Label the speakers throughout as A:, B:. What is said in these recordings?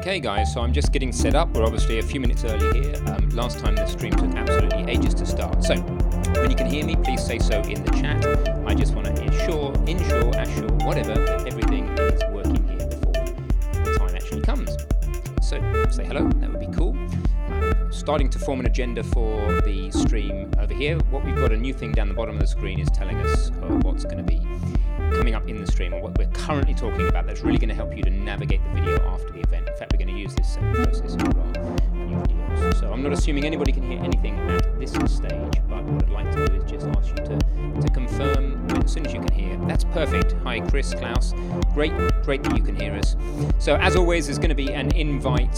A: Okay guys, so I'm just getting set up. We're obviously a few minutes early here. Last time the stream took absolutely ages to start. So, when you can hear me, please say so in the chat. I just want to assure, whatever, that everything is working here before the time actually comes. So, say hello, that would be cool. Starting to form an agenda for the stream over here. What we've got, a new thing down the bottom of the screen, is telling us what's going to be coming up in the stream, or what we're currently talking about. That's really going to help you to navigate the video after the event. In fact, we're going to use this same process for our new videos. So I'm not assuming anybody can hear anything at this stage, but what I'd like to do is just ask you to confirm as soon as you can hear. That's perfect. Hi Chris, Klaus. Great that you can hear us. So as always, there's going to be an invite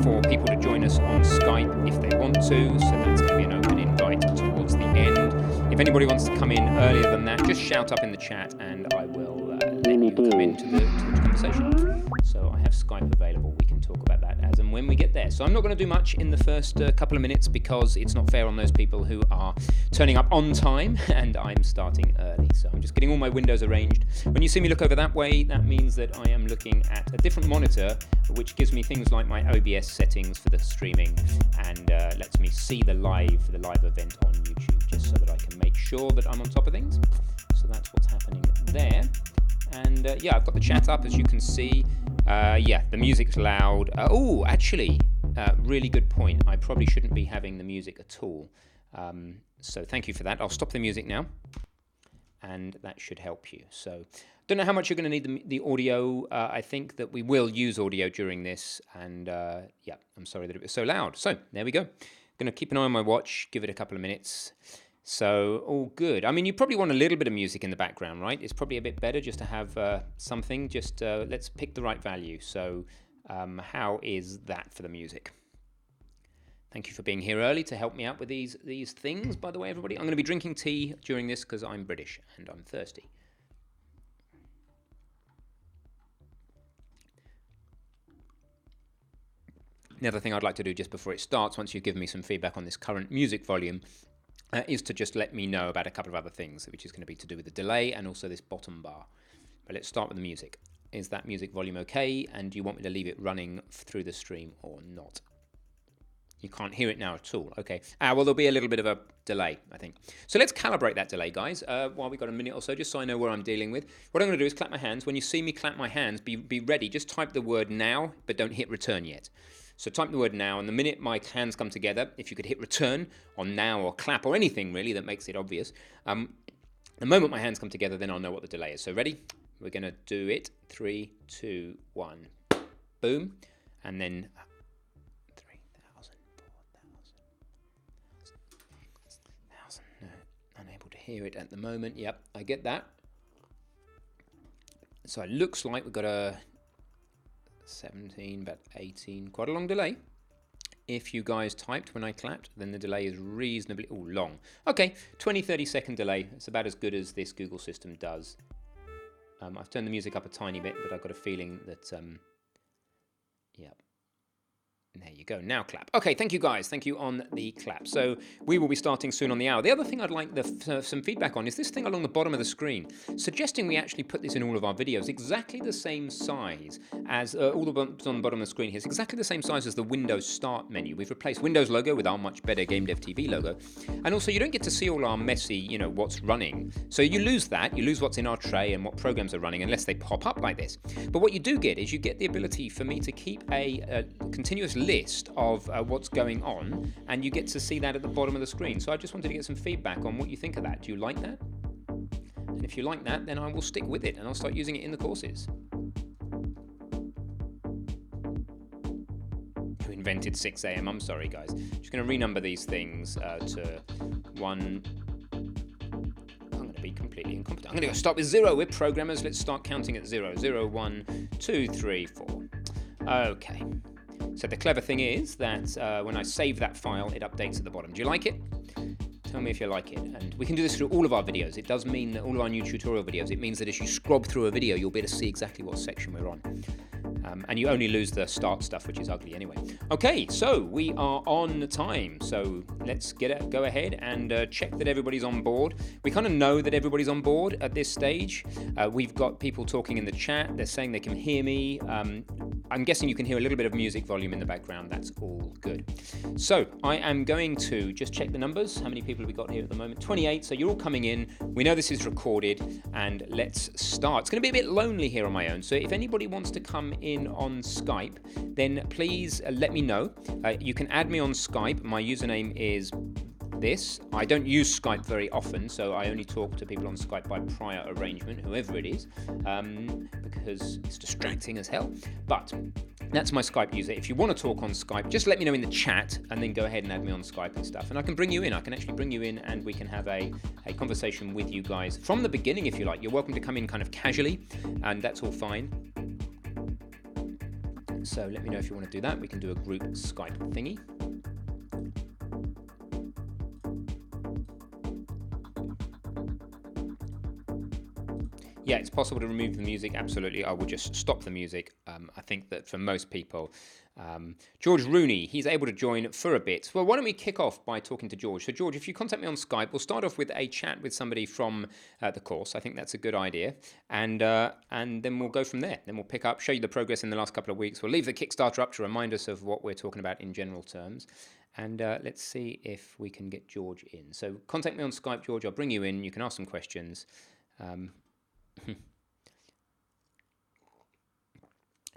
A: for people to join us on Skype if they want to. So that's going to be an open invite towards the end. If anybody wants to come in earlier than that, just shout up in the chat and I will let you come into the conversation. So I have Skype available. We can talk about that as and when we get there. So I'm not going to do much in the first couple of minutes because it's not fair on those people who are turning up on time and I'm starting early. So I'm just getting all my windows arranged. When you see me look over that way, that means that I am looking at a different monitor, which gives me things like my OBS settings for the streaming and lets me see the live event on YouTube, just so that I can make sure that I'm on top of things. So that's what's happening there. And yeah, I've got the chat up, as you can see. Yeah, the music's loud. Oh, actually, really good point. I probably shouldn't be having the music at all. So thank you for that. I'll stop the music now. And that should help you. So don't know how much you're going to need the audio. I think that we will use audio during this. And yeah, I'm sorry that it was so loud. So there we go. Going to keep an eye on my watch, give it a couple of minutes. So all good. I mean, you probably want a little bit of music in the background, right? It's probably a bit better just to have something. Just let's pick the right value. So how is that for the music? Thank you for being here early to help me out with these things. By the way, everybody, I'm going to be drinking tea during this because I'm British and I'm thirsty. Another thing I'd like to do just before it starts, once you've given me some feedback on this current music volume, is to just let me know about a couple of other things, which is going to be to do with the delay and also this bottom bar. But let's start with the music. Is that music volume okay? And do you want me to leave it running through the stream or not? You can't hear it now at all. Okay. Well, there'll be a little bit of a delay, I think. So let's calibrate that delay, guys, while we've got a minute or so, just so I know where I'm dealing with. What I'm going to do is clap my hands. When you see me clap my hands, be ready. Just type the word now, but don't hit return yet. So type the word now, and the minute my hands come together, if you could hit return on now or clap or anything really that makes it obvious, the moment my hands come together, then I'll know what the delay is. So ready? We're going to do it. 3, 2, 1. Boom. And then 3,000, 4,000. No, unable to hear it at the moment. Yep, I get that. So it looks like we've got a 17, about 18, quite a long delay. If you guys typed when I clapped, then the delay is reasonably long. Okay, 20-30 second delay. It's about as good as this Google system does. I've turned the music up a tiny bit, but I've got a feeling that yeah. There you go. Now clap. Okay, thank you guys. Thank you on the clap. So we will be starting soon on the hour. The other thing I'd like some feedback on is this thing along the bottom of the screen, suggesting we actually put this in all of our videos exactly the same size as all the buttons on the bottom of the screen here. It's exactly the same size as the Windows Start menu. We've replaced Windows logo with our much better GameDev.tv logo. And also you don't get to see all our messy, what's running. So you lose that. You lose what's in our tray and what programs are running unless they pop up like this. But what you do get is you get the ability for me to keep a continuous list of what's going on, and you get to see that at the bottom of the screen. So I just wanted to get some feedback on what you think of that. Do you like that? And if you like that, then I will stick with it and I'll start using it in the courses. Who invented 6 a.m? I'm sorry, guys. Just going to renumber these things to 1. I'm going to be completely incompetent. I'm going to start with 0. We're programmers. Let's start counting at 0. 0, 1, 2, 3, 4. Okay. So the clever thing is that when I save that file, it updates at the bottom. Do you like it? Tell me if you like it. And we can do this through all of our videos. It does mean that all of our new tutorial videos, it means that as you scrub through a video, you'll be able to see exactly what section we're on. And you only lose the start stuff, which is ugly anyway. Okay, so we are on time. So let's go ahead and check that everybody's on board. We kind of know that everybody's on board at this stage. We've got people talking in the chat. They're saying they can hear me. I'm guessing you can hear a little bit of music volume in the background. That's all good. So I am going to just check the numbers. How many people have we got here at the moment? 28. So you're all coming in. We know this is recorded, and let's start. It's going to be a bit lonely here on my own. So if anybody wants to come in on Skype, then please let me know. You can add me on Skype. My username is this. I don't use Skype very often, so I only talk to people on Skype by prior arrangement, whoever it is, because it's distracting as hell. But that's my Skype user. If you want to talk on Skype, just let me know in the chat and then go ahead and add me on Skype and stuff. And I can bring you in. I can actually bring you in and we can have a conversation with you guys from the beginning if you like. You're welcome to come in kind of casually, and that's all fine. So let me know if you want to do that. We can do a group Skype thingy. Yeah, it's possible to remove the music. Absolutely. I will just stop the music. I think that for most people, George Rooney, he's able to join for a bit. Well, why don't we kick off by talking to George? So George, if you contact me on Skype, we'll start off with a chat with somebody from the course. I think that's a good idea. And then we'll go from there. Then we'll pick up, show you the progress in the last couple of weeks. We'll leave the Kickstarter up to remind us of what we're talking about in general terms. And let's see if we can get George in. So contact me on Skype, George. I'll bring you in. You can ask some questions.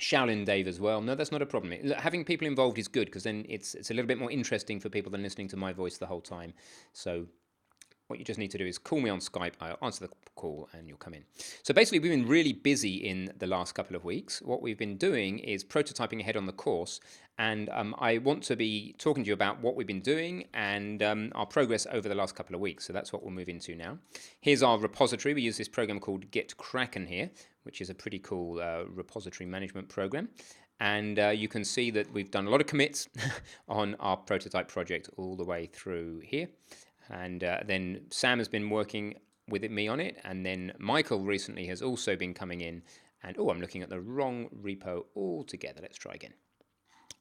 A: Shaolin Dave as well. No, that's not a problem. Having people involved is good because then it's a little bit more interesting for people than listening to my voice the whole time. So what you just need to do is call me on Skype. I'll answer the call and you'll come in. So basically, we've been really busy in the last couple of weeks. What we've been doing is prototyping ahead on the course. And I want to be talking to you about what we've been doing and our progress over the last couple of weeks. So that's what we'll move into now. Here's our repository. We use this program called Get Kraken here, which is a pretty cool repository management program. And you can see that we've done a lot of commits on our prototype project all the way through here. And then Sam has been working with me on it. And then Michael recently has also been coming in. And, oh, I'm looking at the wrong repo altogether. Let's try again.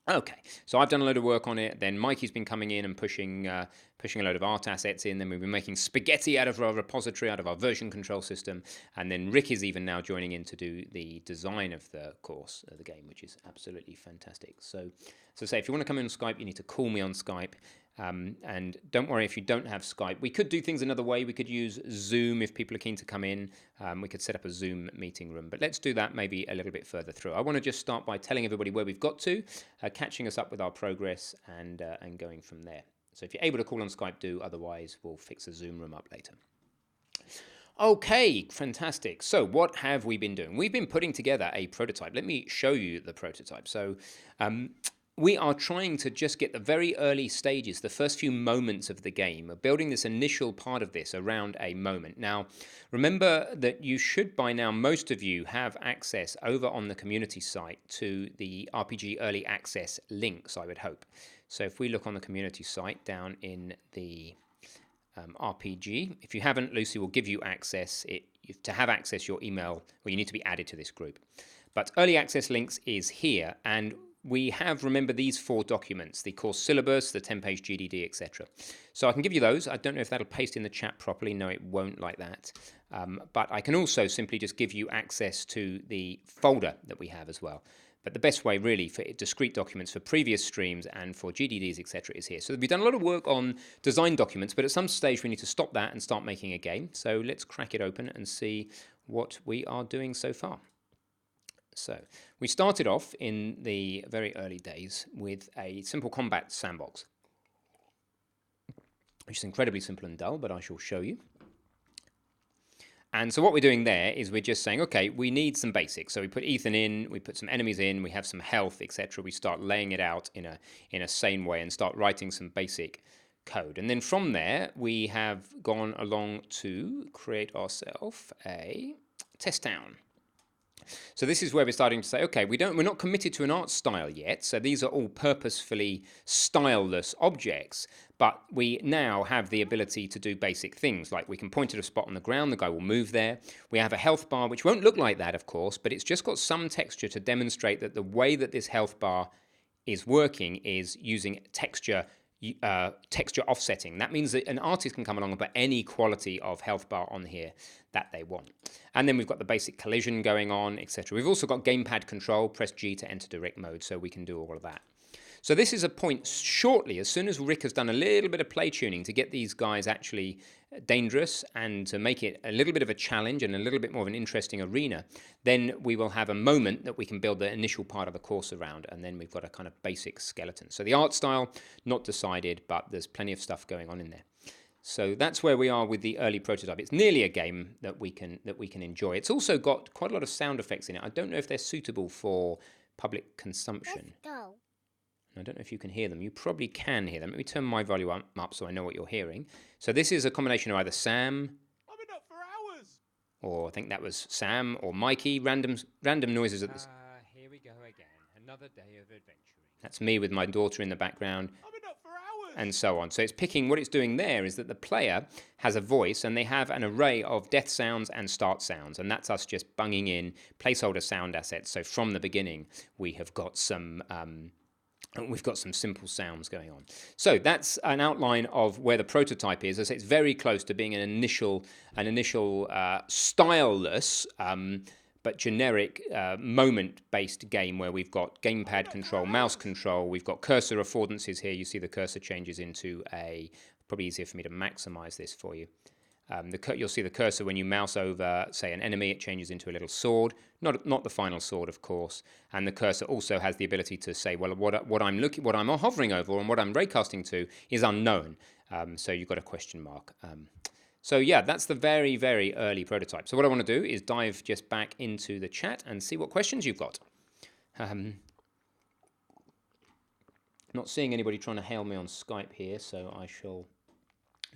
A: Okay, so I've done a load of work on it. Then Mikey's been coming in and pushing a load of art assets in. Then we've been making spaghetti out of our repository, out of our version control system. And then Rick is even now joining in to do the design of the course, of the game, which is absolutely fantastic. So say if you want to come in on Skype, you need to call me on Skype. And don't worry if you don't have Skype. We could do things another way. We could use Zoom if people are keen to come in. We could set up a Zoom meeting room. But let's do that maybe a little bit further through. I want to just start by telling everybody where we've got to, catching us up with our progress and going from there. So if you're able to call on Skype, do. Otherwise, we'll fix a Zoom room up later. Okay, fantastic. So what have we been doing? We've been putting together a prototype. Let me show you the prototype. So we are trying to just get the very early stages, the first few moments of the game. We're building this initial part of this around a moment. Now, remember that you should by now, most of you have access over on the community site to the RPG Early Access links, I would hope. So if we look on the community site down in the RPG, if you haven't, Lucy will give you access. To have access, your email, well, you need to be added to this group. But Early Access links is here, and we have, remember, these 4 documents, the course syllabus, the 10-page GDD, etc. So I can give you those. I don't know if that'll paste in the chat properly. No, it won't like that. But I can also simply just give you access to the folder that we have as well. But the best way really for discrete documents for previous streams and for GDDs, etc. is here. So we've done a lot of work on design documents, but at some stage we need to stop that and start making a game. So let's crack it open and see what we are doing so far. So we started off in the very early days with a simple combat sandbox, which is incredibly simple and dull, but I shall show you. And so what we're doing there is we're just saying, okay, we need some basics. So we put Ethan in, we put some enemies in, we have some health, etc. We start laying it out in a sane way and start writing some basic code. And then from there, we have gone along to create ourselves a test town. So this is where we're starting to say, okay, we're not committed to an art style yet. So these are all purposefully styleless objects, but we now have the ability to do basic things, like we can point at a spot on the ground, the guy will move there. We have a health bar, which won't look like that, of course, but it's just got some texture to demonstrate that the way that this health bar is working is using texture offsetting. That means that an artist can come along and put any quality of health bar on here that they want. And then we've got the basic collision going on, etc. We've also got gamepad control. Press G to enter direct mode, so we can do all of that. So this is a point shortly, as soon as Rick has done a little bit of play tuning to get these guys actually dangerous and to make it a little bit of a challenge and a little bit more of an interesting arena, then we will have a moment that we can build the initial part of the course around, and then we've got a kind of basic skeleton. So the art style, not decided, but there's plenty of stuff going on in there. So that's where we are with the early prototype. It's nearly a game that we can enjoy. It's also got quite a lot of sound effects in it. I don't know if they're suitable for public consumption.
B: Let's go.
A: I don't know if you can hear them. You probably can hear them. Let me turn my volume up so I know what you're hearing. So this is a combination of either Sam,
C: I've been up for hours.
A: or I think that was Sam, or Mikey. Random noises at this.
D: Here we go again. Another day of adventuring.
A: That's me with my daughter in the background,
C: I've been up for hours.
A: and so on. So it's picking, what it's doing there is that the player has a voice, and they have an array of death sounds and start sounds, and that's us just bunging in placeholder sound assets. So from the beginning, we have got some simple sounds going on. So that's an outline of where the prototype is. As it's very close to being an initial styleless but generic moment-based game where we've got gamepad control, mouse control, we've got cursor affordances here. You see the cursor changes into probably easier for me to maximize this for you. You'll see the cursor when you mouse over, say, an enemy, it changes into a little sword. Not the final sword, of course. And the cursor also has the ability to say, well, what I'm hovering over and what I'm raycasting to is unknown. So you've got a question mark. So yeah, that's the very, very early prototype. So what I want to do is dive just back into the chat and see what questions you've got. Not seeing anybody trying to hail me on Skype here, so I shall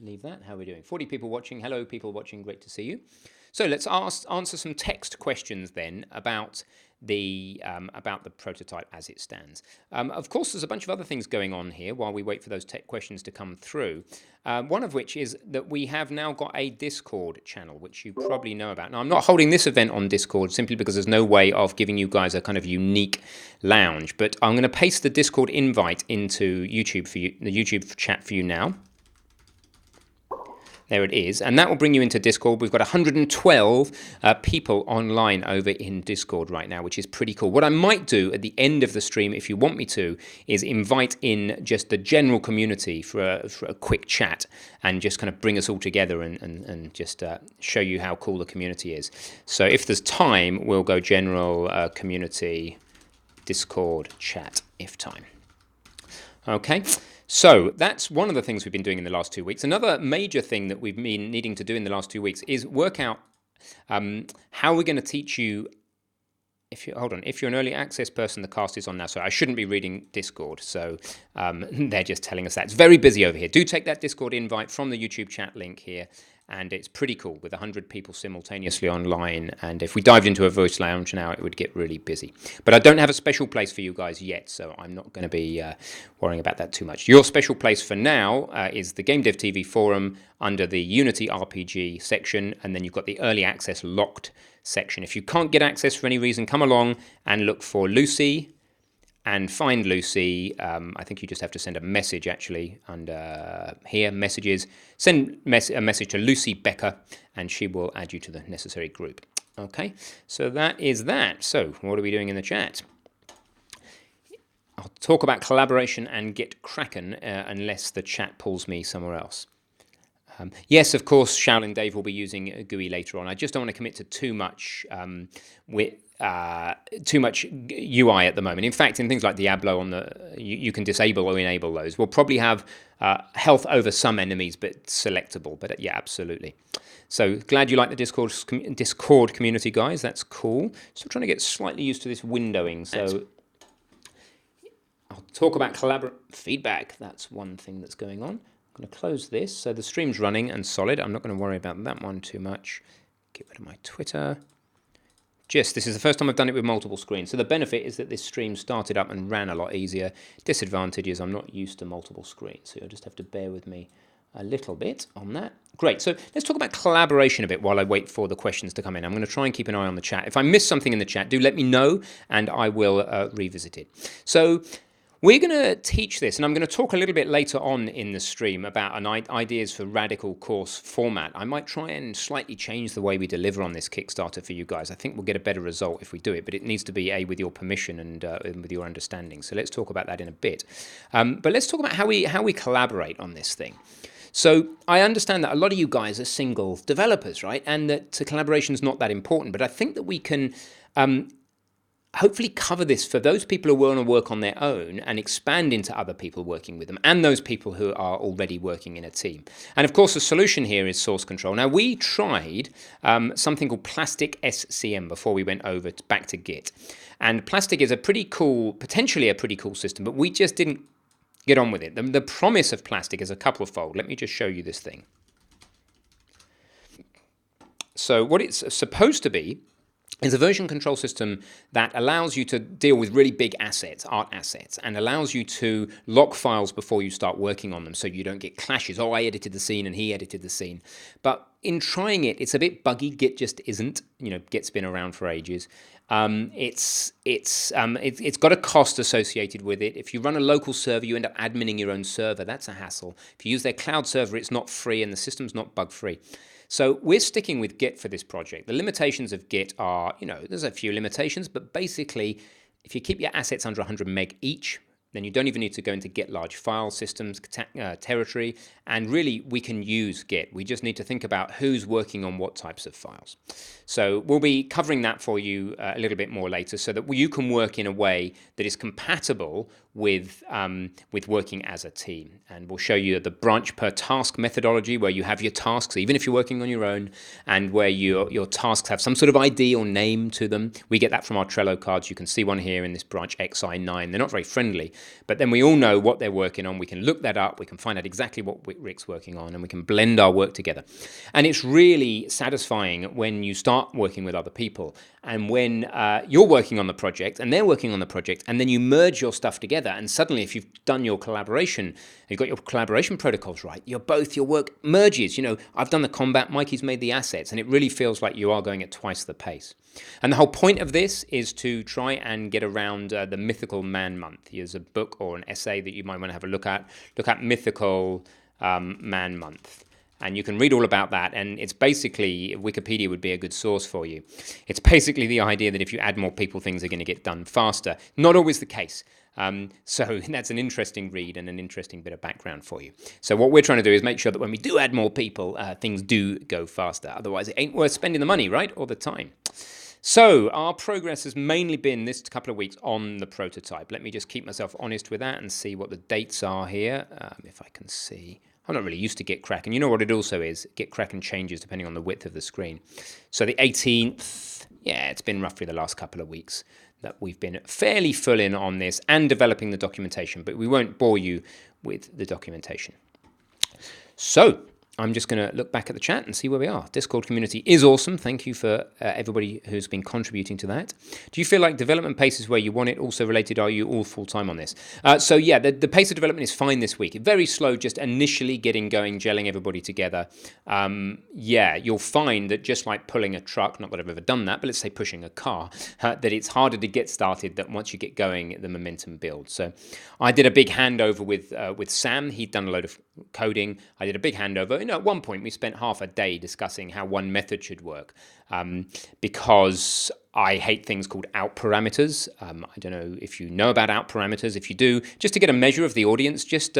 A: leave that. How are we doing? 40 people watching. Hello, people watching. Great to see you. So let's answer some text questions then about the prototype as it stands. Of course, there's a bunch of other things going on here while we wait for those tech questions to come through. One of which is that we have now got a Discord channel, which you probably know about. Now, I'm not holding this event on Discord simply because there's no way of giving you guys a kind of unique lounge. But I'm going to paste the Discord invite into YouTube for you, the YouTube chat for you now. There it is, and that will bring you into Discord. We've got 112 people online over in Discord right now, which is pretty cool. What I might do at the end of the stream, if you want me to, is invite in just the general community for a quick chat and just kind of bring us all together and just show you how cool the community is. So if there's time, we'll go general community Discord chat if time. Okay. So that's one of the things we've been doing in the last 2 weeks. Another major thing that we've been needing to do in the last 2 weeks is work out how we're going to teach you. If you're an early access person, the cast is on now. So I shouldn't be reading Discord. So they're just telling us that. It's very busy over here. Do take that Discord invite from the YouTube chat link here. And it's pretty cool with 100 people simultaneously online. And if we dived into a voice lounge now, it would get really busy. But I don't have a special place for you guys yet, so I'm not going to be worrying about that too much. Your special place for now is the GameDev.tv forum under the Unity RPG section. And then you've got the early access locked section. If you can't get access for any reason, come along and look for Lucy and find Lucy. I think you just have to send a message actually under here, messages. Send a message to Lucy Becker and she will add you to the necessary group. Okay, so that is that. So what are we doing in the chat? I'll talk about collaboration and get cracking unless the chat pulls me somewhere else. Yes, of course, Shaolin Dave will be using GUI later on. I just don't want to commit to too much UI at the moment. In fact, in things like Diablo, you can disable or enable those. We'll probably have health over some enemies, but selectable. But yeah, absolutely. So glad you like the Discord community, guys. That's cool. Still trying to get slightly used to this windowing. So I'll talk about feedback. That's one thing that's going on. I'm going to close this. So the stream's running and solid. I'm not going to worry about that one too much. Get rid of my Twitter. This is the first time I've done it with multiple screens. So the benefit is that this stream started up and ran a lot easier. Disadvantage is I'm not used to multiple screens, so you'll just have to bear with me a little bit on that. Great, so let's talk about collaboration a bit while I wait for the questions to come in. I'm going to try and keep an eye on the chat. If I miss something in the chat, do let me know and I will revisit it. So we're going to teach this, and I'm going to talk a little bit later on in the stream about ideas for radical course format. I might try and slightly change the way we deliver on this Kickstarter for you guys. I think we'll get a better result if we do it, but it needs to be with your permission and with your understanding. So let's talk about that in a bit. But let's talk about how we collaborate on this thing. So I understand that a lot of you guys are single developers, right? And that collaboration is not that important, but I think that we can hopefully cover this for those people who want to work on their own and expand into other people working with them and those people who are already working in a team. And of course, the solution here is source control. Now, we tried something called Plastic SCM before we went over back to Git. And Plastic is a pretty cool, potentially a pretty cool system, but we just didn't get on with it. The promise of Plastic is a couple of fold. Let me just show you this thing. So what it's supposed to be is a version control system that allows you to deal with really big assets, art assets, and allows you to lock files before you start working on them so you don't get clashes. Oh, I edited the scene and he edited the scene. But in trying it, it's a bit buggy. Git just isn't. Git's been around for ages. It's got a cost associated with it. If you run a local server, you end up adminning your own server. That's a hassle. If you use their cloud server, it's not free and the system's not bug-free. So we're sticking with Git for this project. The limitations of Git are, there's a few limitations, but basically, if you keep your assets under 100 meg each, then you don't even need to go into Git large file systems territory. And really, we can use Git. We just need to think about who's working on what types of files. So we'll be covering that for you a little bit more later so that you can work in a way that is compatible with working as a team. And we'll show you the branch per task methodology where you have your tasks, even if you're working on your own, and where your tasks have some sort of ID or name to them. We get that from our Trello cards. You can see one here in this branch XI9. They're not very friendly, but then we all know what they're working on. We can look that up. We can find out exactly what Rick's working on, and we can blend our work together. And it's really satisfying when you start working with other people and when you're working on the project and they're working on the project, and then you merge your stuff together, and suddenly if you've done your collaboration, you've got your collaboration protocols right, your work merges. I've done the combat, Mikey's made the assets, and it really feels like you are going at twice the pace. And the whole point of this is to try and get around the Mythical Man Month. Here's a book or an essay that you might want to have a look at. Look at Mythical Man Month. And you can read all about that, and it's basically, Wikipedia would be a good source for you. It's basically the idea that if you add more people, things are going to get done faster. Not always the case. So that's an interesting read and an interesting bit of background for you. So what we're trying to do is make sure that when we do add more people, things do go faster. Otherwise, it ain't worth spending the money, right, all the time. So our progress has mainly been this couple of weeks on the prototype. Let me just keep myself honest with that and see what the dates are here, if I can see. I'm not really used to Git Kraken. You know what it also is? Git Kraken changes depending on the width of the screen. So the 18th, it's been roughly the last couple of weeks that we've been fairly full in on this and developing the documentation, but we won't bore you with the documentation. So I'm just going to look back at the chat and see where we are. Discord community is awesome. Thank you for everybody who's been contributing to that. Do you feel like development pace is where you want it? Also related, are you all full-time on this? So yeah, the pace of development is fine this week. Very slow, just initially getting going, gelling everybody together. You'll find that just like pulling a truck, not that I've ever done that, but let's say pushing a car, that it's harder to get started than once you get going, the momentum builds. So I did a big handover with Sam. He'd done a load of coding. I did a big handover. At one point, we spent half a day discussing how one method should work because I hate things called out parameters. I don't know if you know about out parameters. If you do, just to get a measure of the audience, just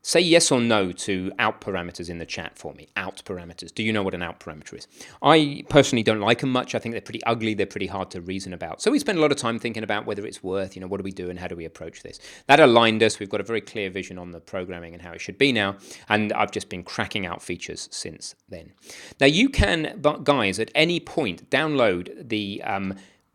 A: say yes or no to out parameters in the chat for me. Out parameters. Do you know what an out parameter is? I personally don't like them much. I think they're pretty ugly. They're pretty hard to reason about. So we spend a lot of time thinking about whether it's worth, what do we do and how do we approach this? That aligned us. We've got a very clear vision on the programming and how it should be now. And I've just been cracking out features since then. Now you can, guys, at any point download the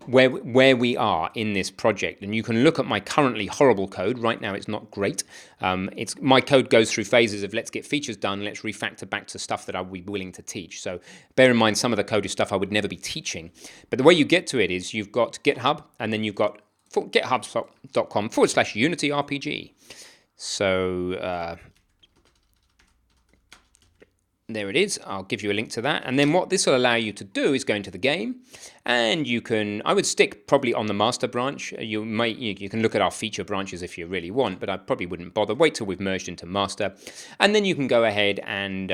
A: where we are in this project, and you can look at my currently horrible code. Right now it's not great. My code goes through phases of let's get features done, let's refactor back to stuff that I would be willing to teach. So bear in mind some of the code is stuff I would never be teaching, but the way you get to it is you've got GitHub, and then you've got github.com/Unity RPG. So there it is. I'll give you a link to that. And then what this will allow you to do is go into the game, and you can, I would stick probably on the master branch. You can look at our feature branches if you really want, but I probably wouldn't bother. Wait till we've merged into master. And then you can go ahead and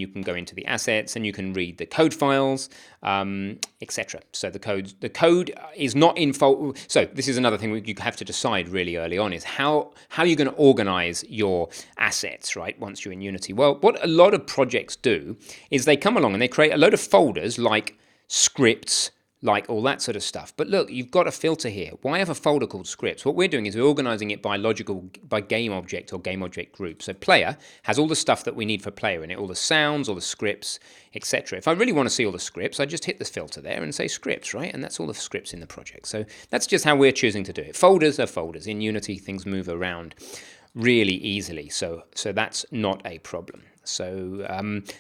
A: you can go into the assets, and you can read the code files, etc. So the code is not in fault. So this is another thing you have to decide really early on, is how you're going to organize your assets, right, once you're in Unity. Well, what a lot of projects do is they come along and they create a load of folders like scripts, like all that sort of stuff. But look, you've got a filter here. Why have a folder called scripts? What we're doing is we're organizing it by game object or game object group. So player has all the stuff that we need for player in it, all the sounds, all the scripts, etc. If I really want to see all the scripts, I just hit this filter there and say scripts, right? And that's all the scripts in the project. So that's just how we're choosing to do it. Folders are folders. In Unity, things move around really easily. So that's not a problem. So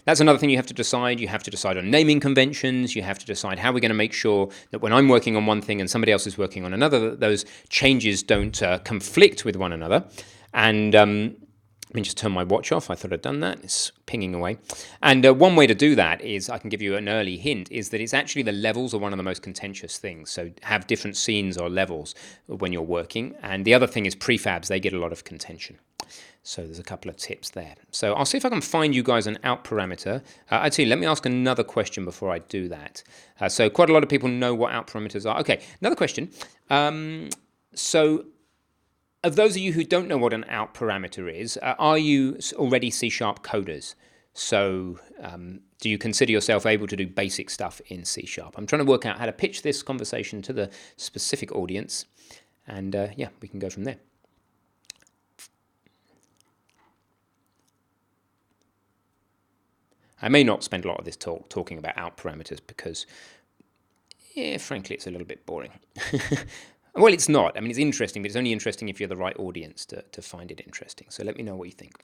A: that's another thing you have to decide. You have to decide on naming conventions. You have to decide how we're going to make sure that when I'm working on one thing and somebody else is working on another, that those changes don't conflict with one another. And let me just turn my watch off. I thought I'd done that. It's pinging away. And one way to do that is, I can give you an early hint, is that it's actually the levels are one of the most contentious things. So have different scenes or levels when you're working. And the other thing is prefabs. They get a lot of contention. So there's a couple of tips there. So I'll see if I can find you guys an out parameter. Actually, let me ask another question before I do that. So quite a lot of people know what out parameters are. Okay, another question. So of those of you who don't know what an out parameter is, are you already C# coders? So do you consider yourself able to do basic stuff in C#? I'm trying to work out how to pitch this conversation to the specific audience. And yeah, we can go from there. I may not spend a lot of this talk talking about out parameters because, yeah, frankly, it's a little bit boring. Well, it's not. I mean, it's interesting, but it's only interesting if you're the right audience to find it interesting. So let me know what you think.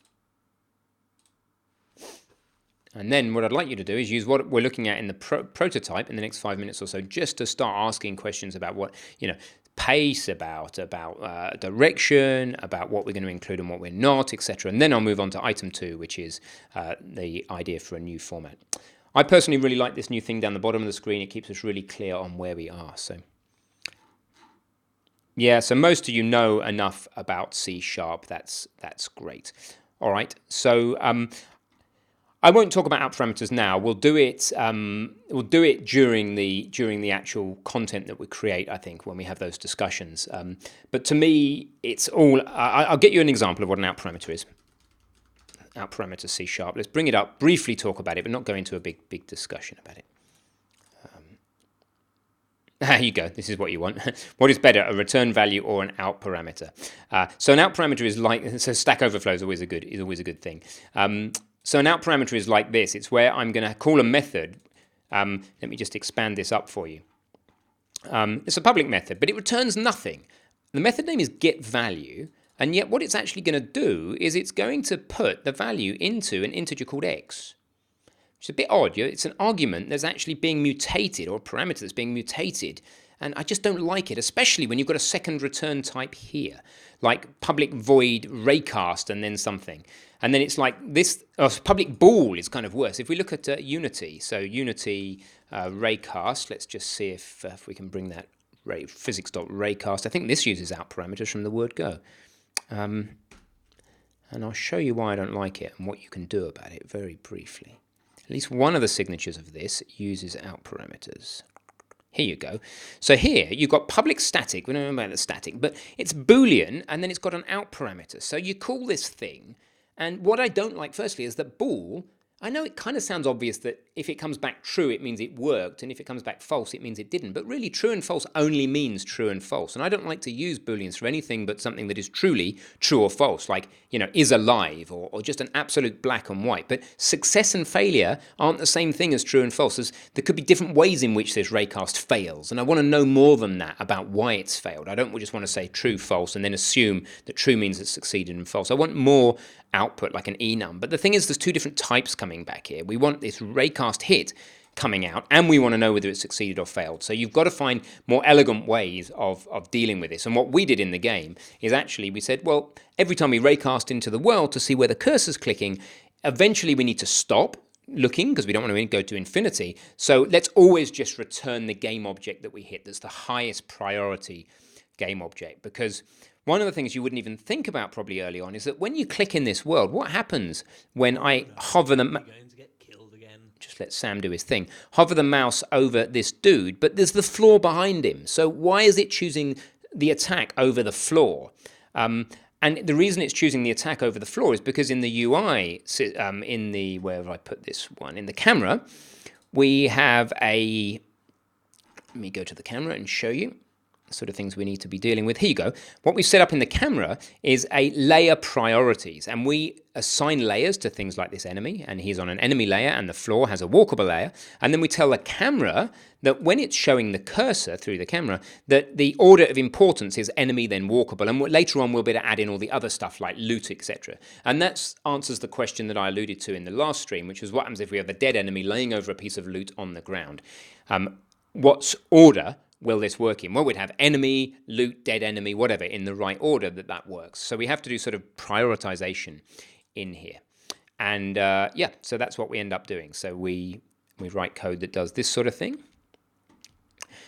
A: And then what I'd like you to do is use what we're looking at in the prototype in the next 5 minutes or so, just to start asking questions about what, pace, about direction, about what we're going to include and what we're not, etc. And then I'll move on to item 2, which is the idea for a new format. I personally really like this new thing down the bottom of the screen. It keeps us really clear on where we are. So yeah, so most of you know enough about C#. That's great. All right, so I won't talk about out parameters now. We'll do it. We'll do it during the actual content that we create, I think, when we have those discussions. But to me, it's all. I'll get you an example of what an out parameter is. Out parameter C#. Let's bring it up, briefly talk about it, but not go into a big discussion about it. There you go. This is what you want. What is better, a return value or an out parameter? So an out parameter is like, so Stack Overflow is always a good thing. So an out parameter is like this. It's where I'm going to call a method. Let me just expand this up for you. It's a public method, but it returns nothing. The method name is getValue, and yet what it's actually going to do is it's going to put the value into an integer called x. Which is a bit odd. It's an argument that's actually being mutated, or a parameter that's being mutated. And I just don't like it, especially when you've got a second return type here, like public void raycast and then something. And then it's like this, public bool is kind of worse. If we look at Unity, so Unity raycast, let's just see if we can bring that physics.raycast. I think this uses out parameters from the word go. And I'll show you why I don't like it and what you can do about it very briefly. At least one of the signatures of this uses out parameters. Here you go. So here you've got public static. We don't know about the static, but it's Boolean, and then it's got an out parameter. So you call this thing, and what I don't like firstly is that bool, I know it kind of sounds obvious that if it comes back true, it means it worked, and if it comes back false, it means it didn't. But really, true and false only means true and false. And I don't like to use Booleans for anything but something that is truly true or false, like, is alive, or just an absolute black and white. But success and failure aren't the same thing as true and false. There could be different ways in which this raycast fails, and I want to know more than that about why it's failed. I don't just want to say true, false, and then assume that true means it succeeded and false. I want more output, like an enum. But the thing is, there's two different types coming back here. We want this raycast hit coming out, and we want to know whether it succeeded or failed. So you've got to find more elegant ways of dealing with this. And what we did in the game is actually we said, well, every time we raycast into the world to see where the cursor's clicking, eventually we need to stop looking because we don't want to go to infinity. So let's always just return the game object that we hit. That's the highest priority game object, because one of the things you wouldn't even think about probably early on is that when you click in this world, what happens when I hover the mouse?
C: Going to get killed again.
A: Just let Sam do his thing. Hover the mouse over this dude, but there's the floor behind him. So why is it choosing the attack over the floor? And the reason it's choosing the attack over the floor is because in the UI, where have I put this one? In the camera, we have let me go to the camera and show you sort of things we need to be dealing with. Here you go. What we've set up in the camera is a layer priorities, and we assign layers to things like this enemy, and he's on an enemy layer, and the floor has a walkable layer, and then we tell the camera that when it's showing the cursor through the camera, that the order of importance is enemy, then walkable, and later on we'll be able to add in all the other stuff like loot, etc. And that answers the question that I alluded to in the last stream, which was what happens if we have a dead enemy laying over a piece of loot on the ground. What's order will this work in? Well, we'd have enemy, loot, dead enemy, whatever, in the right order that works. So we have to do sort of prioritization in here. And so that's what we end up doing. So we write code that does this sort of thing.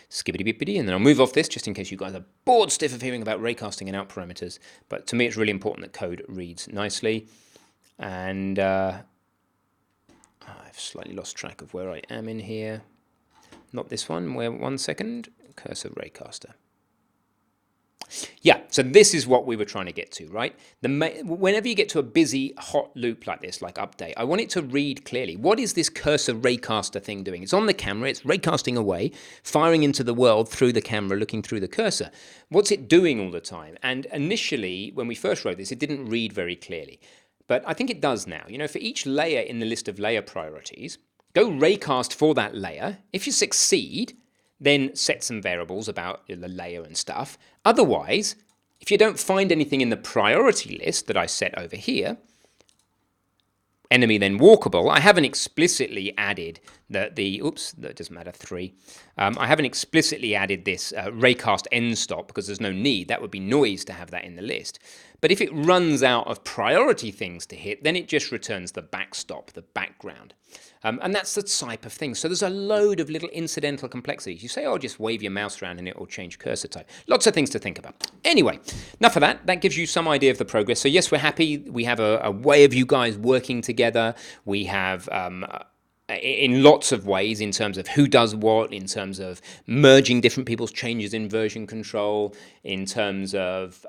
A: Skibbity-bippity, and then I'll move off this just in case you guys are bored stiff of hearing about raycasting and out parameters. But to me, it's really important that code reads nicely. And I've slightly lost track of where I am in here. Not this one, where 1 second, cursor raycaster. Yeah, so this is what we were trying to get to, right? Whenever you get to a busy, hot loop like this, like update, I want it to read clearly. What is this cursor raycaster thing doing? It's on the camera, it's raycasting away, firing into the world through the camera, looking through the cursor. What's it doing all the time? And initially, when we first wrote this, it didn't read very clearly. But I think it does now. For each layer in the list of layer priorities, go raycast for that layer. If you succeed, then set some variables about the layer and stuff. Otherwise, if you don't find anything in the priority list that I set over here, enemy then walkable, I haven't explicitly added that doesn't matter, 3. I haven't explicitly added this raycast end stop because there's no need. That would be noise to have that in the list. But if it runs out of priority things to hit, then it just returns the backstop, the background. And that's the type of thing. So there's a load of little incidental complexities. You say, oh, just wave your mouse around and it will change cursor type. Lots of things to think about. Anyway, enough of that. That gives you some idea of the progress. So yes, we're happy. We have a way of you guys working together. We have in lots of ways in terms of who does what, in terms of merging different people's changes in version control, in terms of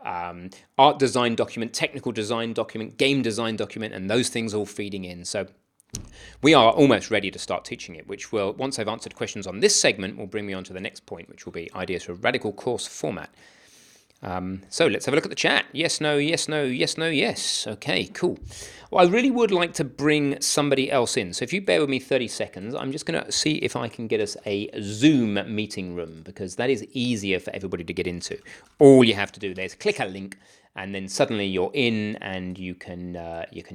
A: art design document, technical design document, game design document, and those things all feeding in. So we are almost ready to start teaching it, which will, once I've answered questions on this segment, will bring me on to the next point, which will be ideas for a radical course format. So let's have a look at the chat. Yes, no, yes, no, yes, no, yes. Okay, cool. Well, I really would like to bring somebody else in. So if you bear with me 30 seconds, I'm just going to see if I can get us a Zoom meeting room, because that is easier for everybody to get into. All you have to do there is click a link, and then suddenly you're in, and you can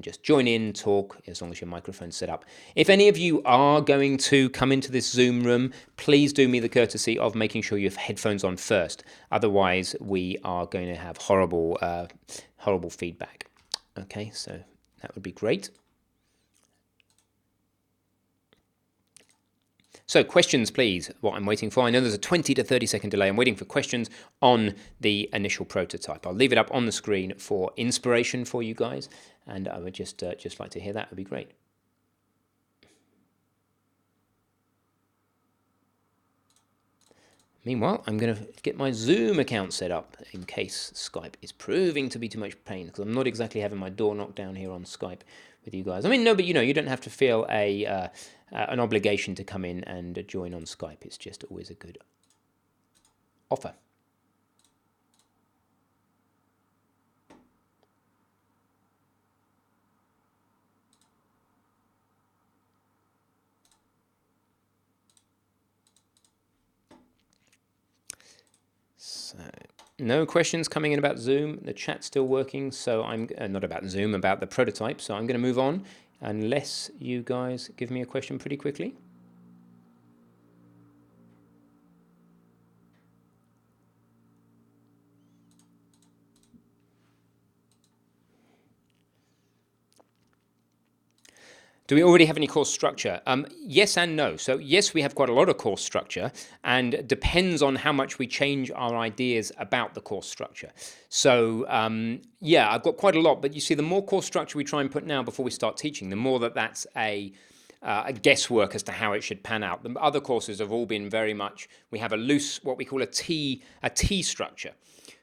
A: just join in, talk, as long as your microphone's set up. If any of you are going to come into this Zoom room, please do me the courtesy of making sure you have headphones on first. Otherwise, we are going to have horrible feedback. Okay, so that would be great. So questions, please, what I'm waiting for. I know there's a 20 to 30 second delay. I'm waiting for questions on the initial prototype. I'll leave it up on the screen for inspiration for you guys, and I would just like to hear that. It would be great. Meanwhile, I'm going to get my Zoom account set up in case Skype is proving to be too much pain, because I'm not exactly having my door knocked down here on Skype with you guys. I mean, no, but you don't have to feel an obligation to come in and join on Skype. It's just always a good offer. So, no questions coming in about Zoom. The chat's still working, so I'm not about Zoom, about the prototype. So I'm going to move on, unless you guys give me a question pretty quickly. Do we already have any course structure? Yes and no. So yes, we have quite a lot of course structure, and it depends on how much we change our ideas about the course structure. So yeah, I've got quite a lot, but you see, the more course structure we try and put now before we start teaching, the more that's a guesswork as to how it should pan out. The other courses have all been very much, we have a loose, what we call a T structure.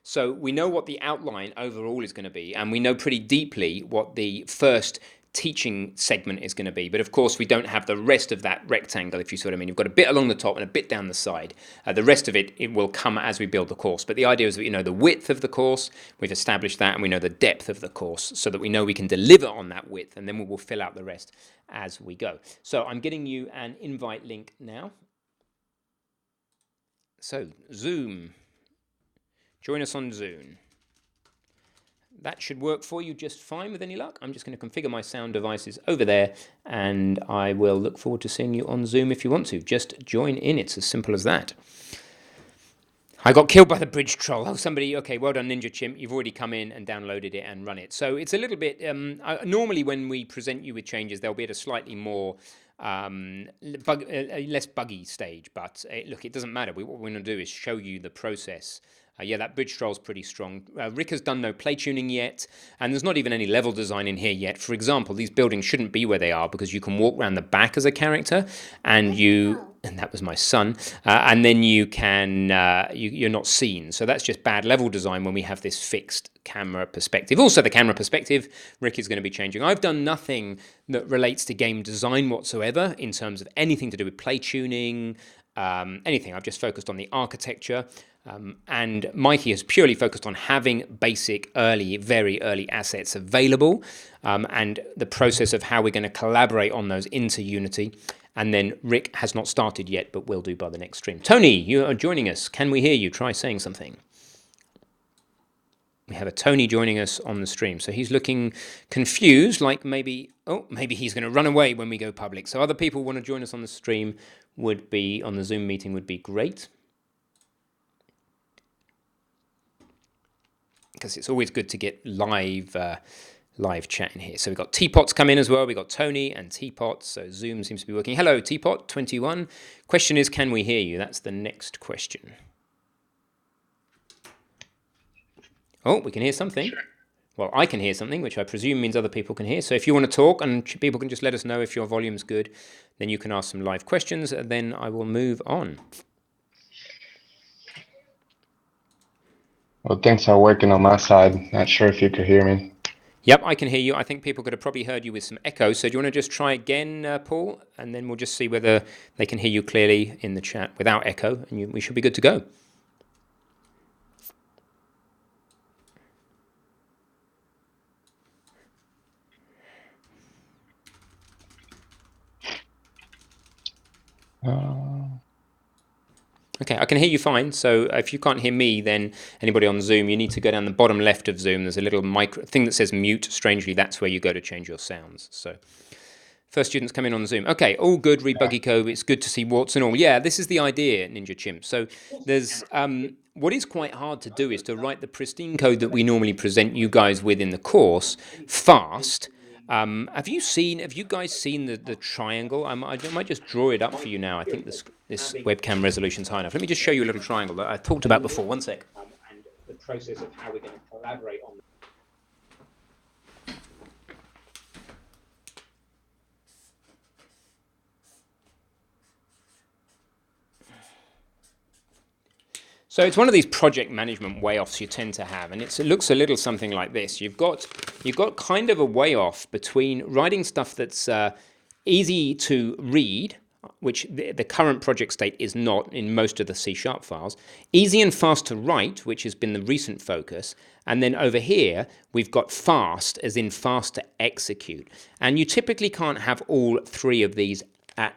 A: So we know what the outline overall is going to be, and we know pretty deeply what the first teaching segment is going to be, but of course we don't have the rest of that rectangle, if you see what I mean. You've got a bit along the top and a bit down the side. The rest of it will come as we build the course, but the idea is that the width of the course, we've established that, and we know the depth of the course, so that we know we can deliver on that width, and then we will fill out the rest as we go. So I'm getting you an invite link now. So Zoom, join us on Zoom. That should work for you just fine with any luck. I'm just going to configure my sound devices over there, and I will look forward to seeing you on Zoom if you want to. Just join in. It's as simple as that. I got killed by the bridge troll. Oh, somebody, okay, well done, Ninja Chimp. You've already come in and downloaded it and run it. So it's a little bit, normally when we present you with changes, they'll be at a slightly more less buggy stage, but look, it doesn't matter. What we're going to do is show you the process. Yeah, that bridge troll's pretty strong. Rick has done no play tuning yet, and there's not even any level design in here yet. For example, these buildings shouldn't be where they are because you can walk around the back as a character, and that was my son, and then you can, you're not seen. So that's just bad level design when we have this fixed camera perspective. Also, the camera perspective, Rick is going to be changing. I've done nothing that relates to game design whatsoever in terms of anything to do with play tuning, anything. I've just focused on the architecture. And Mikey has purely focused on having basic, very early assets available, and the process of how we're going to collaborate on those into Unity. And then Rick has not started yet, but will do by the next stream. Tony, you are joining us. Can we hear you? Try saying something. We have a Tony joining us on the stream. So he's looking confused, like maybe he's going to run away when we go public. So other people want to join us on the stream on the Zoom meeting would be great. Because it's always good to get live chat in here. So we've got Teapot's come in as well. We've got Tony and Teapot. So Zoom seems to be working. Hello, Teapot21. Question is, can we hear you? That's the next question. Oh, we can hear something. Sure. Well, I can hear something, which I presume means other people can hear. So if you want to talk, and people can just let us know if your volume's good, then you can ask some live questions, and then I will move on.
B: Well, things are working on my side. Not sure if you could hear me.
A: Yep, I can hear you. I think people could have probably heard you with some echo. So do you want to just try again, Paul? And then we'll just see whether they can hear you clearly in the chat without echo, and we should be good to go. Okay, I can hear you fine. So if you can't hear me, then anybody on Zoom, you need to go down the bottom left of Zoom. There's a little thing that says mute. Strangely, that's where you go to change your sounds. So first students come in on Zoom. Okay, all good, Rebuggyco. It's good to see warts and all. Yeah, this is the idea, Ninja Chimp. So there's what is quite hard to do is to write the pristine code that we normally present you guys with in the course fast. Have you guys seen the triangle? I might just draw it up for you now. I think this webcam resolution's high enough. Let me just show you a little triangle that I talked about before. One sec. And the process of how we're going to collaborate on. So it's one of these project management way-offs you tend to have, and it looks a little something like this. You've got you've got kind of a way off between writing stuff that's easy to read, which the current project state is not in most of the C# files, easy and fast to write, which has been the recent focus, and then over here we've got fast, as in fast to execute. And you typically can't have all three of these at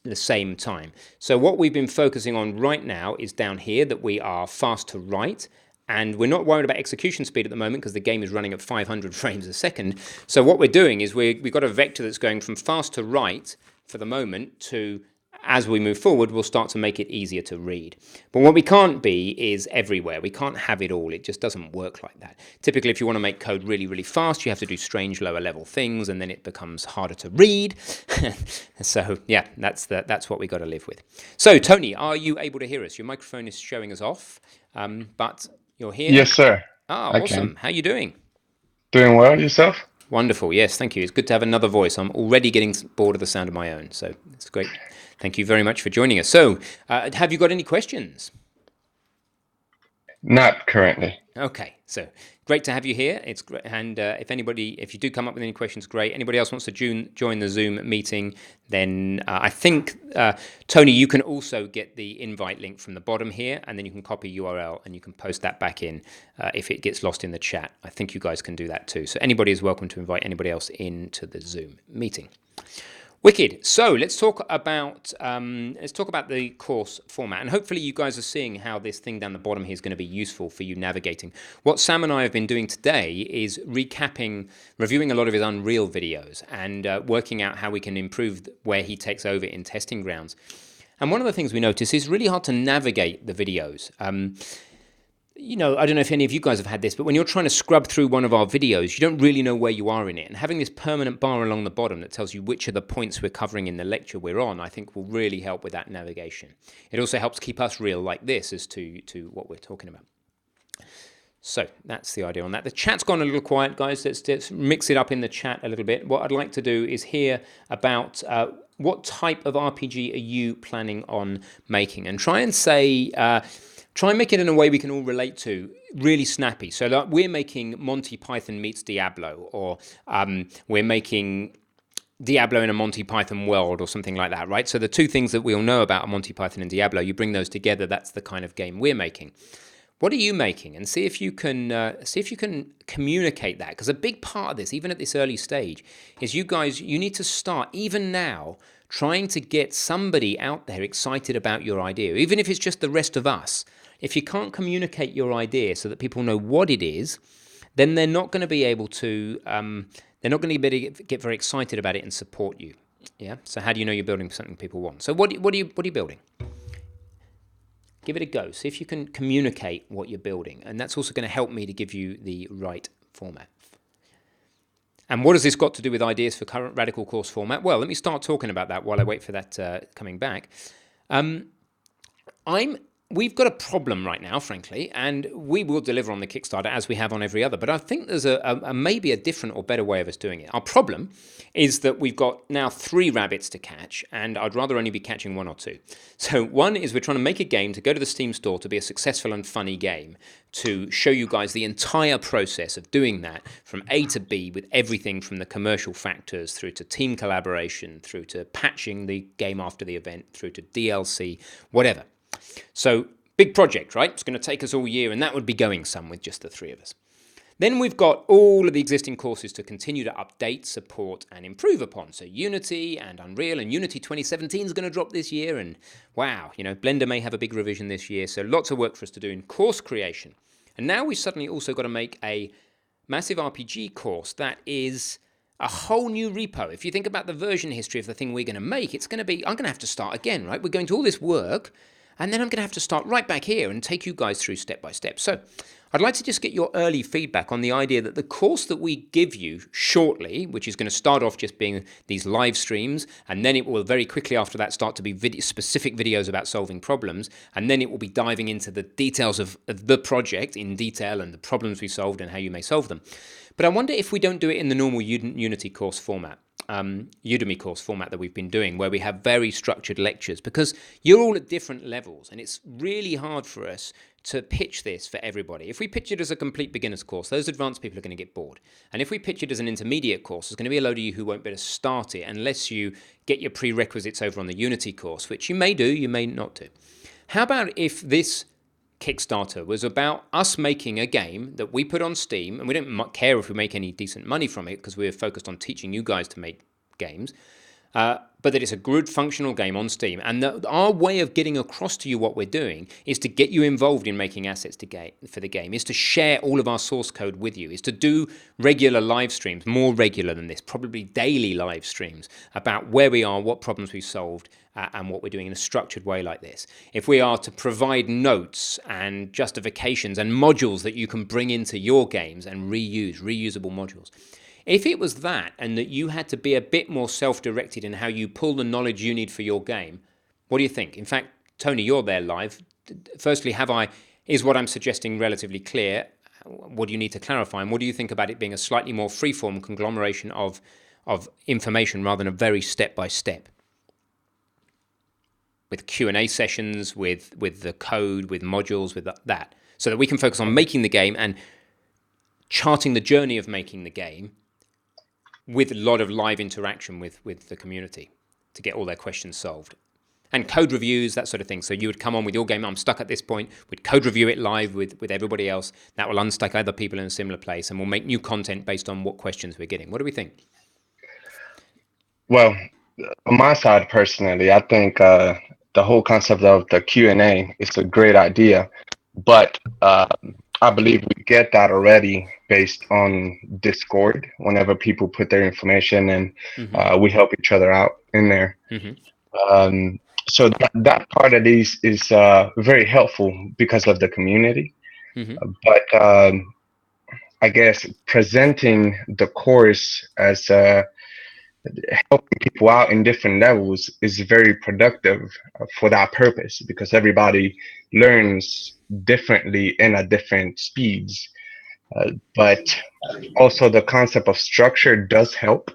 A: the same time. So what we've been focusing on right now is down here, that we are fast to write, and we're not worried about execution speed at the moment because the game is running at 500 frames a second. So what we're doing is we've got a vector that's going from fast to write for the moment to, as we move forward, we'll start to make it easier to read. But what we can't be is everywhere. We can't have it all. It just doesn't work like that. Typically, if you want to make code really, really fast, you have to do strange lower level things, and then it becomes harder to read. So yeah, that's what we got to live with. So Tony, are you able to hear us? Your microphone is showing us off, but you're here?
B: Yes, sir.
A: Ah,
B: I
A: awesome.
B: can.
A: How you doing?
B: Doing well, yourself?
A: Wonderful. Yes, thank you. It's good to have another voice. I'm already getting bored of the sound of my own, so it's great. Thank you very much for joining us. So, have you got any questions?
B: Not currently.
A: Okay, so great to have you here. It's great, and if you do come up with any questions, great. Anybody else wants to join the Zoom meeting, then I think Tony, you can also get the invite link from the bottom here, and then you can copy URL and you can post that back in if it gets lost in the chat. I think you guys can do that too. So anybody is welcome to invite anybody else into the Zoom meeting. Wicked. So let's talk about the course format, and hopefully you guys are seeing how this thing down the bottom here is going to be useful for you navigating. What Sam and I have been doing today is reviewing a lot of his Unreal videos and working out how we can improve where he takes over in testing grounds. And one of the things we notice is really hard to navigate the videos. I don't know if any of you guys have had this, but when you're trying to scrub through one of our videos, you don't really know where you are in it. And having this permanent bar along the bottom that tells you which are the points we're covering in the lecture we're on, I think will really help with that navigation. It also helps keep us real like this as to what we're talking about. So that's the idea on that. The chat's gone a little quiet, guys. Let's mix it up in the chat a little bit. What I'd like to do is hear about what type of RPG are you planning on making, and try and make it in a way we can all relate to, really snappy. So like we're making Monty Python meets Diablo, or we're making Diablo in a Monty Python world, or something like that, right? So the two things that we all know about Monty Python and Diablo, you bring those together, that's the kind of game we're making. What are you making? And see if you can communicate that, because a big part of this, even at this early stage, is you need to start, even now, trying to get somebody out there excited about your idea, even if it's just the rest of us. If you can't communicate your idea so that people know what it is, then they're not going to be able to get very excited about it and support you. Yeah. So how do you know you're building something people want? So what are you building? Give it a go. See if you can communicate what you're building, and that's also going to help me to give you the right format. And what has this got to do with ideas for current radical course format? Well, let me start talking about that while I wait for that coming back. We've got a problem right now, frankly, and we will deliver on the Kickstarter as we have on every other, but I think there's maybe a different or better way of us doing it. Our problem is that we've got now 3 rabbits to catch, and I'd rather only be catching 1 or 2. So one is we're trying to make a game to go to the Steam store to be a successful and funny game, to show you guys the entire process of doing that from A to B, with everything from the commercial factors through to team collaboration, through to patching the game after the event, through to DLC, whatever. So big project, right? It's going to take us all year, and that would be going some with just the 3 of us. Then we've got all of the existing courses to continue to update, support, and improve upon. So Unity and Unreal, and Unity 2017 is going to drop this year, and wow, Blender may have a big revision this year, so lots of work for us to do in course creation. And now we've suddenly also got to make a massive RPG course that is a whole new repo. If you think about the version history of the thing we're going to make, I'm going to have to start again, right? We're going to all this work, and then I'm going to have to start right back here and take you guys through step by step. So I'd like to just get your early feedback on the idea that the course that we give you shortly, which is going to start off just being these live streams, and then it will very quickly after that start to be specific videos about solving problems, and then it will be diving into the details of the project in detail and the problems we solved and how you may solve them. But I wonder if we don't do it in the normal Unity course format. Udemy course format that we've been doing, where we have very structured lectures, because you're all at different levels, and it's really hard for us to pitch this for everybody. If we pitch it as a complete beginner's course, those advanced people are going to get bored. And if we pitch it as an intermediate course, there's going to be a load of you who won't be able to start it unless you get your prerequisites over on the Unity course, which you may do, you may not do. How about if this Kickstarter was about us making a game that we put on Steam, and we don't care if we make any decent money from it because we're focused on teaching you guys to make games, but that it's a good functional game on Steam, and that our way of getting across to you what we're doing is to get you involved in making assets for the game, is to share all of our source code with you, is to do regular live streams, more regular than this, probably daily live streams about where we are, what problems we've solved, and what we're doing in a structured way like this. If we are to provide notes and justifications and modules that you can bring into your games and reusable modules. If it was that, and that you had to be a bit more self-directed in how you pull the knowledge you need for your game, what do you think? In fact, Tony, you're there live. Firstly, is what I'm suggesting relatively clear? What do you need to clarify? And what do you think about it being a slightly more freeform conglomeration of information rather than a very step-by-step? With Q&A sessions, with the code, with modules, with that. So that we can focus on making the game and charting the journey of making the game with a lot of live interaction with the community to get all their questions solved. And code reviews, that sort of thing. So you would come on with your game, I'm stuck at this point, we'd code review it live with everybody else. That will unstuck other people in a similar place, and we'll make new content based on what questions we're getting. What do we think?
B: Well, on my side personally, I think the whole concept of the Q&A is a great idea, but I believe we get that already based on Discord whenever people put their information and we help each other out in there. So that part of these is very helpful because of the community. But I guess presenting the course as helping people out in different levels is very productive for that purpose, because everybody learns differently and at different speeds. But also the concept of structure does help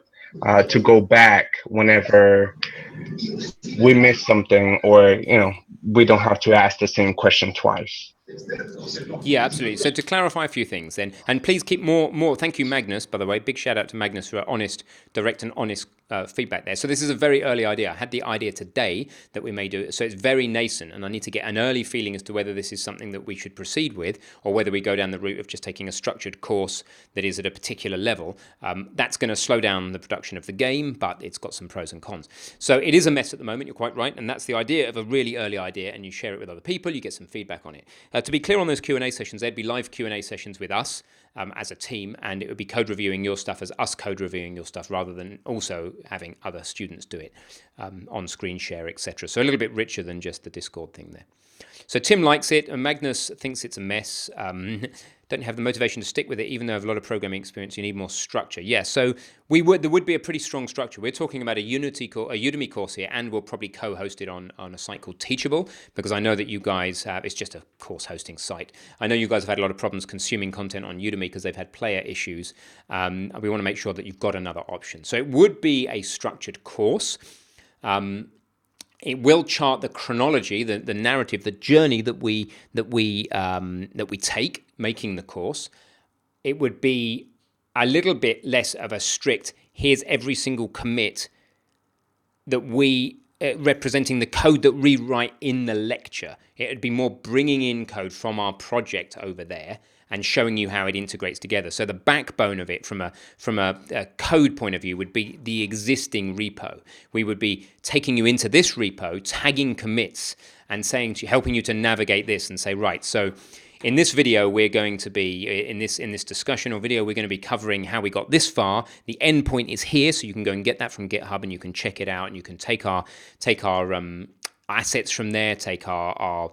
B: to go back whenever we miss something, or we don't have to ask the same question twice.
A: Yeah, absolutely. So to clarify a few things then, and please keep more. Thank you, Magnus, by the way. Big shout out to Magnus for direct and honest feedback there. So this is a very early idea. I had the idea today that we may do it. So it's very nascent, and I need to get an early feeling as to whether this is something that we should proceed with, or whether we go down the route of just taking a structured course that is at a particular level. That's going to slow down the production of the game, but it's got some pros and cons. So it is a mess at the moment, you're quite right, and that's the idea of a really early idea, and you share it with other people, you get some feedback on it. To be clear on those Q&A sessions, there'd be live Q&A sessions with us as a team, and it would be code reviewing your stuff as us code reviewing your stuff, rather than also having other students do it on screen share, etc. So a little bit richer than just the Discord thing there. So Tim likes it, and Magnus thinks it's a mess. Don't have the motivation to stick with it, even though I have a lot of programming experience. You need more structure. Yeah, so there would be a pretty strong structure. We're talking about a Udemy course here, and we'll probably co-host it on a site called Teachable, because I know that you guys have, it's just a course hosting site. I know you guys have had a lot of problems consuming content on Udemy because they've had player issues. We want to make sure that you've got another option. So it would be a structured course. It will chart the chronology, the narrative, the journey that we take making the course. It would be a little bit less of a strict, here's every single commit that we representing the code that we write in the lecture. It would be more bringing in code from our project over there and showing you how it integrates together. So the backbone of it from a code point of view would be the existing repo. We would be taking you into this repo, tagging commits, and helping you to navigate this and say, right, so in this video, we're going to be, in this discussion or video, we're going to be covering how we got this far. The endpoint is here, so you can go and get that from GitHub, and you can check it out, and you can take our assets from there, take our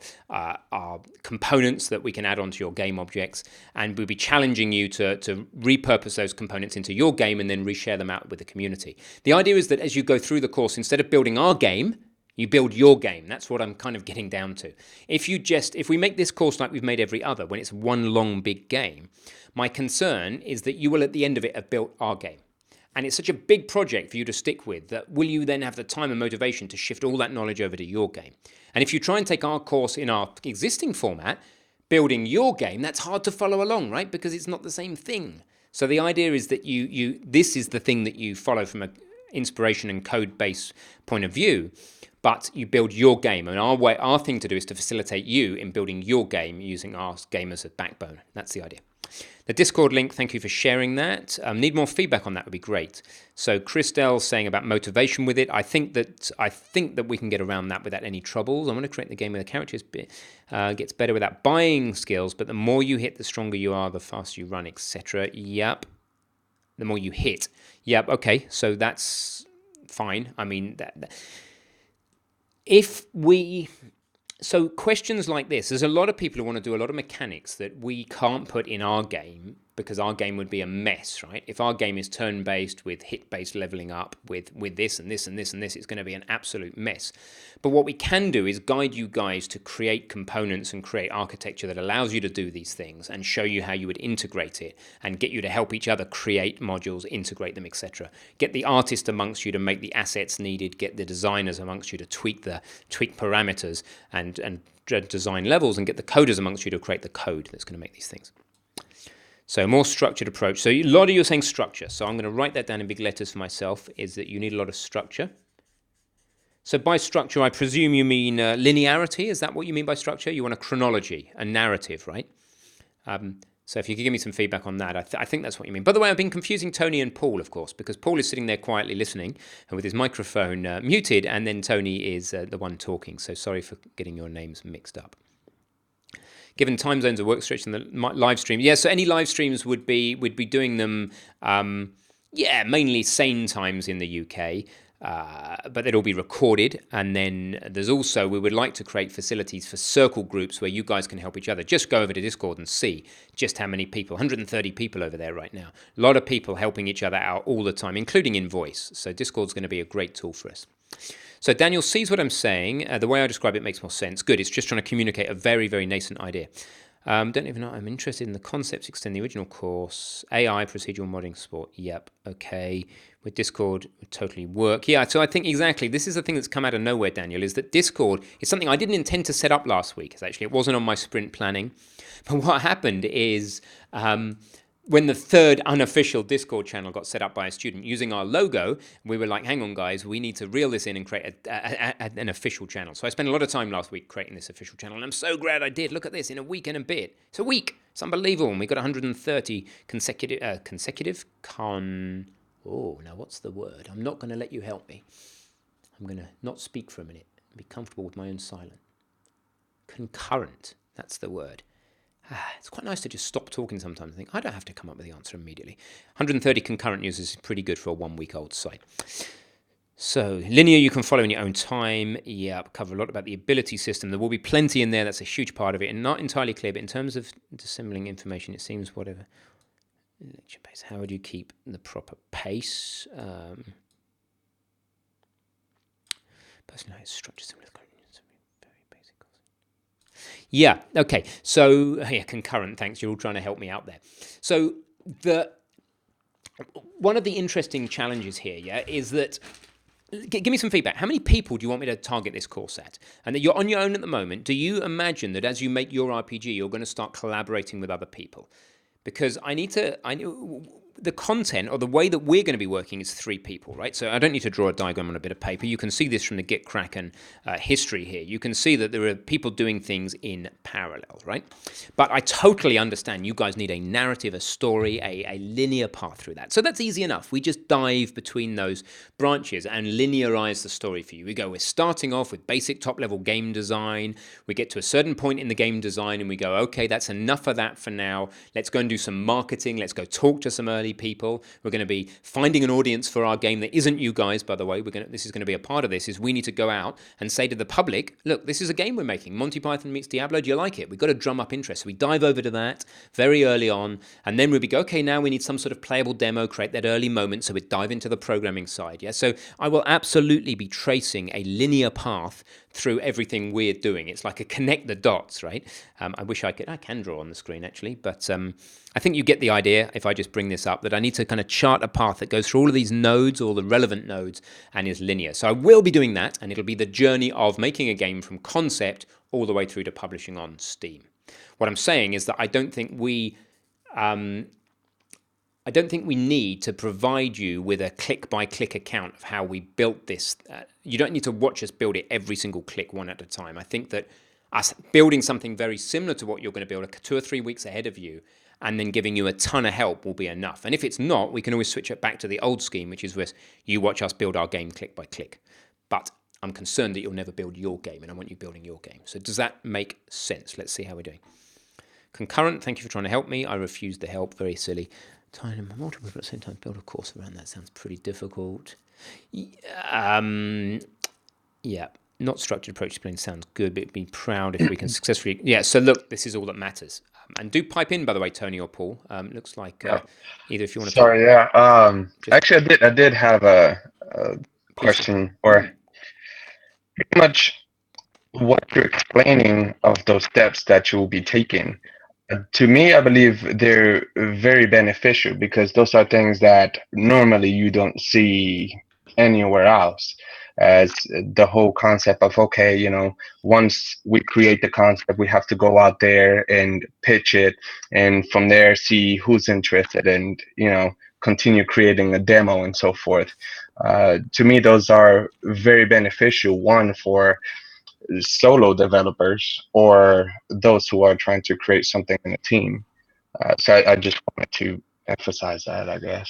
A: components that we can add onto your game objects, and we'll be challenging you to repurpose those components into your game and then reshare them out with the community. The idea is that as you go through the course, instead of building our game, you build your game. That's what I'm kind of getting down to. If we make this course like we've made every other, when it's one long big game, my concern is that you will at the end of it have built our game. And it's such a big project for you to stick with that will you then have the time and motivation to shift all that knowledge over to your game? And if you try and take our course in our existing format, building your game, that's hard to follow along, right? Because it's not the same thing. So the idea is that this is the thing that you follow from an inspiration and code base point of view, but you build your game. And our thing to do is to facilitate you in building your game using our game as a backbone. That's the idea. The Discord link, thank you for sharing that. Need more feedback on that would be great. So Christelle saying about motivation with it. I think that we can get around that without any troubles. I want to create the game where the characters gets better without buying skills, but the more you hit, the stronger you are, the faster you run, etc. Yep. The more you hit. Yep. Okay. So that's fine. I mean, So questions like this, there's a lot of people who want to do a lot of mechanics that we can't put in our game because our game would be a mess, right? If our game is turn-based with hit-based leveling up with this and this and this and this, it's going to be an absolute mess. But what we can do is guide you guys to create components and create architecture that allows you to do these things and show you how you would integrate it and get you to help each other create modules, integrate them, etc. Get the artist amongst you to make the assets needed, get the designers amongst you to tweak parameters and design levels, and get the coders amongst you to create the code that's going to make these things. So more structured approach. So a lot of you are saying structure. So I'm going to write that down in big letters for myself, is that you need a lot of structure. So by structure, I presume you mean linearity. Is that what you mean by structure? You want a chronology, a narrative, right? So if you could give me some feedback on that, I think that's what you mean. By the way, I've been confusing Tony and Paul, of course, because Paul is sitting there quietly listening and with his microphone muted, and then Tony is the one talking. So sorry for getting your names mixed up. Given time zones of work stretch in the live stream. Yeah, so any live streams would be doing them, mainly sane times in the UK. But they'll be recorded, and then there's also, we would like to create facilities for circle groups where you guys can help each other. Just go over to Discord and see just how many people, 130 people over there right now. A lot of people helping each other out all the time, including in voice. So Discord's going to be a great tool for us. So Daniel sees what I'm saying. The way I describe it makes more sense. Good, it's just trying to communicate a very, very nascent idea. Don't even know, I'm interested in the concepts, extend the original course, AI, procedural modding, support, yep, okay. With Discord, would totally work. Yeah, so I think exactly, this is the thing that's come out of nowhere, Daniel, is that Discord is something I didn't intend to set up last week. Actually, it wasn't on my sprint planning. But what happened is, when the third unofficial Discord channel got set up by a student using our logo, we were like, hang on, guys, we need to reel this in and create an official channel. So I spent a lot of time last week creating this official channel, and I'm so glad I did. Look at this, in a week and a bit. It's a week. It's unbelievable. And we got 130 Oh, now what's the word? I'm not going to let you help me. I'm going to not speak for a minute and be comfortable with my own silence. Concurrent, that's the word. It's quite nice to just stop talking sometimes and think, I don't have to come up with the answer immediately. 130 concurrent users is pretty good for a 1-week-old site. So, linear you can follow in your own time. Yeah, cover a lot about the ability system. There will be plenty in there. That's a huge part of it. And not entirely clear, but in terms of dissembling information, it seems whatever. Lecture pace. How would you keep the proper pace? Personalized structure similar to very basic. Yeah, okay. So, yeah, concurrent, thanks. You're all trying to help me out there. So, one of the interesting challenges here, yeah, is that, give me some feedback. How many people do you want me to target this course at? And that you're on your own at the moment. Do you imagine that as you make your RPG, you're going to start collaborating with other people? Because the content or the way that we're going to be working is 3 people, right? So I don't need to draw a diagram on a bit of paper. You can see this from the Git Kraken history here. You can see that there are people doing things in parallel, right? But I totally understand you guys need a narrative, a story, a linear path through that. So that's easy enough. We just dive between those branches and linearize the story for you. We're starting off with basic top-level game design. We get to a certain point in the game design and we go, okay, that's enough of that for now. Let's go and do some marketing. Let's go talk to some early people. We're going to be finding an audience for our game that isn't you guys, by the way. This is going to be a part of this, is we need to go out and say to the public, look, this is a game we're making. Monty Python meets Diablo. Do you like it? We've got to drum up interest. So we dive over to that very early on, and then we go, okay, now we need some sort of playable demo, create that early moment, so we dive into the programming side. Yeah, so I will absolutely be tracing a linear path through everything we're doing. It's like a connect the dots, right? I wish I can draw on the screen actually, but I think you get the idea if I just bring this up, that I need to kind of chart a path that goes through all of these nodes, all the relevant nodes, and is linear. So I will be doing that, and it'll be the journey of making a game from concept all the way through to publishing on Steam. What I'm saying is that I don't think we need to provide you with a click-by-click account of how we built this. You don't need to watch us build it every single click one at a time. I think that us building something very similar to what you're going to build 2 or 3 weeks ahead of you and then giving you a ton of help will be enough. And if it's not, we can always switch it back to the old scheme, which is where you watch us build our game click by click. But I'm concerned that you'll never build your game, and I want you building your game. So does that make sense? Let's see how we're doing. Concurrent, thank you for trying to help me. I refuse the help, very silly. Trying to multiple at the same time, build a course around that sounds pretty difficult. Yeah, not structured approach to playing sounds good, but be proud if we can successfully. Yeah, so look, this is all that matters. And do pipe in, by the way, Tony or Paul. Looks like either if you want to.
B: Sorry, actually, I did have a question, or pretty much what you're explaining of those steps that you'll be taking. To me, I believe they're very beneficial because those are things that normally you don't see anywhere else. As the whole concept of, okay, once we create the concept, we have to go out there and pitch it, and from there see who's interested, and continue creating a demo and so forth. To me, those are very beneficial. One, for solo developers or those who are trying to create something in a team. So I just wanted to emphasize that, I guess.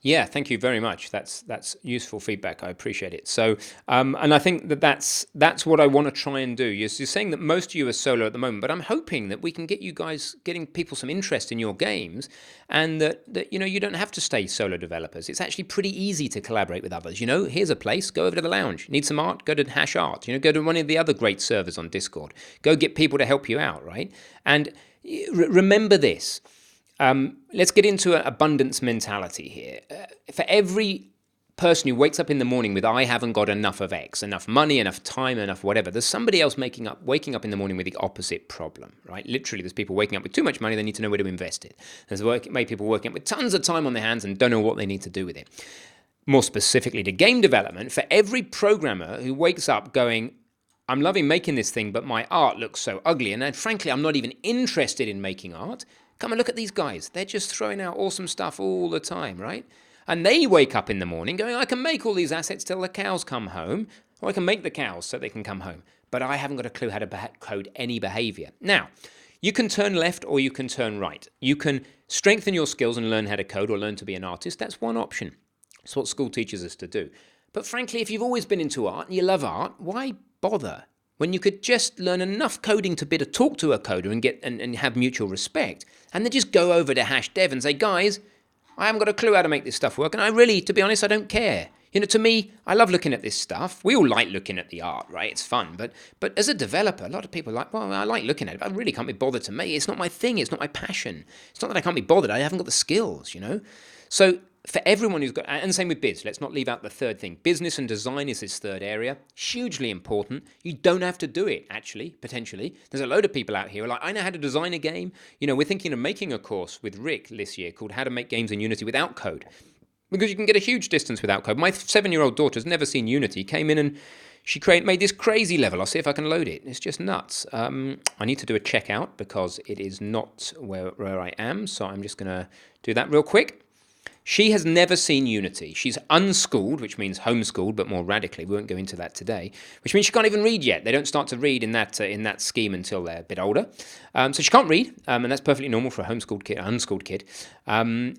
A: Yeah, thank you very much. That's useful feedback. I appreciate it. So, and I think that's what I want to try and do. You're saying that most of you are solo at the moment, but I'm hoping that we can get you guys, getting people some interest in your games, and that you don't have to stay solo developers. It's actually pretty easy to collaborate with others. Here's a place. Go over to the lounge. Need some art? Go to Hash Art. Go to one of the other great servers on Discord. Go get people to help you out, right? And remember this. Let's get into an abundance mentality here. For every person who wakes up in the morning with I haven't got enough of X, enough money, enough time, enough whatever, there's somebody else waking up in the morning with the opposite problem, right? Literally, there's people waking up with too much money, they need to know where to invest it. There's people waking up with tons of time on their hands and don't know what they need to do with it. More specifically to game development, for every programmer who wakes up going, I'm loving making this thing, but my art looks so ugly, and frankly, I'm not even interested in making art. Come and look at these guys. They're just throwing out awesome stuff all the time, right? And they wake up in the morning going, I can make all these assets till the cows come home, or I can make the cows so they can come home. But I haven't got a clue how to code any behavior. Now, you can turn left or you can turn right. You can strengthen your skills and learn how to code or learn to be an artist. That's one option. It's what school teaches us to do. But frankly, if you've always been into art and you love art, why bother? When you could just learn enough coding to be able to talk to a coder and get and have mutual respect, and then just go over to Hash Dev and say, guys, I haven't got a clue how to make this stuff work, and I really, to be honest, I don't care. To me, I love looking at this stuff. We all like looking at the art, right? It's fun. But as a developer, a lot of people are like, well, I like looking at it, but I really can't be bothered to make it. It's not my thing. It's not my passion. It's not that I can't be bothered. I haven't got the skills, So for everyone who's got, and same with biz, let's not leave out the third thing. Business and design is this third area, hugely important. You don't have to do it, actually, potentially. There's a load of people out here who are like, I know how to design a game. We're thinking of making a course with Rick this year called How to Make Games in Unity Without Code. Because you can get a huge distance without code. My 7-year-old daughter's never seen Unity, came in and she made this crazy level. I'll see if I can load it. It's just nuts. I need to do a checkout because it is not where I am. So I'm just going to do that real quick. She has never seen Unity. She's unschooled, which means homeschooled, but more radically. We won't go into that today, which means she can't even read yet. They don't start to read in that scheme until they're a bit older. So she can't read, and that's perfectly normal for a unschooled kid.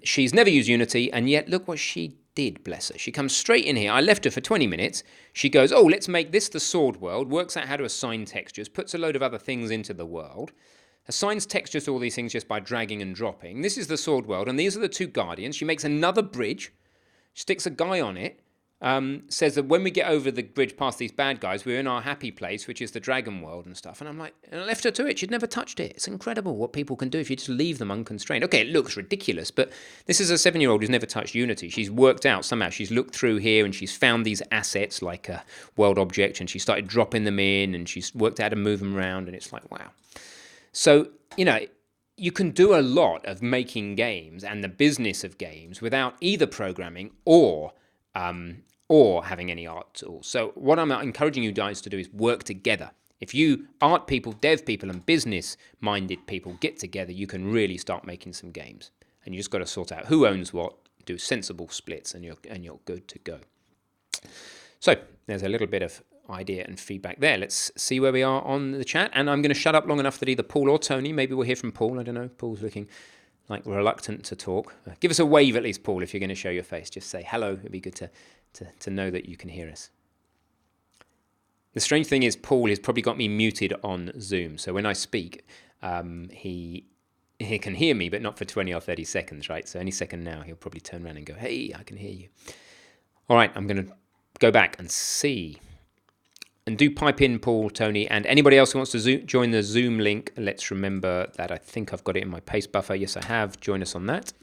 A: She's never used Unity, and yet look what she did, bless her. She comes straight in here. I left her for 20 minutes. She goes, oh, let's make this the sword world, works out how to assign textures, puts a load of other things into the world. Assigns textures to all these things just by dragging and dropping. This is the sword world, and these are the two guardians. She makes another bridge, sticks a guy on it, says that when we get over the bridge past these bad guys, we're in our happy place, which is the dragon world and stuff. And I'm like, and I left her to it. She'd never touched it. It's incredible what people can do if you just leave them unconstrained. Okay, it looks ridiculous, but this is a 7-year-old who's never touched Unity. She's worked out somehow. She's looked through here and she's found these assets like a world object, and she started dropping them in, and she's worked out how to move them around, and it's like, wow. So, you can do a lot of making games and the business of games without either programming or having any art tools. So what I'm encouraging you guys to do is work together. If you art people, dev people, and business-minded people get together, you can really start making some games. And you just got to sort out who owns what, do sensible splits, and you're good to go. So there's a little bit of idea and feedback there. Let's see where we are on the chat. And I'm going to shut up long enough that either Paul or Tony, maybe we'll hear from Paul. I don't know. Paul's looking like reluctant to talk. Give us a wave at least, Paul, if you're going to show your face. Just say hello. It'd be good to know that you can hear us. The strange thing is Paul has probably got me muted on Zoom. So when I speak, he can hear me, but not for 20 or 30 seconds, right? So any second now, he'll probably turn around and go, hey, I can hear you. All right, I'm going to go back and see. And do pipe in, Paul, Tony, and anybody else who wants to join the Zoom link. Let's remember that I think I've got it in my paste buffer. Yes, I have. Join us on that.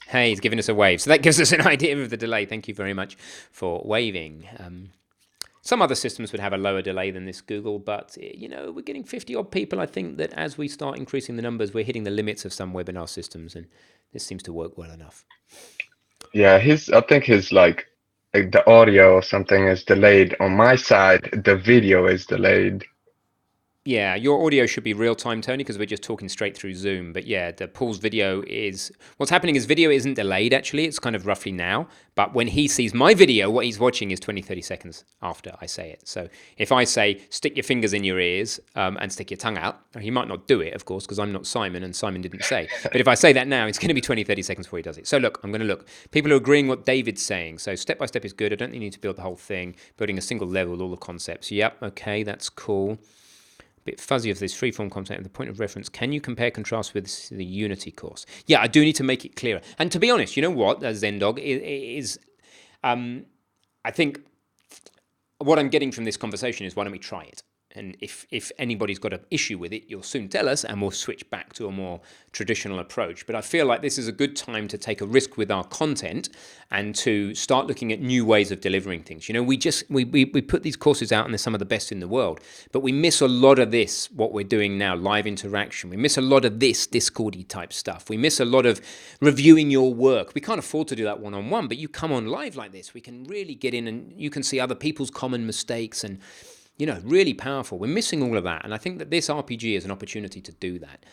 A: Hey, he's giving us a wave. So that gives us an idea of the delay. Thank you very much for waving. Some other systems would have a lower delay than this Google, but, you know, we're getting 50-odd people. I think that as we start increasing the numbers, we're hitting the limits of some webinar systems, and this seems to work well enough.
B: Yeah, I think his like the audio or something is delayed. On my side, the video is delayed.
A: Yeah, your audio should be real time, Tony, because we're just talking straight through Zoom. But yeah, the Paul's video is, what's happening is video isn't delayed, actually. It's kind of roughly now. But when he sees my video, what he's watching is 20, 30 seconds after I say it. So if I say, stick your fingers in your ears and stick your tongue out, he might not do it, of course, because I'm not Simon and Simon didn't say. But if I say that now, it's going to be 20, 30 seconds before he does it. So look, I'm going to look. People are agreeing what David's saying. So step by step is good. I don't think you need to build the whole thing. Building a single level, all the concepts. Yep, okay, that's cool. Bit fuzzy of this freeform content and the point of reference. Can you compare contrast with the Unity course? Yeah, I do need to make it clearer. And to be honest, you know what, Zendog is I think what I'm getting from this conversation is why don't we try it? And if anybody's got an issue with it, you'll soon tell us and we'll switch back to a more traditional approach. But I feel like this is a good time to take a risk with our content and to start looking at new ways of delivering things. You know, we put these courses out and they're some of the best in the world, but we miss a lot of this, what we're doing now, live interaction. We miss a lot of this Discord-y type stuff. We miss a lot of reviewing your work. We can't afford to do that one-on-one, but you come on live like this, we can really get in and you can see other people's common mistakes and, you know, really powerful. We're missing all of that. And I think that this RPG is an opportunity to do that.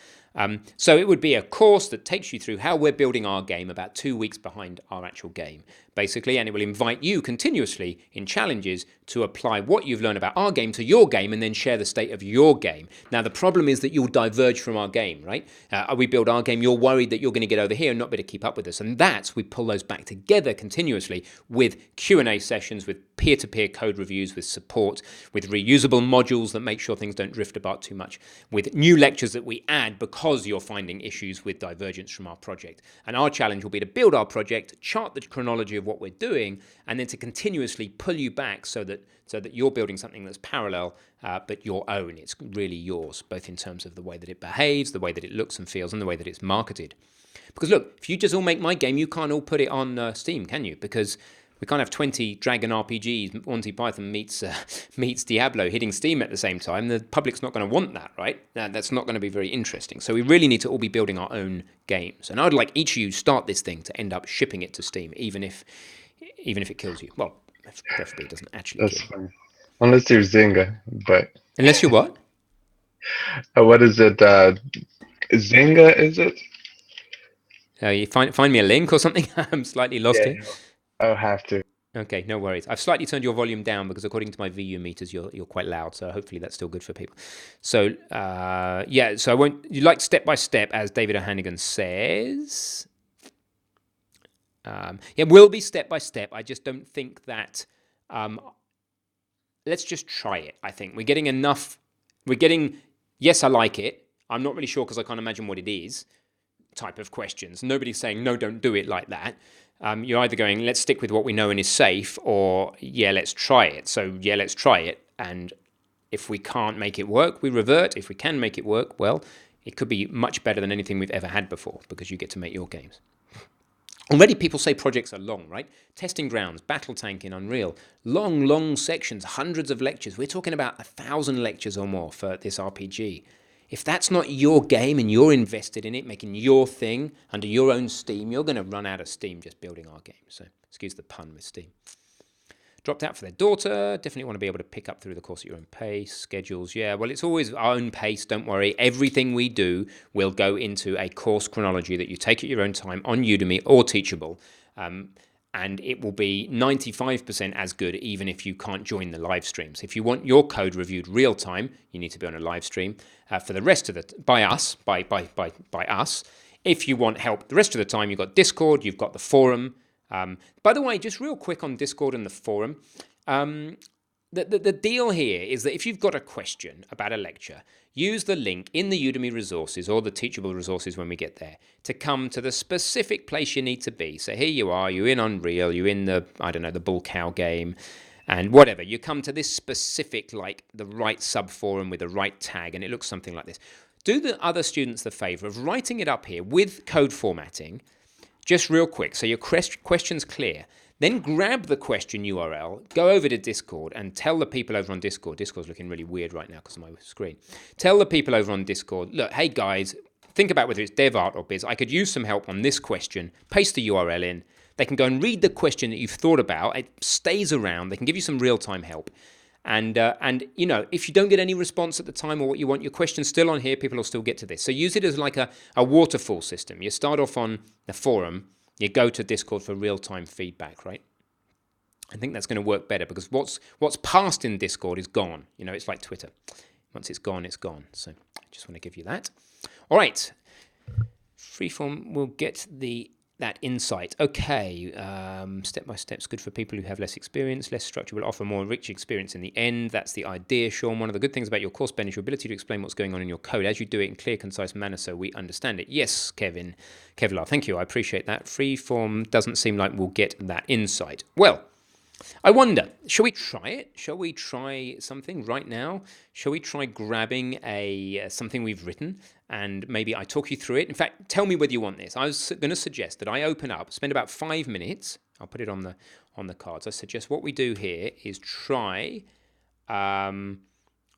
A: So it would be a course that takes you through how we're building our game about 2 weeks behind our actual game, basically. And it will invite you continuously in challenges to apply what you've learned about our game to your game and then share the state of your game. Now, the problem is that you'll diverge from our game, right? We build our game, you're worried that you're going to get over here and not be able to keep up with us. And that's, we pull those back together continuously with Q&A sessions, with peer-to-peer code reviews, with support, with reusable modules that make sure things don't drift apart too much, with new lectures that we add because you're finding issues with divergence from our project. And our challenge will be to build our project, chart the chronology of what we're doing, and then to continuously pull you back so that you're building something that's parallel, but your own. It's really yours, both in terms of the way that it behaves, the way that it looks and feels, and the way that it's marketed. Because look, if you just all make my game, you can't all put it on Steam, can you? Because we can't have 20 Dragon RPGs, Monty Python meets Diablo hitting Steam at the same time. The public's not going to want that, right? That's not going to be very interesting. So we really need to all be building our own games. And I'd like each of you start this thing to end up shipping it to Steam, even if it kills you. Well, preferably it doesn't actually kill you.
B: Fine. Unless you're Zynga, but
A: Unless you're what?
B: what is it? Zynga, is it?
A: You find me a link or something? I'm slightly lost here.
B: I'll have to.
A: Okay, no worries. I've slightly turned your volume down because according to my VU meters, you're quite loud. So hopefully that's still good for people. So yeah, so I won't. You like step by step, as David O'Hannigan says. Yeah, will be step by step. I just don't think that. Let's just try it. I think we're getting enough. We're getting. Yes, I like it. I'm not really sure because I can't imagine what it is. Type of questions. Nobody's saying no, don't do it like that. You're either going, let's stick with what we know and is safe, or yeah, let's try it. So yeah, let's try it. And if we can't make it work, we revert. If we can make it work, well, it could be much better than anything we've ever had before because you get to make your games. Already people say projects are long, right? Testing Grounds, Battle Tank in Unreal, long sections, hundreds of lectures. We're talking about 1,000 lectures or more for this RPG. If that's not your game and you're invested in it, making your thing under your own steam, you're going to run out of steam just building our game. So excuse the pun with steam. Dropped out for their daughter. Definitely want to be able to pick up through the course at your own pace. Schedules, yeah. Well, it's always our own pace. Don't worry. Everything we do will go into a course chronology that you take at your own time on Udemy or Teachable. And it will be 95% as good even if you can't join the live streams. If you want your code reviewed real time, you need to be on a live stream. For the rest of the by us. If you want help the rest of the time, you've got Discord, you've got the forum. By the way, just real quick on Discord and the forum, the deal here is that if you've got a question about a lecture, use the link in the Udemy resources or the Teachable resources when we get there to come to the specific place you need to be. So here you are, you're in Unreal, you're in the, I don't know, the bull cow game, and whatever. You come to this specific, like the right sub-forum with the right tag, and it looks something like this. Do the other students the favor of writing it up here with code formatting, just real quick, so your question's clear. Then grab the question URL, go over to Discord, and tell the people over on Discord. Discord's looking really weird right now because of my screen. Tell the people over on Discord, look, hey guys, think about whether it's dev, art, or biz. I could use some help on this question. Paste the URL in. They can go and read the question that you've thought about. It stays around. They can give you some real-time help. And you know, if you don't get any response at the time or what you want, your question's still on here, people will still get to this. So use it as like a waterfall system. You start off on the forum, you go to Discord for real-time feedback, right? I think that's going to work better because what's passed in Discord is gone. You know, it's like Twitter. Once it's gone, it's gone. So I just want to give you that. All right. Freeform will get that insight. Okay, step by step is good for people who have less experience. Less structure will offer more rich experience in the end. That's the idea, Sean. One of the good things about your course, Ben, is your ability to explain what's going on in your code as you do it in clear, concise manner so we understand it. Yes, Kevlar, thank you. I appreciate that. Freeform doesn't seem like we'll get that insight. Well, I wonder, shall we try it? Shall we try something right now? Shall we try grabbing something we've written and maybe I talk you through it? In fact, tell me whether you want this. I was going to suggest that I open up, spend about 5 minutes. I'll put it on the cards. I suggest what we do here is try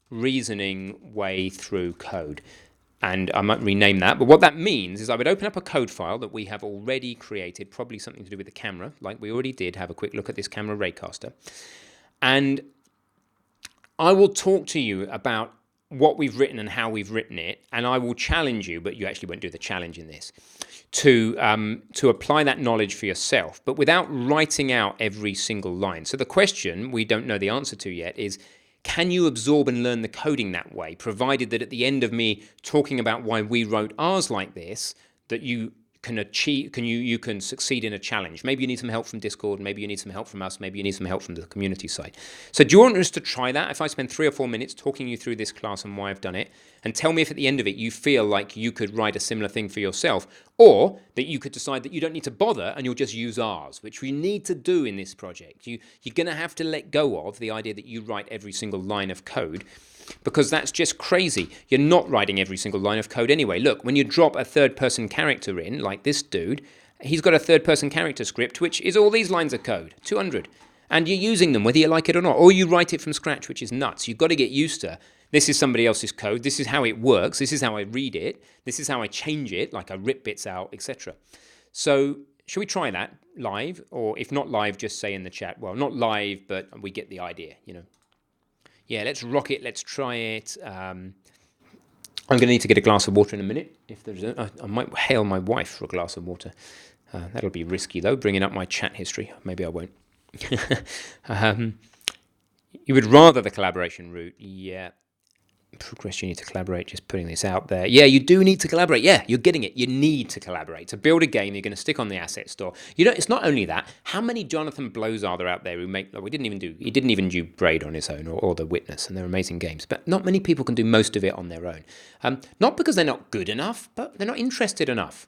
A: reasoning way through code. And I might rename that. But what that means is I would open up a code file that we have already created, probably something to do with the camera, like we already did. Have a quick look at this camera Raycaster. And I will talk to you about what we've written and how we've written it. And I will challenge you, but you actually won't do the challenge in this, to apply that knowledge for yourself, but without writing out every single line. So the question we don't know the answer to yet is, can you absorb and learn the coding that way, provided that at the end of me talking about why we wrote ours like this, that you can achieve, you can succeed in a challenge. Maybe you need some help from Discord, maybe you need some help from us, maybe you need some help from the community side. So do you want us to try that? If I spend 3 or 4 minutes talking you through this class and why I've done it, and tell me if at the end of it you feel like you could write a similar thing for yourself, or that you could decide that you don't need to bother and you'll just use ours, which we need to do in this project. You're going to have to let go of the idea that you write every single line of code, because that's just crazy. You're not writing every single line of code anyway. Look, when you drop a third-person character in, like this dude, he's got a third-person character script, which is all these lines of code, 200. And you're using them whether you like it or not, or you write it from scratch, which is nuts. You've got to get used to, this is somebody else's code, this is how it works, this is how I read it, this is how I change it, like I rip bits out, etc. So should we try that live? Or if not live, just say in the chat, well, not live, but we get the idea, you know. Yeah, let's rock it. Let's try it. I'm going to need to get a glass of water in a minute. If there's, I might hail my wife for a glass of water. That'll be risky though, bringing up my chat history. Maybe I won't. You would rather the collaboration route? Yeah. Progress, you need to collaborate, just putting this out there. Yeah, you do need to collaborate. Yeah, you're getting it. You need to collaborate. To build a game, you're going to stick on the asset store. You know, it's not only that. How many Jonathan Blows are there out there who make, he didn't even do Braid on his own or The Witness, and they're amazing games. But not many people can do most of it on their own. Not because they're not good enough, but they're not interested enough.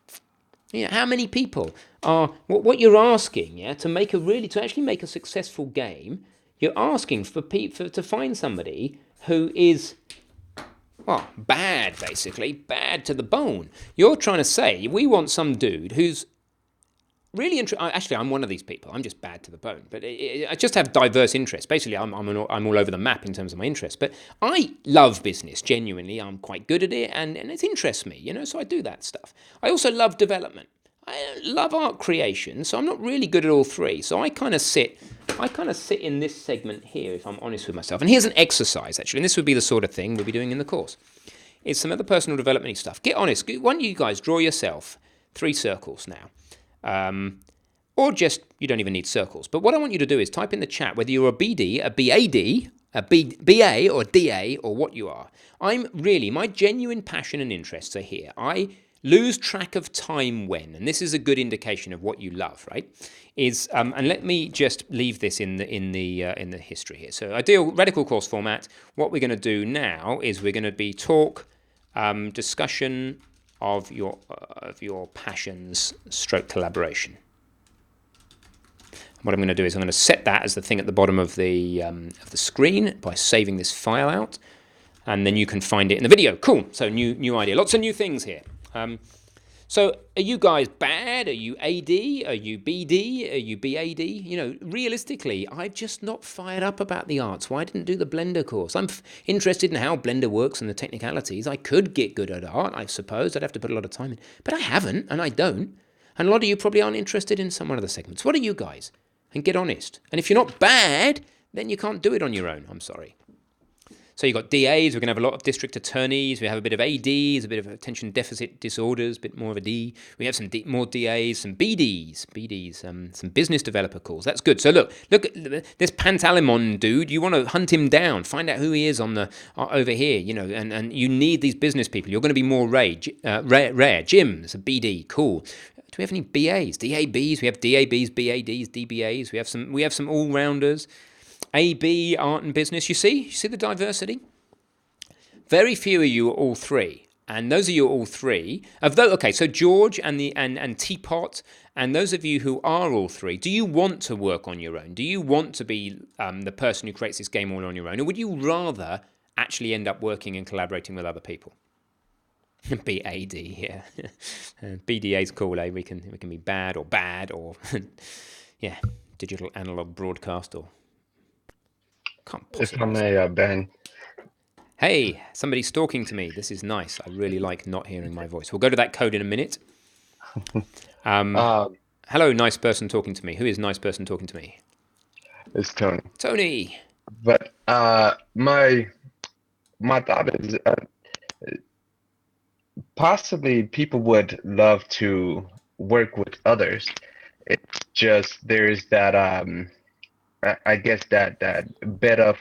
A: Yeah, how many people are, what you're asking, yeah, to actually make a successful game, you're asking to find somebody who is, well, bad, basically, bad to the bone. You're trying to say, we want some dude who's really interested. Actually, I'm one of these people. I'm just bad to the bone. But I just have diverse interests. Basically, I'm all over the map in terms of my interests. But I love business, genuinely. I'm quite good at it, and it interests me, you know, so I do that stuff. I also love development. I love art creation, so I'm not really good at all three. So I kind of sit in this segment here, if I'm honest with myself. And here's an exercise, actually, and this would be the sort of thing we'll be doing in the course. It's some other personal development stuff. Get honest. Why don't you guys draw yourself 3 circles now? Or just, you don't even need circles. But what I want you to do is type in the chat whether you're a BD, a BAD, a BA, or DA, or what you are. My genuine passion and interests are here. I lose track of time when, and this is a good indication of what you love, right? And let me just leave this in the history here. So ideal radical course format. What we're going to do now is we're going to be discussion of your passions stroke collaboration. What I'm going to do is I'm going to set that as the thing at the bottom of the screen by saving this file out, and then you can find it in the video. Cool. So new idea. Lots of new things here. So are you guys bad? Are you AD? Are you BD? Are you BAD? You know, realistically, I'm just not fired up about the arts. Why didn't do the Blender course? I'm interested in how Blender works and the technicalities. I could get good at art, I suppose. I'd have to put a lot of time in. But I haven't, and I don't. And a lot of you probably aren't interested in some one of the segments. What are you guys? And get honest. And if you're not bad, then you can't do it on your own. I'm sorry. So you've got DAs, we're going to have a lot of district attorneys, we have a bit of ADs, a bit of attention deficit disorders, a bit more of a D. We have some more DAs, some BDs, some business developer calls. That's good. So look this Pantalemon dude, you want to hunt him down, find out who he is on the over here, you know, and you need these business people. You're going to be more rare. Jim's a BD, cool. Do we have any BAs? DABs, we have DABs, BADs, DBAs, we have some all-rounders. AB, art and business, you see the diversity? Very few of you are all three. And those of you all three, so George and Teapot, and those of you who are all three, do you want to work on your own? Do you want to be the person who creates this game all on your own? Or would you rather actually end up working and collaborating with other people? BAD, yeah. BDA is cool, eh? We can be bad or yeah, digital analog broadcast or...
B: If I may, Ben.
A: Hey, somebody's talking to me. This is nice. I really like not hearing my voice. We'll go to that code in a minute. Hello, nice person talking to me. Who is nice person talking to me?
B: It's Tony.
A: Tony.
B: But my thought is possibly people would love to work with others. It's just there's that I guess that bit of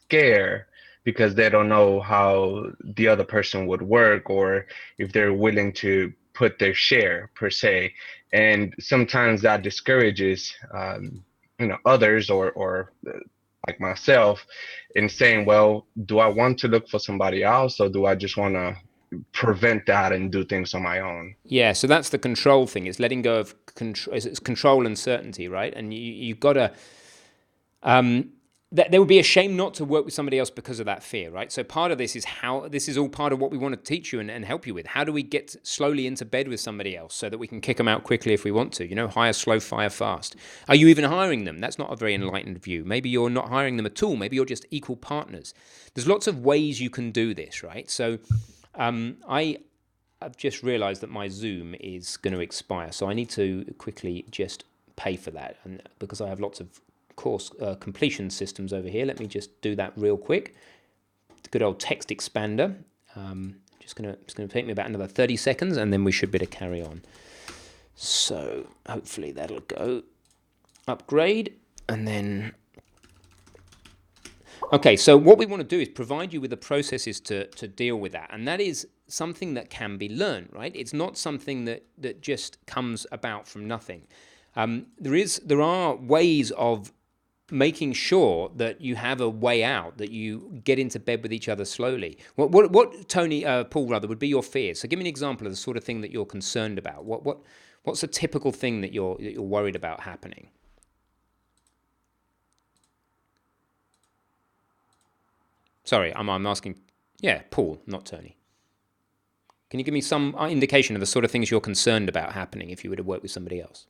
B: scare because they don't know how the other person would work or if they're willing to put their share per se, and sometimes that discourages others or like myself in saying, well, do I want to look for somebody else or do I just want to prevent that and do things on my own?
A: Yeah, so that's the control thing. It's letting go of control. It's control and certainty, right? And you've got to. There would be a shame not to work with somebody else because of that fear, right? So part of this is this is all part of what we want to teach you and help you with. How do we get slowly into bed with somebody else so that we can kick them out quickly if we want to? You know, hire slow, fire fast. Are you even hiring them? That's not a very enlightened view. Maybe you're not hiring them at all. Maybe you're just equal partners. There's lots of ways you can do this, right? So I've just realized that my Zoom is going to expire. So I need to quickly just pay for that. And because I have lots of course completion systems over here, let me just do that real quick. The good old text expander. It's going to take me about another 30 seconds and then we should be able to carry on. So hopefully that'll go. Upgrade and then... Okay, so what we want to do is provide you with the processes to deal with that. And that is something that can be learned, right? It's not something that just comes about from nothing. There are ways of making sure that you have a way out, that you get into bed with each other slowly. What Tony, Paul rather, would be your fears? So give me an example of the sort of thing that you're concerned about. What's a typical thing that you're worried about happening? Sorry, I'm asking. Yeah, Paul, not Tony. Can you give me some indication of the sort of things you're concerned about happening if you were to work with somebody else?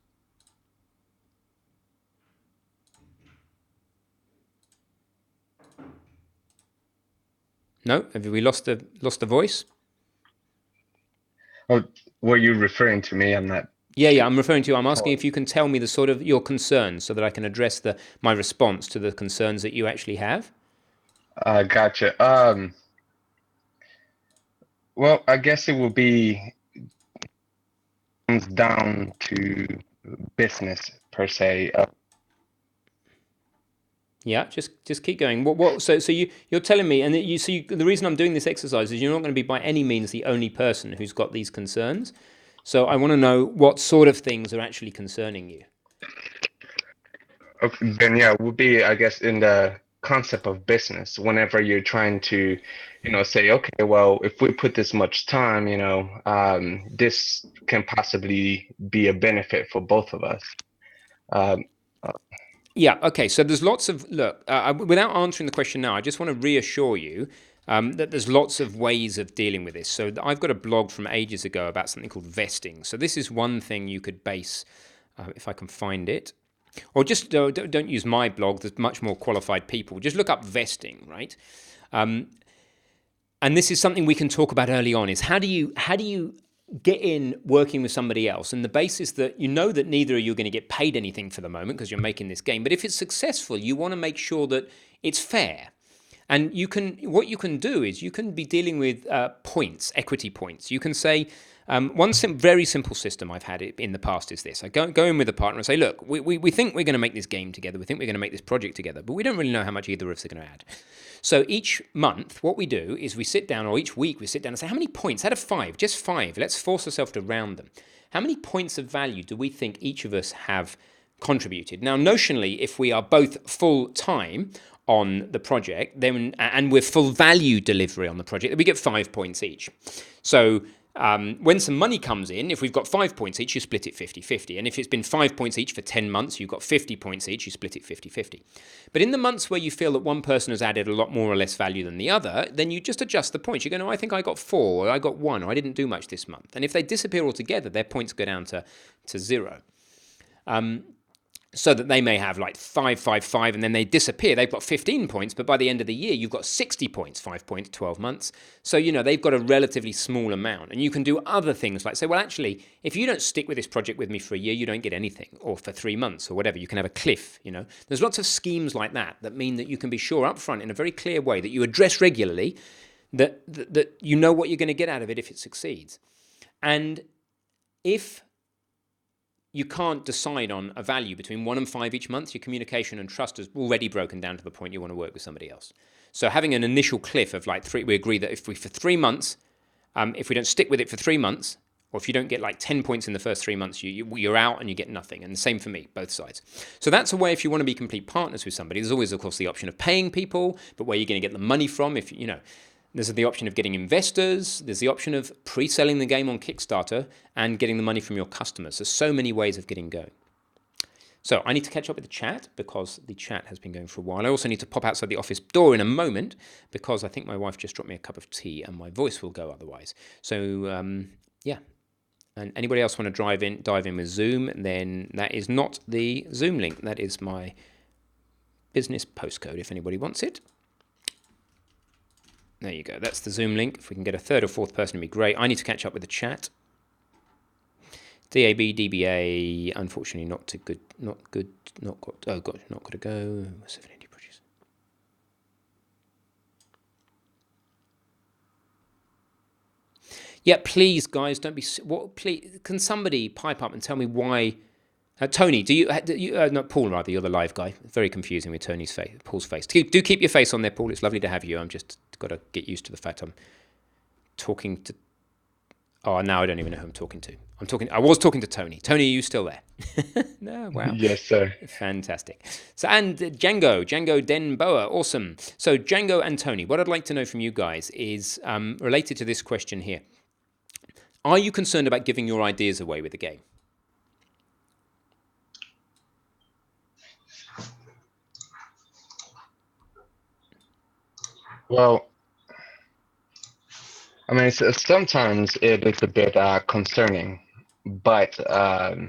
A: No? Have we lost the voice?
B: Oh, were you referring to me? I'm not
A: Yeah, I'm referring to. I'm asking if you can tell me the sort of your concerns so that I can address my response to the concerns that you actually have.
B: Gotcha. Well, I guess it will be comes down to business per se.
A: Yeah, just keep going. So you're telling me, and the reason I'm doing this exercise is you're not going to be by any means the only person who's got these concerns. So I want to know what sort of things are actually concerning you.
B: Okay, then yeah, it would be, I guess, in the concept of business. Whenever you're trying to, say, okay, well, if we put this much time, this can possibly be a benefit for both of us. Um,
A: Yeah, okay. So there's lots of, look, without answering the question now, I just want to reassure you that there's lots of ways of dealing with this. So I've got a blog from ages ago about something called vesting. So this is one thing you could base, if I can find it, or just don't use my blog. There's much more qualified people. Just look up vesting, right? And this is something we can talk about early on. Is how do you get in working with somebody else, and the basis that you know that neither of you are going to get paid anything for the moment because you're making this game. But if it's successful, you want to make sure that it's fair. And what you can do is you can be dealing with points, equity points. You can say, very simple system I've had in the past is this. I go in with a partner and say, look, we think we're going to make this game together. We think we're going to make this project together, but we don't really know how much either of us are going to add. So each month, what we do is we sit down, or each week we sit down and say, how many points out of 5, just 5, let's force ourselves to round them. How many points of value do we think each of us have contributed? Now, notionally, if we are both full-time on the project, then and we're full value delivery on the project, then we get 5 points each. So when some money comes in, if we've got 5 points each, you split it 50-50. And if it's been 5 points each for 10 months, you've got 50 points each, you split it 50-50. But in the months where you feel that one person has added a lot more or less value than the other, then you just adjust the points. You go, no, I think I got 4, or I got 1, or I didn't do much this month. And if they disappear altogether, their points go down to 0. So that they may have like 5, 5, 5, and then they disappear. They've got 15 points, but by the end of the year, you've got 60 points, 5 points, 12 months. So, they've got a relatively small amount. And you can do other things like say, well, actually, if you don't stick with this project with me for a year, you don't get anything, or for 3 months or whatever. You can have a cliff, There's lots of schemes like that mean that you can be sure up front in a very clear way that you address regularly that you know what you're going to get out of it if it succeeds. And if you can't decide on a value between 1 and 5 each month, your communication and trust is already broken down to the point you want to work with somebody else. So having an initial cliff of like 3, we agree that for 3 months, if we don't stick with it for 3 months, or if you don't get like 10 points in the first 3 months, you're out and you get nothing. And the same for me, both sides. So that's a way if you want to be complete partners with somebody. There's always, of course, the option of paying people, but where you're going to get the money from, if there's the option of getting investors. There's the option of pre-selling the game on Kickstarter and getting the money from your customers. There's so many ways of getting going. So I need to catch up with the chat because the chat has been going for a while. I also need to pop outside the office door in a moment because I think my wife just dropped me a cup of tea and my voice will go otherwise. So yeah. And anybody else want to dive in with Zoom, then that is not the Zoom link. That is my business postcode if anybody wants it. There you go. That's the Zoom link. If we can get a third or fourth person, it'd be great. I need to catch up with the chat. DAB, DBA, unfortunately not too good. Not good. Not got. Oh god, not got to go. 780 produce. Yeah, please, guys, don't be. What? Please, can somebody pipe up and tell me why? Tony, do you not Paul, rather, you're the live guy. Very confusing with Tony's face, Paul's face. Do keep your face on there, Paul. It's lovely to have you. I'm just got to get used to the fact I'm talking to. Oh, now I don't even know who I'm talking to. I was talking to Tony. Tony, are you still there? No, wow.
B: Yes, sir.
A: Fantastic. So, and Django Denboa, awesome. So, Django and Tony, what I'd like to know from you guys is related to this question here. Are you concerned about giving your ideas away with the game?
B: Well, I mean, sometimes it is a bit concerning, but I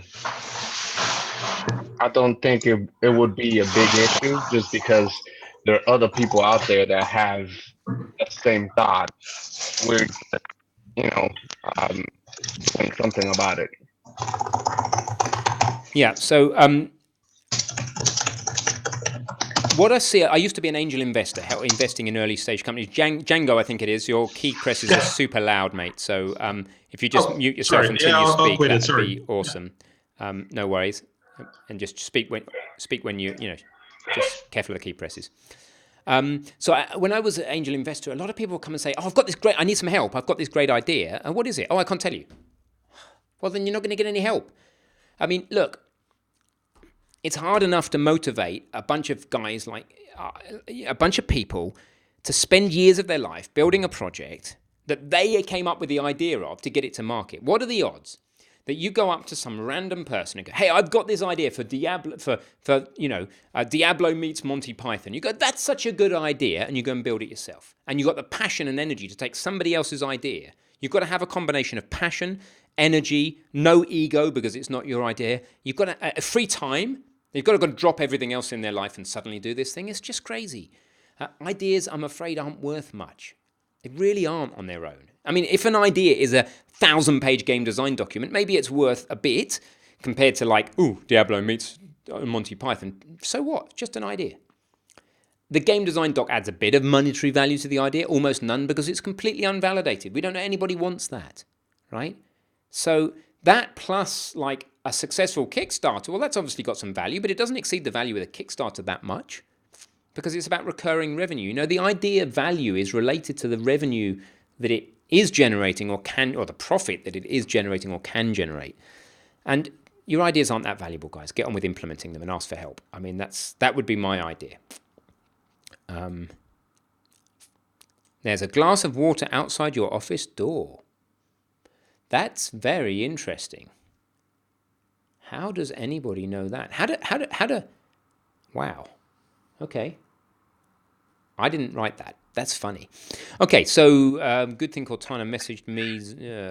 B: don't think it would be a big issue just because there are other people out there that have the same thought. We're, doing something about it.
A: Yeah. So what I see, I used to be an angel investor, investing in early stage companies. Django, I think it is. Your key presses are super loud, mate. So if you just mute yourself
E: sorry.
A: until
E: Yeah,
A: you
E: I'll
A: speak,
E: quit it.
A: that would
E: Sorry.
A: be awesome. No worries, and just speak when you just careful of the key presses. When I was an angel investor, a lot of people would come and say, "Oh, I've got this great. I need some help. I've got this great idea. And what is it? Oh, I can't tell you." Well, then you're not going to get any help. I mean, look, it's hard enough to motivate a bunch of guys, like a bunch of people, to spend years of their life building a project that they came up with the idea of to get it to market. What are the odds that you go up to some random person and go, "Hey, I've got this idea for Diablo, Diablo meets Monty Python." You go, "That's such a good idea," and you go and build it yourself. And you've got the passion and energy to take somebody else's idea. You've got to have a combination of passion, energy, no ego because it's not your idea. You've got a free time. They've got to drop everything else in their life and suddenly do this thing. It's just crazy. Ideas, I'm afraid, aren't worth much. They really aren't on their own. I mean, if an idea is a 1,000-page game design document, maybe it's worth a bit compared to like, Diablo meets Monty Python. So what? Just an idea. The game design doc adds a bit of monetary value to the idea, almost none, because it's completely unvalidated. We don't know anybody wants that, right? So that plus like a successful Kickstarter, well, that's obviously got some value, but it doesn't exceed the value of a Kickstarter that much because it's about recurring revenue. The idea value is related to the revenue that it is generating or the profit that it is generating or can generate. And your ideas aren't that valuable, guys. Get on with implementing them and ask for help. I mean, that would be my idea. There's a glass of water outside your office door. That's very interesting. How does anybody know that? How do? Wow. Okay. I didn't write that. That's funny. Okay, so good thing Cortana messaged me.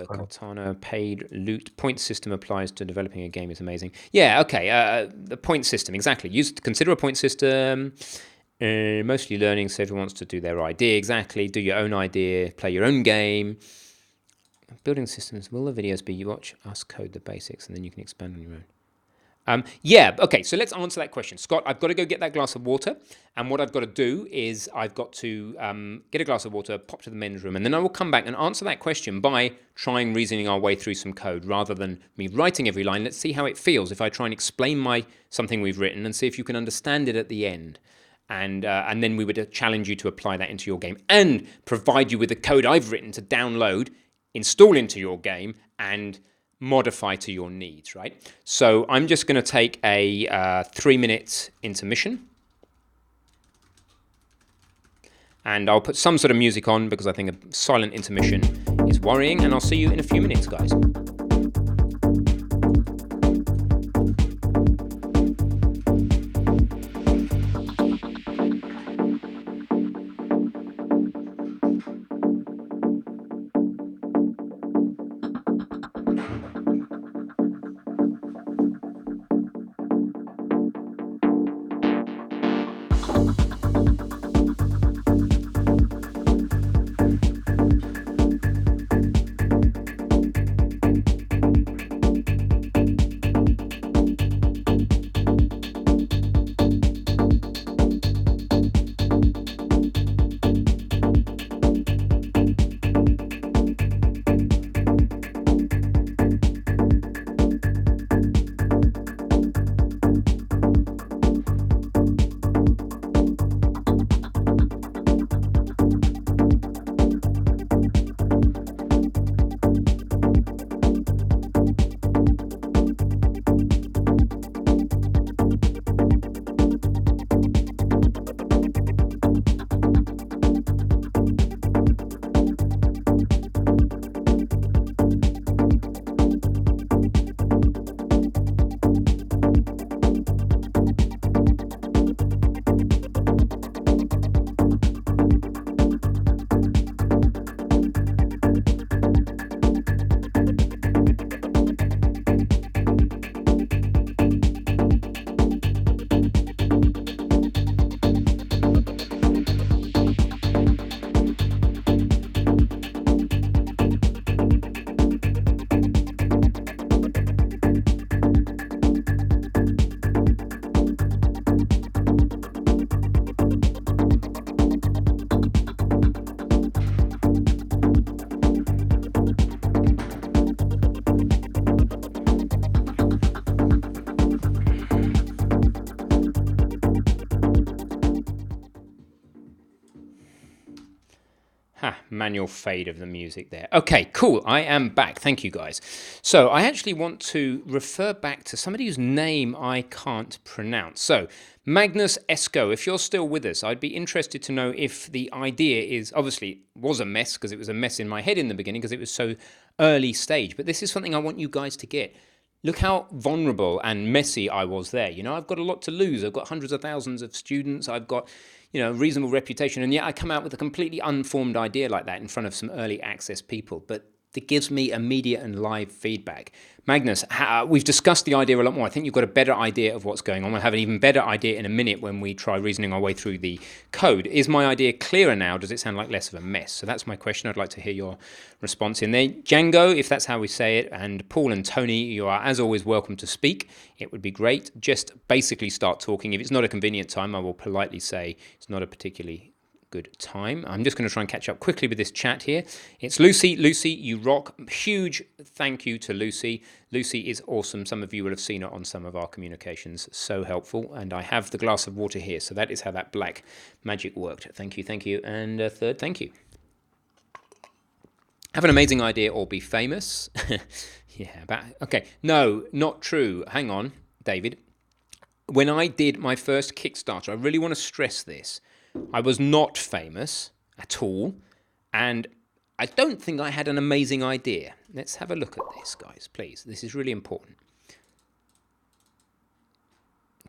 A: Cortana paid loot point system applies to developing a game is amazing. Yeah. Okay. The point system exactly. Consider a point system. Mostly learning. So everyone wants to do their idea exactly. Do your own idea. Play your own game. Building systems, will the videos be you watch us code the basics and then you can expand on your own? Yeah, okay, so let's answer that question. Scott, I've got to go get that glass of water, and what I've got to do is I've got to get a glass of water, pop to the men's room, and then I will come back and answer that question by trying reasoning our way through some code rather than me writing every line. Let's see how it feels if I try and explain something we've written and see if you can understand it at the end. And then we would challenge you to apply that into your game and provide you with the code I've written to download, install into your game, and modify to your needs, right? So I'm just going to take a 3-minute intermission. And I'll put some sort of music on because I think a silent intermission is worrying. And I'll see you in a few minutes, guys. manual fade of the music there. Okay, cool. I am back. Thank you, guys. So I actually want to refer back to somebody whose name I can't pronounce. So Magnus Esco, if you're still with us, I'd be interested to know if the idea is, obviously was a mess because it was a mess in my head in the beginning because it was so early stage, but this is something I want you guys to get. Look how vulnerable and messy I was there. You know, I've got a lot to lose. I've got hundreds of thousands of students. I've got, you know, a reasonable reputation. And yet I come out with a completely unformed idea like that in front of some early access people. But it gives me immediate and live feedback. Magnus, we've discussed the idea a lot more. I think you've got a better idea of what's going on. We'll have an even better idea in a minute when we try reasoning our way through the code. Is my idea clearer now? Does it sound like less of a mess? So that's my question. I'd like to hear your response in there. Django, if that's how we say it, and Paul and Tony, you are, as always, welcome to speak. It would be great. Just basically start talking. If it's not a convenient time, I will politely say it's not a particularly good time. I'm just going to try and catch up quickly with this chat here. It's Lucy. Lucy, you rock. Huge thank you to Lucy. Lucy is awesome. Some of you will have seen her on some of our communications. So helpful. And I have the glass of water here. So that is how that black magic worked. Thank you, thank you. And third, thank you. Have an amazing idea or be famous. Yeah, okay. No, not true. Hang on, David. When I did my first Kickstarter, I really want to stress this. I was not famous at all, and I don't think I had an amazing idea. Let's have a look at this, guys, please. This is really important.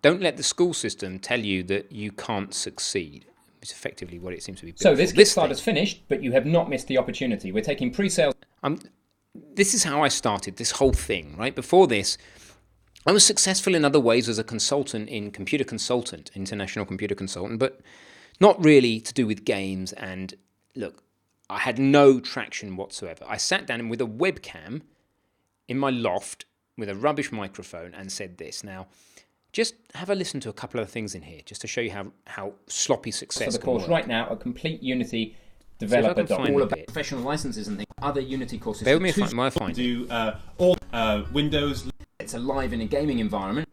A: Don't let the school system tell you that you can't succeed. It's effectively what it seems to be. So this Kickstarter's finished, but you have not missed the opportunity. We're taking pre-sales. This is how I started this whole thing, right? Before this, I was successful in other ways as a consultant in international computer consultant, but not really to do with games. And look, I had no traction whatsoever. I sat down with a webcam in my loft with a rubbish microphone and said this. Now, just have a listen to a couple of things in here, just to show you how sloppy success. So the course right now, a complete Unity developer. All about professional licenses and things. Other Unity courses. Bear with me if I find do all Windows. It's alive in a gaming environment.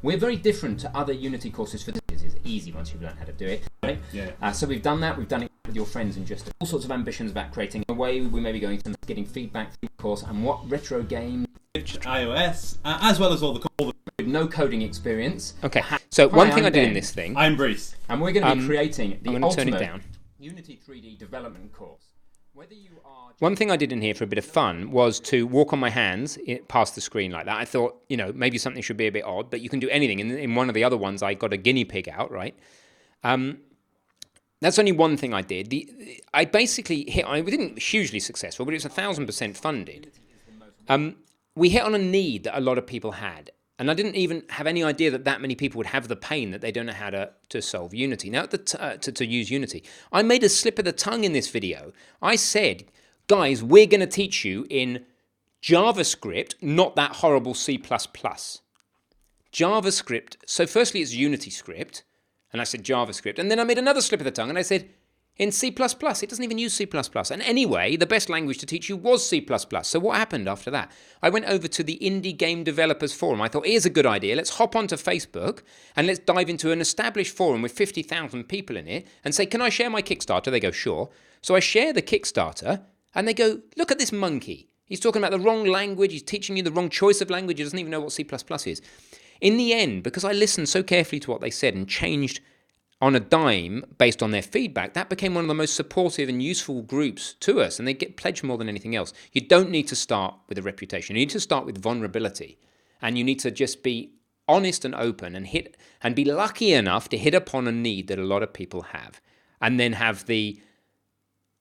A: We're very different to other Unity courses for this. It's easy once you've learned how to do it. Right? Yeah. So we've done that. We've done it with your friends and just all sorts of ambitions about creating a way. We may be going to getting feedback through the course and what retro games. iOS, as well as all the with no coding experience. Okay. So one thing I did in this thing. I'm Bruce, and we're going to be creating the ultimate Unity 3D development course. Whether you are one thing I did in here for a bit of fun was to walk on my hands past the screen like that. I thought, you know, maybe something should be a bit odd, but you can do anything. In one of the other ones, I got a guinea pig out, right? That's only one thing I did. I basically hit. We didn't hugely successful, but it was 1,000% funded. We hit on a need that a lot of people had. And I didn't even have any idea that many people would have the pain that they don't know how to solve Unity. Now, to use Unity. I made a slip of the tongue in this video. I said, guys, we're going to teach you in JavaScript, not that horrible C++. JavaScript. So firstly, it's Unity script. And I said JavaScript. And then I made another slip of the tongue and I said, in C++, it doesn't even use C++. And anyway, the best language to teach you was C++. So what happened after that? I went over to the Indie Game Developers Forum. I thought, here's a good idea. Let's hop onto Facebook and let's dive into an established forum with 50,000 people in it and say, can I share my Kickstarter? They go, sure. So I share the Kickstarter and they go, look at this monkey. He's talking about the wrong language. He's teaching you the wrong choice of language. He doesn't even know what C++ is. In the end, because I listened so carefully to what they said and changed on a dime based on their feedback, that became one of the most supportive and useful groups to us, and they get pledged more than anything else. You don't need to start with a reputation. You need to start with vulnerability, and you need to just be honest and open and be lucky enough to hit upon a need that a lot of people have, and then have the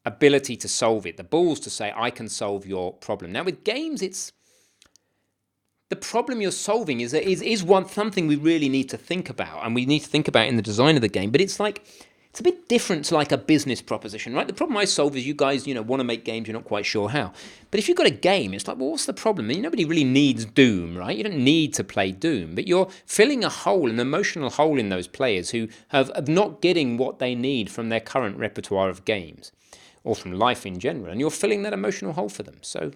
A: ability to solve it, the balls to say, I can solve your problem. Now, with games, it's the problem you're solving is something we really need to think about, and we need to think about in the design of the game. But it's a bit different to like a business proposition, right? The problem I solve is you guys, want to make games, you're not quite sure how. But if you've got a game, it's like, well, what's the problem? I mean, nobody really needs Doom, right? You don't need to play Doom, but you're filling a hole, an emotional hole in those players who have not getting what they need from their current repertoire of games or from life in general, and you're filling that emotional hole for them. So,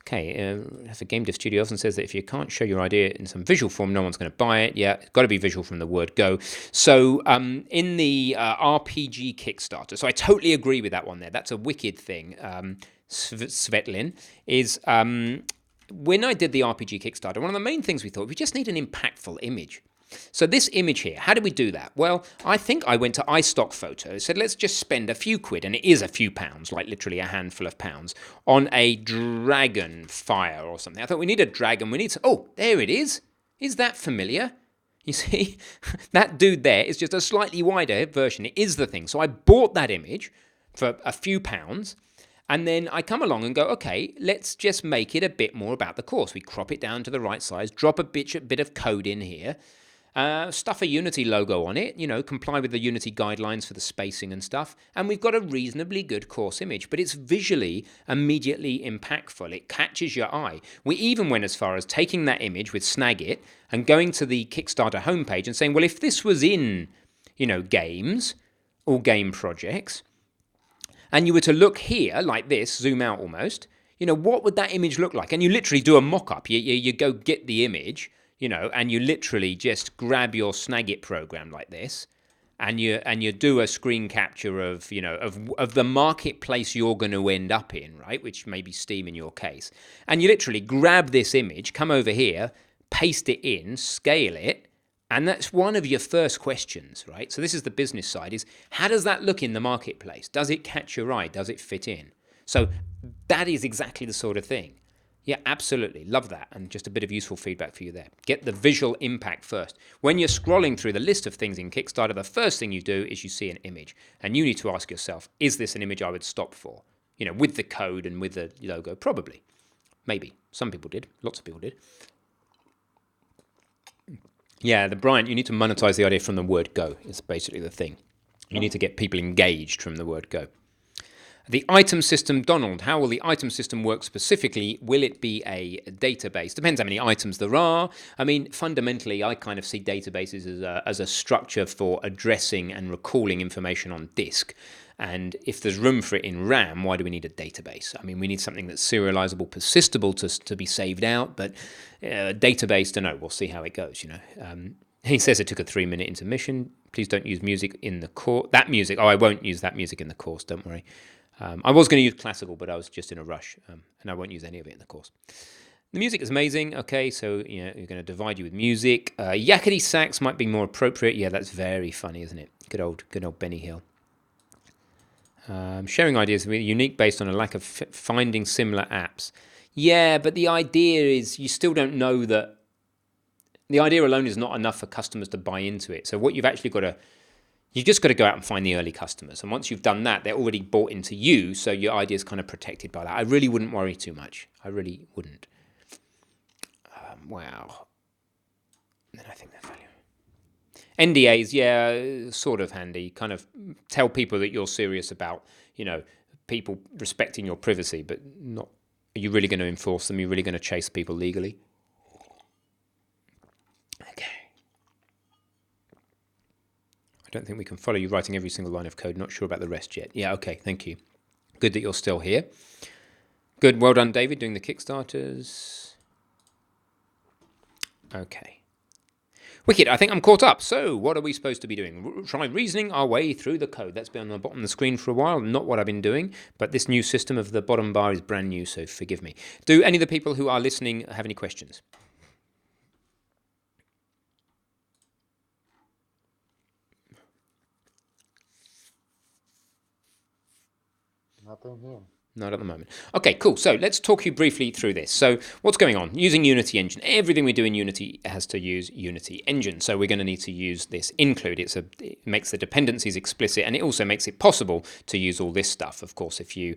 A: Okay, for Game Dev Studio often says that if you can't show your idea in some visual form, no one's going to buy it. Yeah, it's got to be visual from the word go. So in the RPG Kickstarter, so I totally agree with that one there. That's a wicked thing. Svetlin is when I did the RPG Kickstarter, one of the main things we thought, we just need an impactful image. So this image here, how did we do that? Well, I think I went to iStock Photos, said let's just spend a few quid, and it is a few pounds, like literally a handful of pounds, on a dragon fire or something. I thought we need a dragon, we need to, oh, there it is. Is that familiar? You see, that dude there is just a slightly wider version. It is the thing. So I bought that image for a few pounds, and then I come along and go, okay, let's just make it a bit more about the course. We crop it down to the right size, drop a bit of code in here, stuff a Unity logo on it, comply with the Unity guidelines for the spacing and stuff, and we've got a reasonably good course image, but it's visually immediately impactful. It catches your eye. We even went as far as taking that image with Snagit and going to the Kickstarter homepage and saying, well, if this was in, games or game projects, and you were to look here like this, zoom out almost, what would that image look like? And you literally do a mock-up. You go get the image, and you literally just grab your Snagit program like this, and you do a screen capture of the marketplace you're going to end up in, right? Which may be Steam in your case, and you literally grab this image, come over here, paste it in, scale it, and that's one of your first questions, right? So this is the business side: is how does that look in the marketplace? Does it catch your eye? Does it fit in? So that is exactly the sort of thing. Yeah, absolutely. Love that. And just a bit of useful feedback for you there. Get the visual impact first. When you're scrolling through the list of things in Kickstarter, the first thing you do is you see an image. And you need to ask yourself, is this an image I would stop for? With the code and with the logo? Probably. Maybe. Some people did. Lots of people did. Yeah, Brian, you need to monetize the idea from the word go. It's basically the thing. You need to get people engaged from the word go. The item system, Donald, how will the item system work specifically? Will it be a database? Depends how many items there are. I mean, fundamentally, I kind of see databases as a structure for addressing and recalling information on disk. And if there's room for it in RAM, why do we need a database? I mean, we need something that's serializable, persistable to be saved out, but database, don't know. We'll see how it goes, He says it took a 3-minute intermission. Please don't use music in the course. That music, I won't use that music in the course, don't worry. I was going to use classical, but I was just in a rush, and I won't use any of it in the course. The music is amazing. Okay, so you're going to divide you with music. Yakety sax might be more appropriate. Yeah, that's very funny, isn't it? Good old Benny Hill. Sharing ideas is unique based on a lack of finding similar apps. Yeah, but the idea is you still don't know that. The idea alone is not enough for customers to buy into it. So what you've actually got to You've just got to go out and find the early customers. And once you've done that, they're already bought into you, so your idea is kind of protected by that. I really wouldn't worry too much. I really wouldn't. Wow. Then I think they're valuable. NDAs, yeah, sort of handy. Kind of tell people that you're serious about, people respecting your privacy, but not. Are you really going to enforce them? Are you really going to chase people legally? Okay. I don't think we can follow you writing every single line of code. Not sure about the rest yet. Yeah, okay, thank you. Good that you're still here. Good, well done, David, doing the Kickstarters. Okay. Wicked, I think I'm caught up. So, what are we supposed to be doing? Try reasoning our way through the code. That's been on the bottom of the screen for a while. Not what I've been doing, but this new system of the bottom bar is brand new, so forgive me. Do any of the people who are listening have any questions?
B: Nothing here.
A: Not at the moment. Okay, cool. So let's talk you briefly through this. So what's going on? Using Unity Engine. Everything we do in Unity has to use Unity Engine. So we're going to need to use this include. It makes the dependencies explicit, and it also makes it possible to use all this stuff. Of course, if you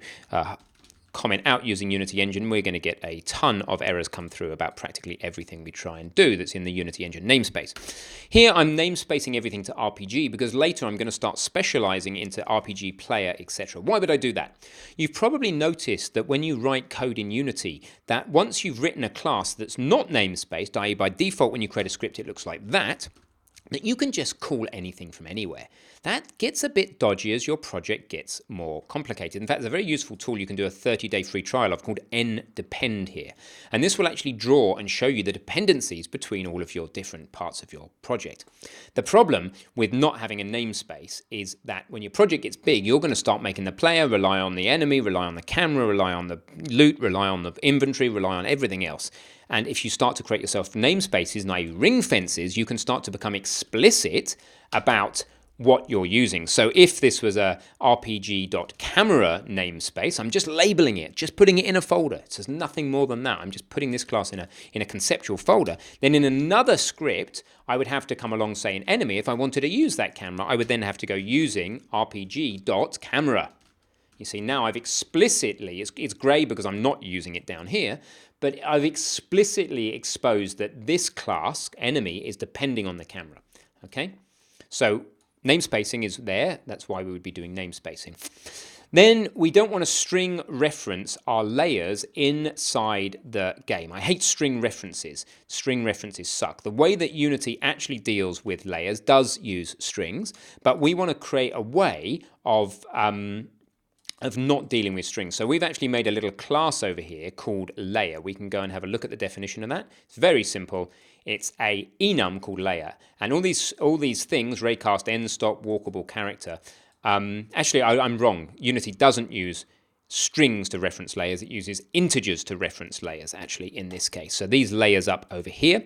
A: comment out using Unity Engine, we're going to get a ton of errors come through about practically everything we try and do that's in the Unity Engine namespace. Here I'm namespacing everything to RPG because later I'm going to start specializing into RPG player, etc. Why would I do that? You've probably noticed that when you write code in Unity, that once you've written a class that's not namespaced, i.e. by default when you create a script it looks like that, that you can just call anything from anywhere. That gets a bit dodgy as your project gets more complicated. In fact, there's a very useful tool you can do a 30-day free trial of called ndepend here. And this will actually draw and show you the dependencies between all of your different parts of your project. The problem with not having a namespace is that when your project gets big, you're going to start making the player rely on the enemy, rely on the camera, rely on the loot, rely on the inventory, rely on everything else. And if you start to create yourself namespaces, i.e. ring fences, you can start to become explicit about what you're using. So if this was a rpg.camera namespace, I'm just labeling it, just putting it in a folder. So there's nothing more than that. I'm just putting this class in a conceptual folder. Then in another script, I would have to come along, say, an enemy. If I wanted to use that camera, I would then have to go using rpg.camera. You see, now I've explicitly, it's grey because I'm not using it down here, but I've explicitly exposed that this class, enemy, is depending on the camera, okay? So namespacing is there. That's why we would be doing namespacing. Then we don't want to string reference our layers inside the game. I hate string references. String references suck. The way that Unity actually deals with layers does use strings, but we want to create a way of not dealing with strings. So we've actually made a little class over here called layer. We can go and have a look at the definition of that. It's very simple. It's a enum called layer. And all these things, raycast, end, stop, walkable, character. Actually, I'm wrong. Unity doesn't use strings to reference layers. It uses integers to reference layers, actually, in this case. So these layers up over here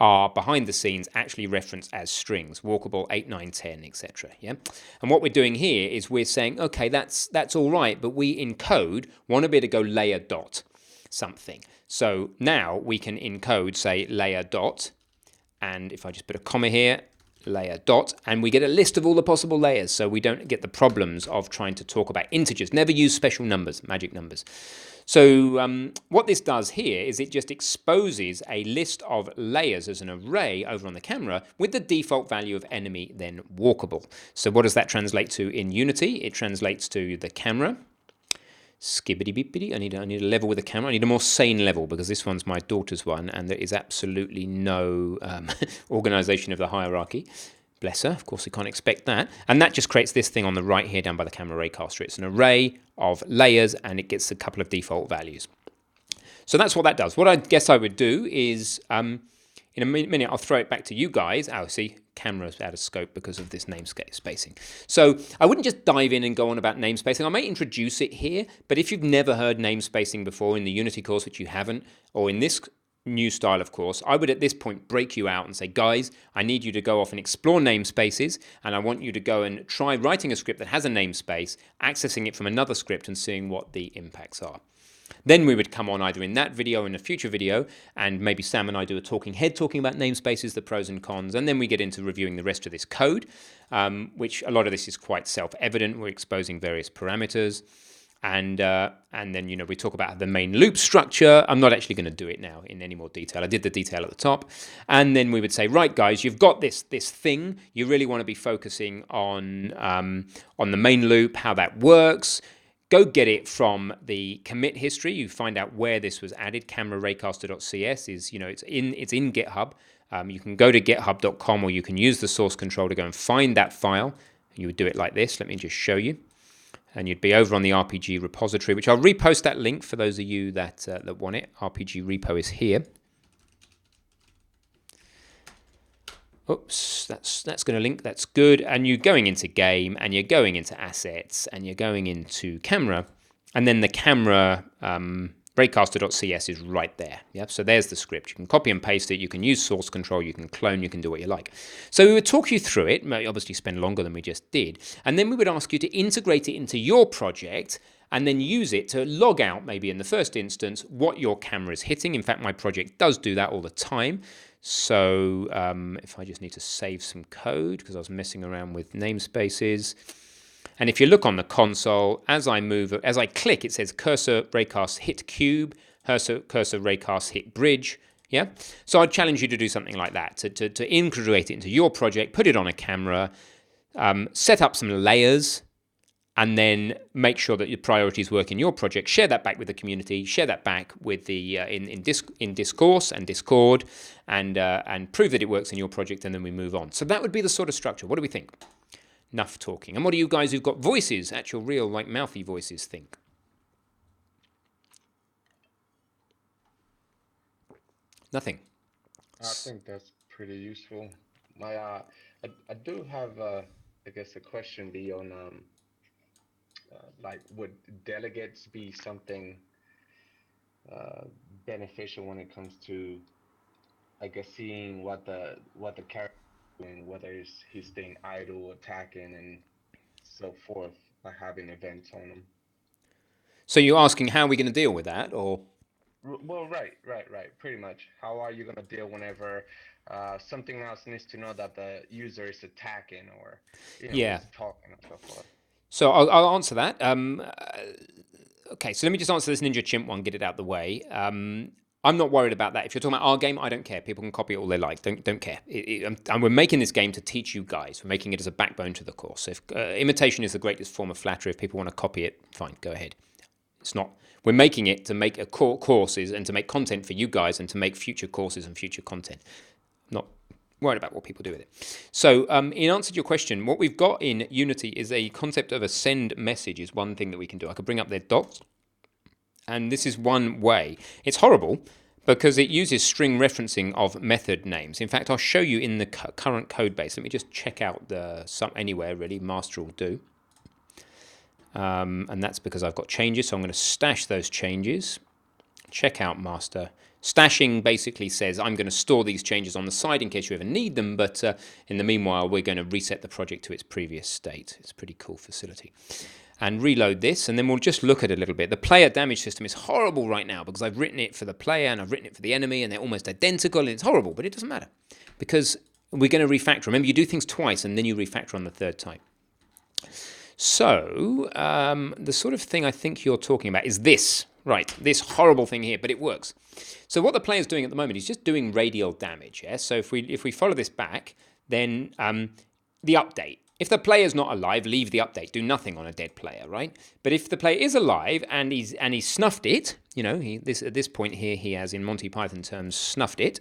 A: are behind the scenes actually referenced as strings, walkable 8, 9, 10, etc. Yeah, and what we're doing here is we're saying, okay, that's all right, but we in code want to be able to go layer dot something. So now we can encode, say, layer dot, and if I just put a comma here, layer dot, and we get a list of all the possible layers, so we don't get the problems of trying to talk about integers. Never use special numbers, magic numbers. So what this does here is it just exposes a list of layers as an array over on the camera with the default value of enemy, then walkable. So what does that translate to in Unity? It translates to the camera. Skibbity bippity. I need a level with the camera. I need a more sane level because this one's my daughter's one and there is absolutely no organization of the hierarchy. Bless her. Of course, we can't expect that. And that just creates this thing on the right here down by the camera raycaster. It's an array of layers and it gets a couple of default values. So that's what that does. What I guess I would do is, in a minute, I'll throw it back to you guys. Oh, see, camera's out of scope because of this namespacing. So I wouldn't just dive in and go on about namespacing. I may introduce it here, but if you've never heard namespacing before in the Unity course, which you haven't, or in this new style of course, I would at this point break you out and say, guys, I need you to go off and explore namespaces, and I want you to go and try writing a script that has a namespace, accessing it from another script and seeing what the impacts are. Then we would come on either in that video or in a future video, and maybe Sam and I do a talking head talking about namespaces, the pros and cons, and then we get into reviewing the rest of this code, which a lot of this is quite self-evident. We're exposing various parameters. And then, you know, we talk about the main loop structure. I'm not actually going to do it now in any more detail. I did the detail at the top. And then we would say, right, guys, you've got this thing. You really want to be focusing on the main loop, how that works. Go get it from the commit history. You find out where this was added. Camera raycaster.cs is, you know, it's in GitHub. You can go to github.com or you can use the source control to go and find that file. You would do it like this. Let me just show you. And you'd be over on the RPG repository, which I'll repost that link for those of you that want it. RPG repo is here. Oops, that's going to link. That's good. And you're going into game, and you're going into assets, and you're going into camera, and then the camera raycaster.cs is right there. Yep. So there's the script. You can copy and paste it. You can use source control. You can clone. You can do what you like. So we would talk you through it. May obviously spend longer than we just did. And then we would ask you to integrate it into your project and then use it to log out, maybe in the first instance, what your camera is hitting. In fact, my project does do that all the time. So if I just need to save some code because I was messing around with namespaces. And if you look on the console, as I click, it says cursor raycast hit cube, cursor raycast hit bridge. Yeah. So I'd challenge you to do something like that, to integrate it into your project, put it on a camera, set up some layers, and then make sure that your priorities work in your project. Share that back with the community. Share that back with the in Discourse and Discord, and prove that it works in your project, and then we move on. So that would be the sort of structure. What do we think? Enough talking. And what do you guys who've got voices, actual real like mouthy voices, think? Nothing.
B: I think that's pretty useful. My I do have I guess a question be on like would delegates be something beneficial when it comes to I guess seeing what the character is doing, whether he's staying idle, attacking, and so forth by having events on him.
A: So you're asking how are we going to deal with that, or?
B: Well, right. Pretty much. How are you gonna deal whenever something else needs to know that the user is attacking or
A: Yeah.
B: is talking and so forth?
A: So I'll answer that. Okay, so let me just answer this Ninja Chimp one, get it out the way. I'm not worried about that. If you're talking about our game, I don't care. People can copy it all they like. Don't care. And we're making this game to teach you guys. We're making it as a backbone to the course. So if imitation is the greatest form of flattery, if people want to copy it, fine, go ahead. It's not. We're making it to make courses and to make content for you guys and to make future courses and future content. I'm not worried about what people do with it. So in answer to your question, what we've got in Unity is a concept of a send message is one thing that we can do. I could bring up their docs, and this is one way. It's horrible because it uses string referencing of method names. In fact, I'll show you in the current code base. Let me just check out anywhere really. Master will do. And that's because I've got changes, so I'm going to stash those changes. Check out master. Stashing basically says I'm going to store these changes on the side in case you ever need them, but in the meanwhile, we're going to reset the project to its previous state. It's a pretty cool facility. And reload this, and then we'll just look at it a little bit. The player damage system is horrible right now because I've written it for the player and I've written it for the enemy, and they're almost identical, and it's horrible, but it doesn't matter because we're going to refactor. Remember, you do things twice, and then you refactor on the third time. So the sort of thing I think you're talking about is this, right? This horrible thing here, but it works. So what the player's doing at the moment is just doing radial damage. Yeah. So if we follow this back, then the update. If the player's not alive, leave the update. Do nothing on a dead player, right? But if the player is alive and he's snuffed it, at this point here he has in Monty Python terms snuffed it.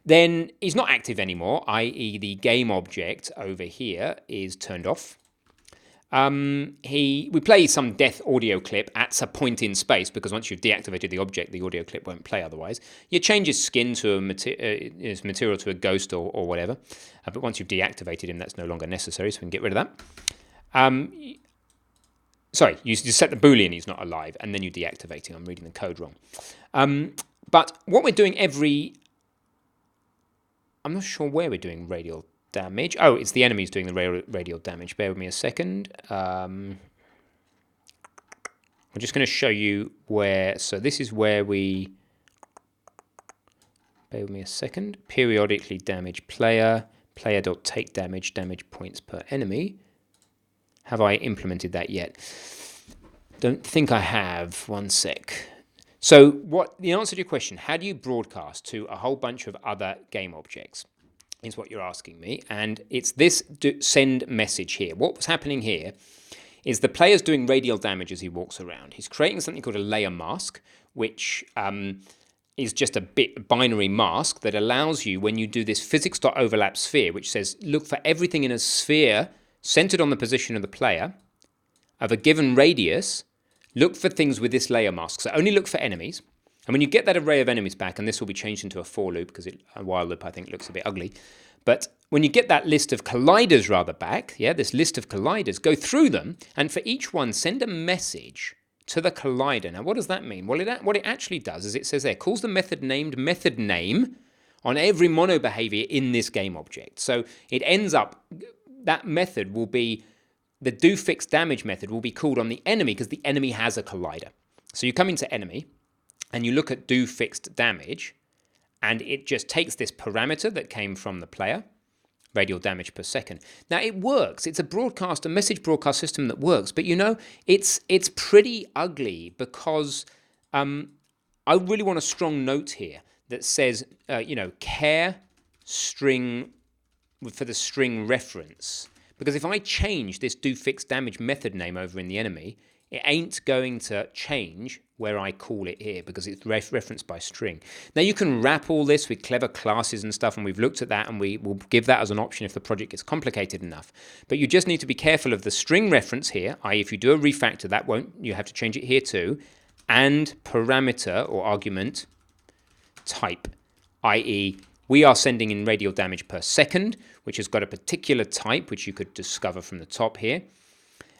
A: Then he's not active anymore, i.e. the game object over here is turned off. We play some death audio clip at a point in space because once you've deactivated the object, the audio clip won't play otherwise. You change his skin to his material to a ghost or whatever, but once you've deactivated him, that's no longer necessary, so we can get rid of that. Sorry, you set the boolean he's not alive, and then you deactivate him. I'm reading the code wrong. But what we're doing I'm not sure where we're doing radial damage. Oh, it's the enemies doing the radial damage. Bear with me a second. I'm just going to show you where. So this is where we. Bear with me a second. Periodically damage player. Player.take damage. Damage points per enemy. Have I implemented that yet? Don't think I have. One sec. So the answer to your question, how do you broadcast to a whole bunch of other game objects? Is what you're asking me, and it's this send message here. What's happening here is the player's doing radial damage as he walks around. He's creating something called a layer mask, which is just a binary mask that allows you, when you do this physics.overlap sphere, which says look for everything in a sphere centered on the position of the player of a given radius, look for things with this layer mask. So only look for enemies. And when you get that array of enemies back, and this will be changed into a for loop because a while loop I think looks a bit ugly, but when you get that list of colliders back, this list of colliders, go through them, and for each one send a message to the collider. Now what does that mean? Well, what it actually does is it says there, calls the method named method name on every mono behavior in this game object. So it ends up, that method will be, the do fix damage method will be called on the enemy because the enemy has a collider. So you come into enemy, and you look at do fixed damage, and it just takes this parameter that came from the player, radial damage per second. Now it works. It's a message broadcast system that works, but it's pretty ugly because I really want a strong note here that says, care string for the string reference, Because if I change this do fix damage method name over in the enemy, it ain't going to change where I call it here because it's referenced by string. Now you can wrap all this with clever classes and stuff, and we've looked at that, and we will give that as an option if the project gets complicated enough. But you just need to be careful of the string reference here, i.e. if you do a refactor, that won't, you have to change it here too, and parameter or argument type, i.e. we are sending in radial damage per second, which has got a particular type, which you could discover from the top here.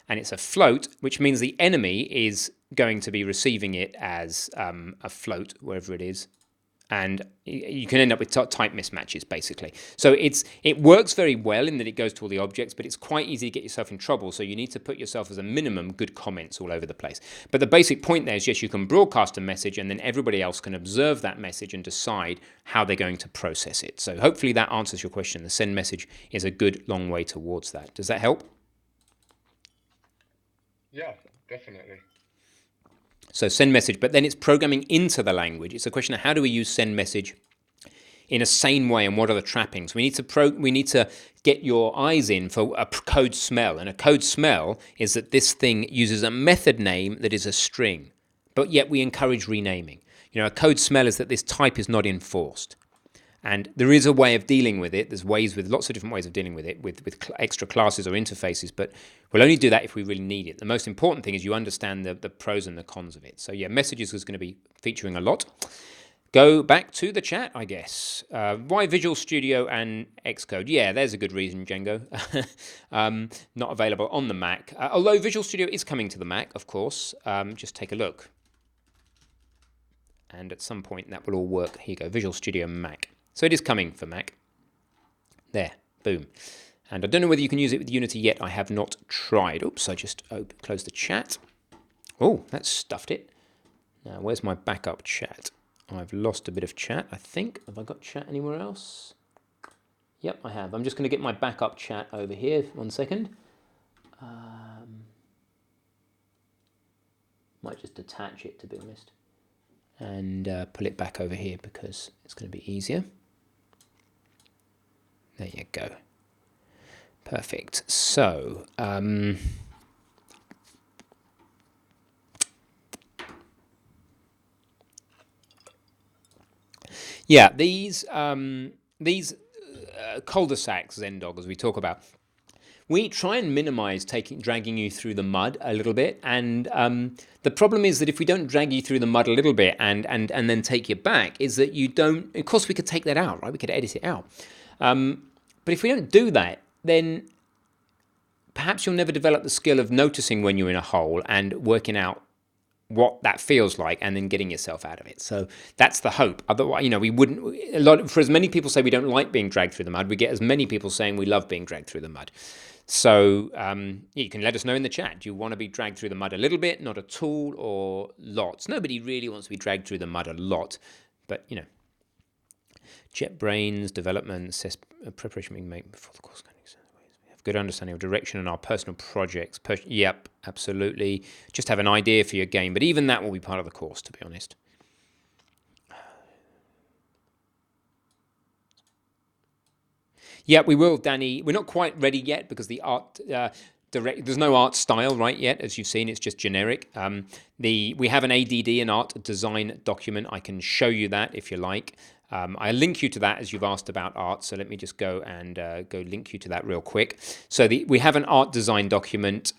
A: And it's a float, which means the enemy is going to be receiving it as a float, wherever it is. And you can end up with type mismatches, basically. So it works very well in that it goes to all the objects, but it's quite easy to get yourself in trouble. So you need to put yourself as a minimum good comments all over the place. But the basic point there is, yes, you can broadcast a message, and then everybody else can observe that message and decide how they're going to process it. So hopefully that answers your question. The send message is a good long way towards that. Does that help?
B: Yeah, definitely.
A: So send message, but then it's programming into the language. It's a question of how do we use send message in a sane way, and what are the trappings? We need to get your eyes in for a code smell, and a code smell is that this thing uses a method name that is a string, but yet we encourage renaming. A code smell is that this type is not enforced. And there is a way of dealing with it. There's lots of different ways of dealing with it, with extra classes or interfaces, but we'll only do that if we really need it. The most important thing is you understand the pros and the cons of it. So yeah, messages is going to be featuring a lot. Go back to the chat, I guess. Why Visual Studio and Xcode? Yeah, there's a good reason, Django. Not available on the Mac. Although Visual Studio is coming to the Mac, of course. Just take a look. And at some point that will all work. Here you go, Visual Studio Mac. So it is coming for Mac. There, boom. And I don't know whether you can use it with Unity yet. I have not tried. Oops, I just closed the chat. Oh, that stuffed it. Now, where's my backup chat? I've lost a bit of chat, I think. Have I got chat anywhere else? Yep, I have. I'm just going to get my backup chat over here. 1 second. Might just attach it, to be honest. And pull it back over here because it's going to be easier. There you go. Perfect. So, yeah, these cul-de-sacs, Zendog, as we talk about, we try and minimize dragging you through the mud a little bit. And the problem is that if we don't drag you through the mud a little bit and then take you back, is that you don't, of course we could take that out, right? We could edit it out. But if we don't do that, then perhaps you'll never develop the skill of noticing when you're in a hole and working out what that feels like and then getting yourself out of it. So that's the hope. Otherwise, we wouldn't, for as many people say we don't like being dragged through the mud, we get as many people saying we love being dragged through the mud. So you can let us know in the chat. Do you want to be dragged through the mud a little bit, not at all, or lots? Nobody really wants to be dragged through the mud a lot, but JetBrains, development, preparation being made before the course. We have good understanding of direction in our personal projects. Yep, absolutely. Just have an idea for your game, but even that will be part of the course, to be honest. Yeah, we will, Danny. We're not quite ready yet because the art there's no art style right yet, as you've seen. It's just generic. We have an ADD, an art design document. I can show you that if you like. I'll link you to that as you've asked about art. So let me just go and link you to that real quick. So we have an art design document.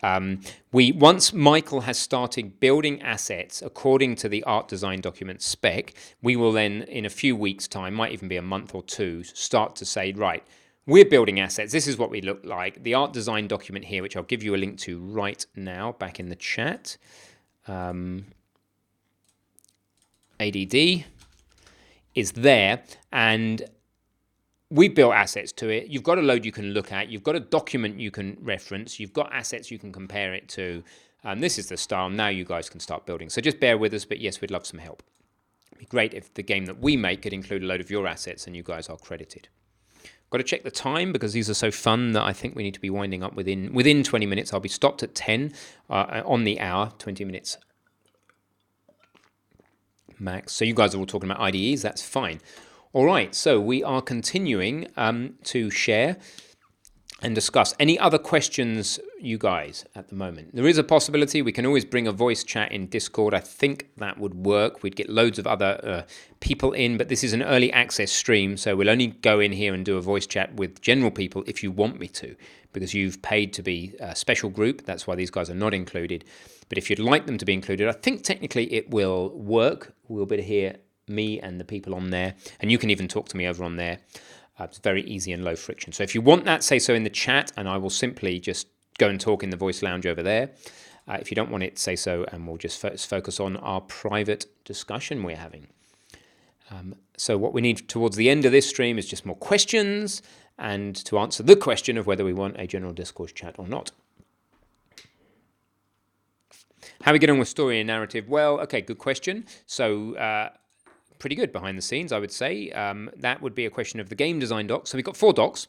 A: Once Michael has started building assets according to the art design document spec, we will then, in a few weeks' time, might even be a month or two, start to say, right, we're building assets. This is what we look like. The art design document here, which I'll give you a link to right now, back in the chat. ADD is there, and we built assets to it. You've got a load you can look at. You've got a document you can reference. You've got assets you can compare it to. This is the style. Now you guys can start building. So just bear with us, but yes, we'd love some help. It'd be great if the game that we make could include a load of your assets and you guys are credited. Got to check the time because these are so fun that I think we need to be winding up within 20 minutes. I'll be stopped at 10 on the hour, 20 minutes max. So you guys are all talking about IDEs. That's fine. All right. So we are continuing to share. and discuss. Any other questions, you guys, at the moment? There is a possibility we can always bring a voice chat in Discord. I think that would work. We'd get loads of other people in, but this is an early access stream, so we'll only go in here and do a voice chat with general people if you want me to, because you've paid to be a special group. That's why these guys are not included. But if you'd like them to be included, I think technically it will work. We'll be able to hear me and the people on there, and you can even talk to me over on there. It's very easy and low friction. So if you want that, say so in the chat, and I will simply just go and talk in the voice lounge over there. If you don't want it, say so, and we'll just focus on our private discussion we're having. So what we need towards the end of this stream is just more questions, and to answer the question of whether we want a general discourse chat or not. How are we getting on with story and narrative? Well, okay, good question. So pretty good behind the scenes, I would say. That would be a question of the game design doc. So we've got 4 docs,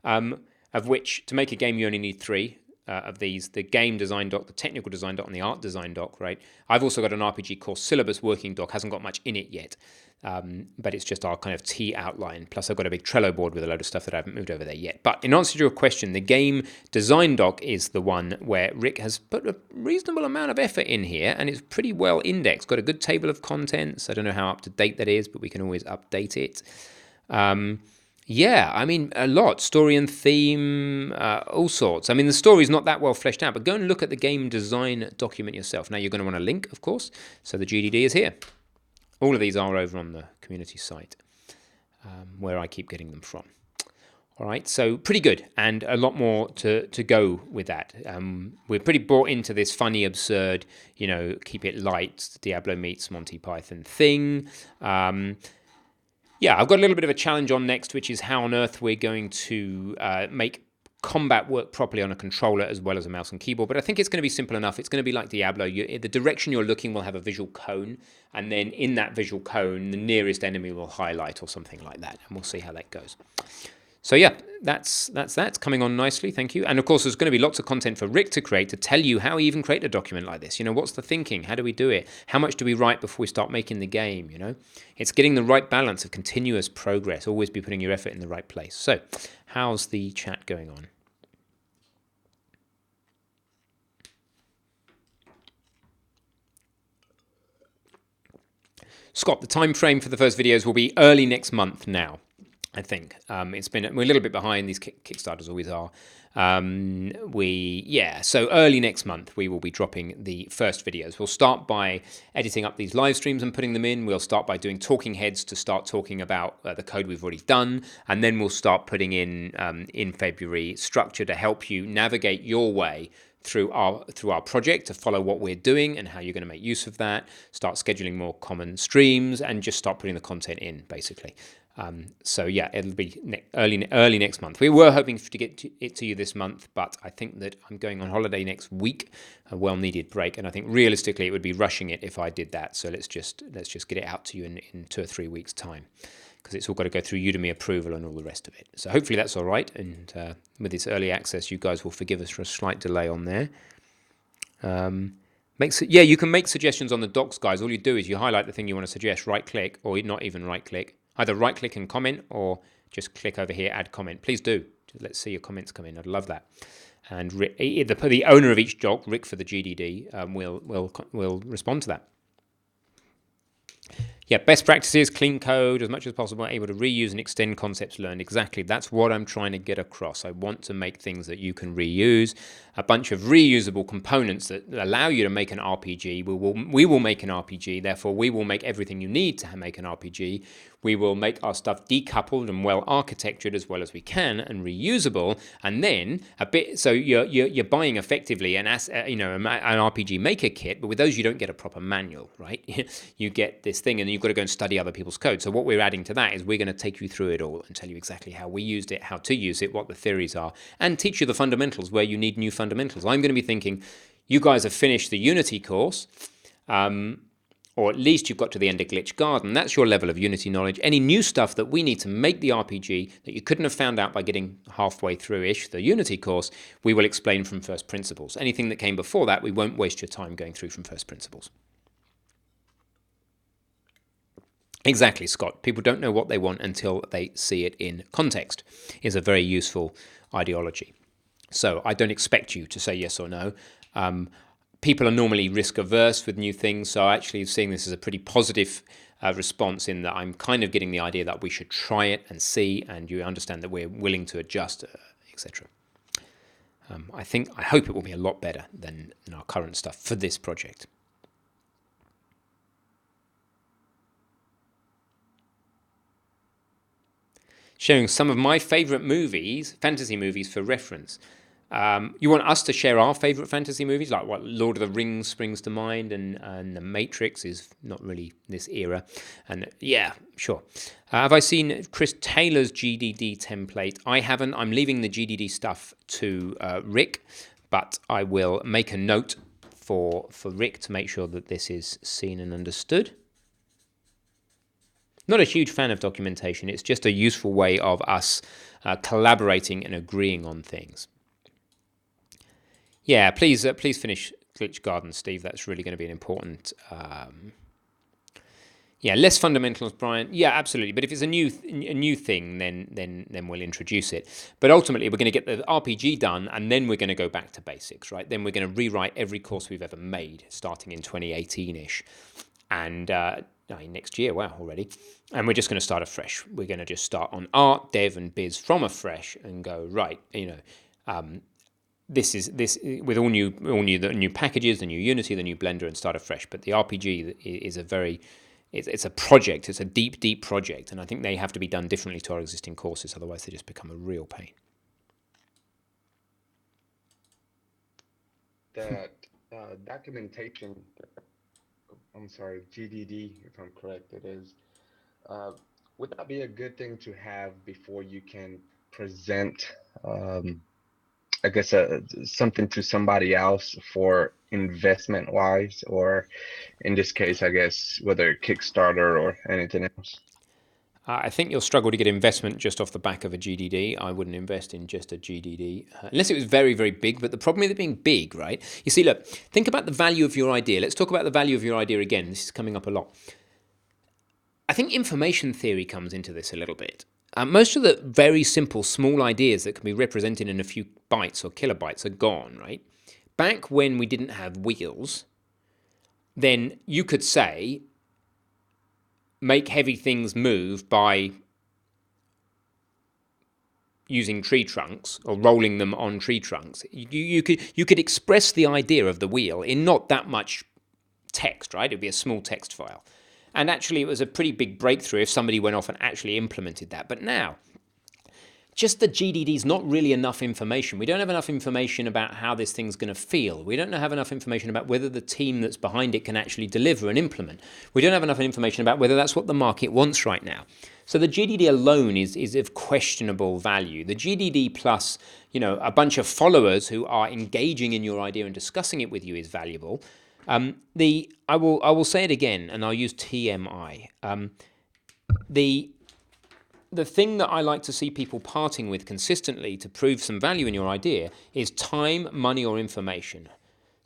A: of which to make a game you only need 3 of these: the game design doc, the technical design doc, and the art design doc, right? I've also got an RPG course syllabus working doc, hasn't got much in it yet, but it's just our kind of T outline. Plus I've got a big Trello board with a load of stuff that I haven't moved over there yet. But in answer to your question, the game design doc is the one where Rick has put a reasonable amount of effort in here, and it's pretty well indexed. Got a good table of contents. I don't know how up to date that is, but we can always update it. Yeah, I mean, a lot. Story and theme, all sorts. I mean, the story's not that well fleshed out, but go and look at the game design document yourself. Now, you're going to want a link, of course, so the GDD is here. All of these are over on the community site, where I keep getting them from. All right, so pretty good, and a lot more to go with that. We're pretty bought into this funny, absurd, keep it light, Diablo meets Monty Python thing. Yeah, I've got a little bit of a challenge on next, which is how on earth we're going to make combat work properly on a controller as well as a mouse and keyboard. But I think it's going to be simple enough. It's going to be like Diablo. The direction you're looking will have a visual cone, and then in that visual cone, the nearest enemy will highlight or something like that, and we'll see how that goes. So yeah, that's coming on nicely, thank you. And of course, there's going to be lots of content for Rick to create to tell you how he even create a document like this. What's the thinking? How do we do it? How much do we write before we start making the game? It's getting the right balance of continuous progress. Always be putting your effort in the right place. So, how's the chat going on? Scott, the time frame for the first videos will be early next month now. I think we're a little bit behind. These Kickstarters always are. So early next month we will be dropping the first videos. We'll start by editing up these live streams and putting them in. We'll start by doing talking heads to start talking about the code we've already done, and then we'll start putting in February structure to help you navigate your way through our project, to follow what we're doing and how you're going to make use of that. Start scheduling more common streams and just start putting the content in, basically. So yeah, it'll be early next month. We were hoping to get it to you this month, but I think that I'm going on holiday next week, a well-needed break, and I think realistically it would be rushing it if I did that. So let's just get it out to you in 2 or 3 weeks' time, because it's all got to go through Udemy approval and all the rest of it. So hopefully that's all right, and with this early access, you guys will forgive us for a slight delay on there. You can make suggestions on the docs, guys. All you do is you highlight the thing you want to suggest, right-click, or not even right-click. Either right-click and comment, or just click over here, add comment. Please do. Let's see your comments come in. I'd love that. And Rick, the owner of each doc, Rick for the GDD, will respond to that. Yeah, best practices, clean code as much as possible, able to reuse and extend concepts learned. Exactly, that's what I'm trying to get across. I want to make things that you can reuse, a bunch of reusable components that allow you to make an RPG. We will make an RPG, therefore we will make everything you need to make an RPG. We will make our stuff decoupled and well architectured as well as we can, and reusable. And then a bit, so you're buying effectively an RPG maker kit, but with those you don't get a proper manual, right? You get this thing, and you've got to go and study other people's code. So what we're adding to that is we're going to take you through it all and tell you exactly how we used it, how to use it, what the theories are, and teach you the fundamentals where you need new fundamentals. I'm going to be thinking, you guys have finished the Unity course, or at least you've got to the end of Glitch Garden. That's your level of Unity knowledge. Any new stuff that we need to make the RPG that you couldn't have found out by getting halfway through-ish the Unity course, we will explain from first principles. Anything that came before that, we won't waste your time going through from first principles. Exactly, Scott. People don't know what they want until they see it in context, is a very useful ideology. So I don't expect you to say yes or no. People are normally risk averse with new things, so actually seeing this as a pretty positive response, in that I'm kind of getting the idea that we should try it and see, and you understand that we're willing to adjust, etc. I hope it will be a lot better than our current stuff for this project. Sharing some of my favourite movies, fantasy movies, for reference. You want us to share our favourite fantasy movies, like what Lord of the Rings springs to mind, and The Matrix is not really this era. And yeah, sure. Have I seen Chris Taylor's GDD template? I haven't. I'm leaving the GDD stuff to Rick, but I will make a note for Rick to make sure that this is seen and understood. Not a huge fan of documentation. It's just a useful way of us collaborating and agreeing on things. Yeah, please finish Glitch Garden, Steve. That's really going to be an important. Yeah, less fundamentals, Brian. Yeah, absolutely. But if it's a new thing, then we'll introduce it. But ultimately, we're going to get the RPG done, and then we're going to go back to basics, right? Then we're going to rewrite every course we've ever made, starting in 2018-ish, and next year. Wow, already. And we're just going to start afresh. We're going to just start on art, dev, and biz from afresh, and go right. This with all new packages, the new Unity, the new Blender, and start afresh. But the RPG is it's a project. It's a deep project, and I think they have to be done differently to our existing courses. Otherwise, they just become a real pain.
B: That documentation. I'm sorry, GDD, if I'm correct, it is. Would that be a good thing to have before you can present, I guess, something to somebody else for investment wise, or in this case, I guess, whether Kickstarter or anything else?
A: I think you'll struggle to get investment just off the back of a GDD. I wouldn't invest in just a GDD unless it was very, very big. But the problem with it being big, right? You see, look, think about the value of your idea. Let's talk about the value of your idea again. This is coming up a lot. I think information theory comes into this a little bit. Most of the very simple, small ideas that can be represented in a few bytes or kilobytes are gone, right? Back when we didn't have wheels, then you could say, make heavy things move by using tree trunks or rolling them on tree trunks. You could express the idea of the wheel in not that much text, right? It'd be a small text file. And actually, it was a pretty big breakthrough if somebody went off and actually implemented that. But now, just the GDD is not really enough information. We don't have enough information about how this thing's going to feel. We don't have enough information about whether the team that's behind it can actually deliver and implement. We don't have enough information about whether that's what the market wants right now. So the GDD alone is of questionable value. The GDD plus, a bunch of followers who are engaging in your idea and discussing it with you is valuable. I will say it again, and I'll use TMI. The thing that I like to see people parting with consistently to prove some value in your idea is time, money, or information.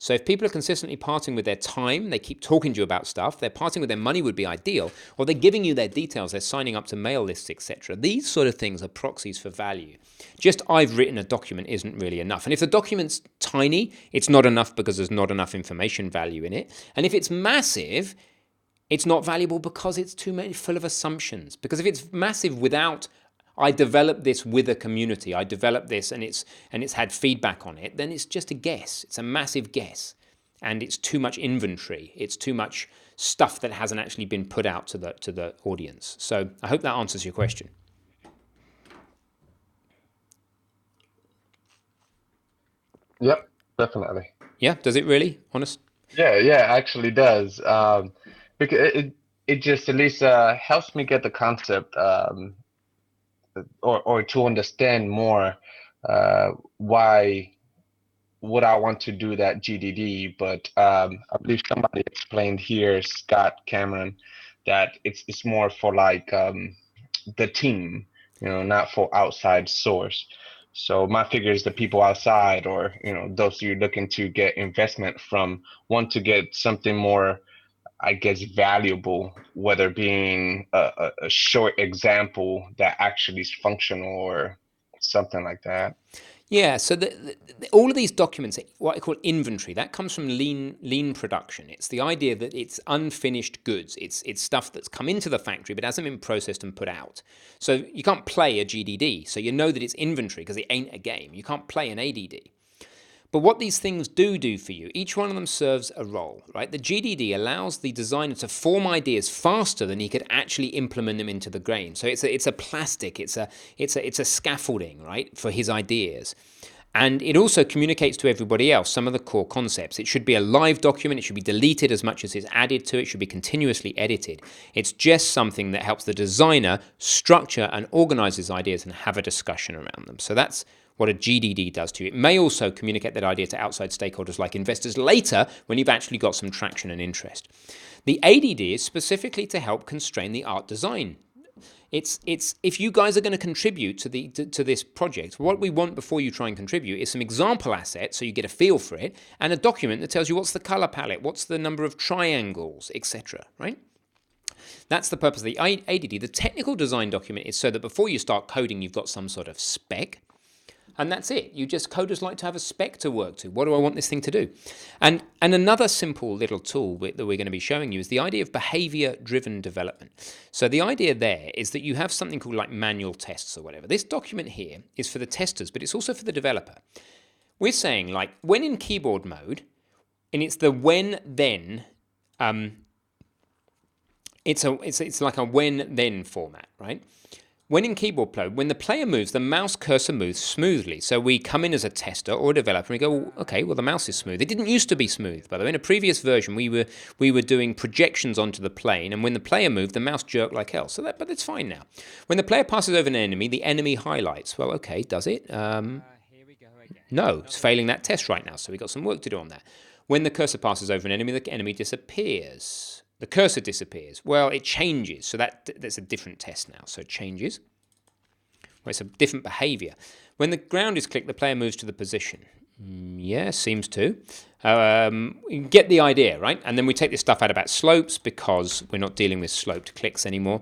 A: So if people are consistently parting with their time, they keep talking to you about stuff, they're parting with their money would be ideal, or they're giving you their details, they're signing up to mail lists, etc. These sort of things are proxies for value. Just I've written a document isn't really enough. And if the document's tiny, it's not enough because there's not enough information value in it. And if it's massive, it's not valuable because it's full of assumptions. Because if it's massive without, I developed this with a community, I developed this and it's had feedback on it, then it's just a guess. It's a massive guess. And it's too much inventory. It's too much stuff that hasn't actually been put out to the audience. So I hope that answers your question.
B: Yep, definitely.
A: Yeah, does it really? Honest?
B: Yeah, actually does. Because it just at least helps me get the concept, or to understand more why would I want to do that GDD. But I believe somebody explained here, Scott Cameron, that it's more for like the team, not for outside source. So my figure is the people outside, or those you're looking to get investment from, want to get something more I guess, valuable, whether being a short example that actually is functional or something like that.
A: Yeah, so all of these documents, what I call inventory, that comes from lean production. It's the idea that it's unfinished goods. It's stuff that's come into the factory but hasn't been processed and put out. So you can't play a GDD, so you know that it's inventory because it ain't a game. You can't play an ADD. But what these things do for you, each one of them serves a role, right? The GDD allows the designer to form ideas faster than he could actually implement them into the game. So it's a plastic, it's a scaffolding, right, for his ideas. And it also communicates to everybody else some of the core concepts. It should be a live document. It should be deleted as much as is added to it. It should be continuously edited. It's just something that helps the designer structure and organize his ideas and have a discussion around them. So that's what a GDD does to you. It may also communicate that idea to outside stakeholders like investors later when you've actually got some traction and interest. The ADD is specifically to help constrain the art design. It's if you guys are going to contribute to this project, what we want before you try and contribute is some example assets so you get a feel for it, and a document that tells you what's the color palette, what's the number of triangles, etc. Right? That's the purpose of the ADD. The technical design document is so that before you start coding, you've got some sort of spec. And that's it. You just coders like to have a spec to work to. What do I want this thing to do? And another simple little tool that we're going to be showing you is the idea of behavior-driven development. So the idea there is that you have something called like manual tests or whatever. This document here is for the testers, but it's also for the developer. We're saying like when in keyboard mode, and it's the when-then, it's like a when-then format, right? When in keyboard mode, when the player moves, the mouse cursor moves smoothly. So we come in as a tester or a developer and we go, well, okay, well, the mouse is smooth. It didn't used to be smooth, by the way. In a previous version, we were doing projections onto the plane, and when the player moved, the mouse jerked like hell. But it's fine now. When the player passes over an enemy, the enemy highlights. Well, okay, does it?
D: Here we go again.
A: No, it's failing that test right now, so we've got some work to do on that. When the cursor passes over an enemy, the enemy disappears. The cursor disappears. Well, it changes, so that's a different test now. So it changes. Well, it's a different behavior. When the ground is clicked, the player moves to the position. Yeah, seems to. You get the idea, right? And then we take this stuff out about slopes because we're not dealing with sloped clicks anymore.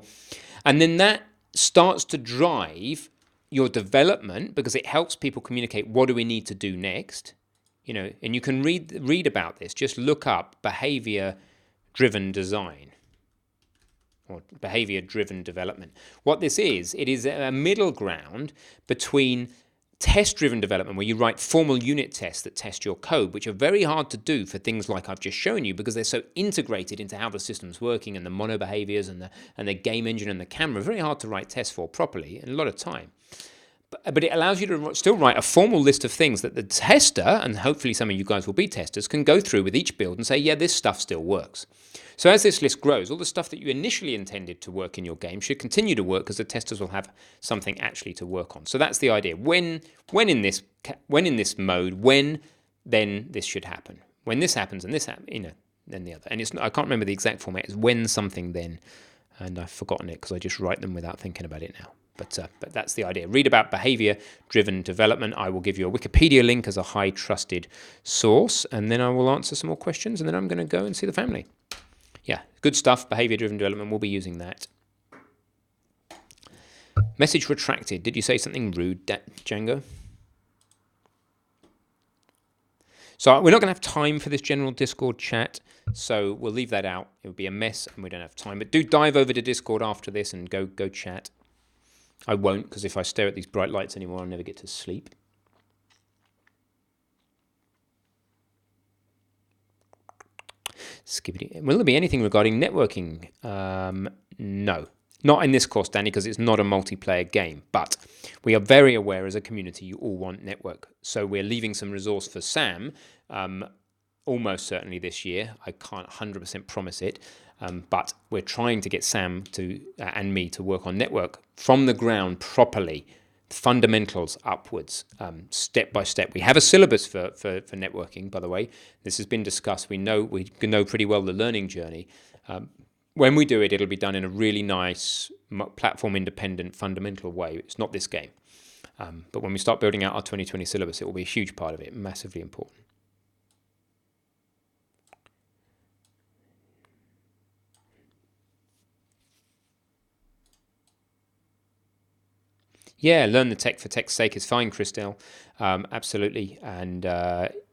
A: And then that starts to drive your development because it helps people communicate what do we need to do next. You know, and you can read about this. Just look up behavior-driven design or behavior-driven development. What this is, it is a middle ground between test-driven development, where you write formal unit tests that test your code, which are very hard to do for things like I've just shown you because they're so integrated into how the system's working and the mono behaviors and the game engine and the camera. Very hard to write tests for properly and a lot of time. But it allows you to still write a formal list of things that the tester, and hopefully some of you guys will be testers, can go through with each build and say, yeah, this stuff still works. So as this list grows, all the stuff that you initially intended to work in your game should continue to work because the testers will have something actually to work on. So that's the idea. When in this mode, then this should happen. When this happens and this happens, then the other. And I can't remember the exact format. It's when something then, and I've forgotten it because I just write them without thinking about it now. But that's the idea. Read about behavior-driven development. I will give you a Wikipedia link as a high trusted source, and then I will answer some more questions, and then I'm going to go and see the family. Yeah, good stuff. Behavior-driven development. We'll be using that. Message retracted. Did you say something rude, Django? So we're not going to have time for this general Discord chat, so we'll leave that out. It would be a mess, and we don't have time. But do dive over to Discord after this and go chat. I won't, because if I stare at these bright lights anymore, I'll never get to sleep. Skippity. Will there be anything regarding networking? No. Not in this course, Danny, because it's not a multiplayer game. But we are very aware as a community you all want network. So we're leaving some resource for Sam, almost certainly this year. I can't 100% promise it. But we're trying to get Sam and me to work on network from the ground properly, fundamentals upwards, step by step. We have a syllabus for networking, by the way. This has been discussed. We know pretty well the learning journey. When we do it, it'll be done in a really nice platform-independent, fundamental way. It's not this game. But when we start building out our 2020 syllabus, it will be a huge part of it, massively important. Yeah, learn the tech for tech's sake is fine, Christelle. Absolutely, and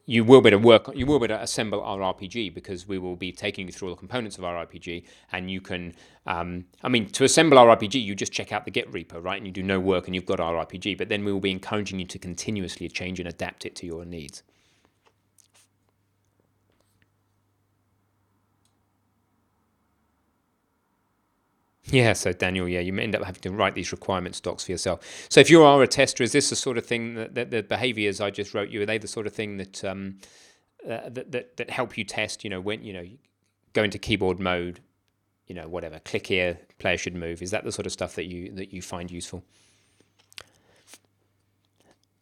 A: you will be able to work. You will be able to assemble our RPG because we will be taking you through all the components of our RPG, and you can. I mean, to assemble our RPG, you just check out the Git repo, right? And you do no work, and you've got our RPG. But then we will be encouraging you to continuously change and adapt it to your needs. Yeah, so Daniel, yeah, you end up having to write these requirements docs for yourself. So if you are a tester, is this the sort of thing that the behaviors I just wrote you, are they the sort of thing that that help you test, when, you go into keyboard mode, whatever, click here, player should move. Is that the sort of stuff that you find useful?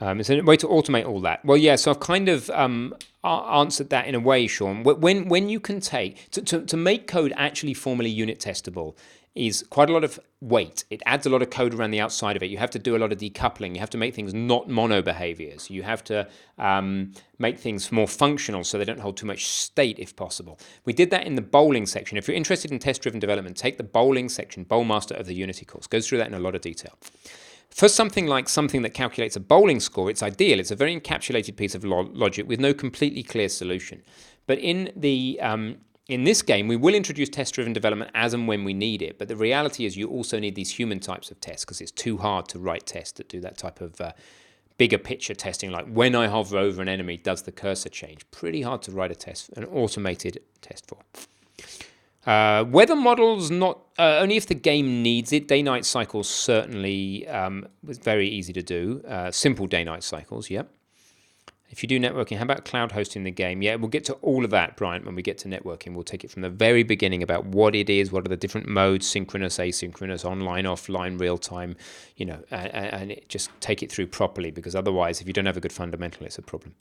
A: Is there a way to automate all that? Well, yeah, so I've kind of answered that in a way, Sean. When you can take, to make code actually formally unit testable is quite a lot of weight. It adds a lot of code around the outside of it. You have to do a lot of decoupling. You have to make things not mono behaviors. You have to make things more functional so they don't hold too much state if possible. We did that in the bowling section. If you're interested in test-driven development, take the bowling section, Bowlmaster of the Unity course. Goes through that in a lot of detail. For something that calculates a bowling score, it's ideal. It's a very encapsulated piece of logic with no completely clear solution. But in this game, we will introduce test-driven development as and when we need it. But the reality is you also need these human types of tests because it's too hard to write tests that do that type of bigger picture testing, like when I hover over an enemy, does the cursor change? Pretty hard to write a test, an automated test for. Weather models, not only if the game needs it. Day-night cycles certainly was very easy to do. Simple day-night cycles, yep. If you do networking, how about cloud hosting the game? Yeah, we'll get to all of that, Brian, when we get to networking. We'll take it from the very beginning about what it is, what are the different modes, synchronous, asynchronous, online, offline, real-time, and just take it through properly, because otherwise, if you don't have a good fundamental, it's a problem.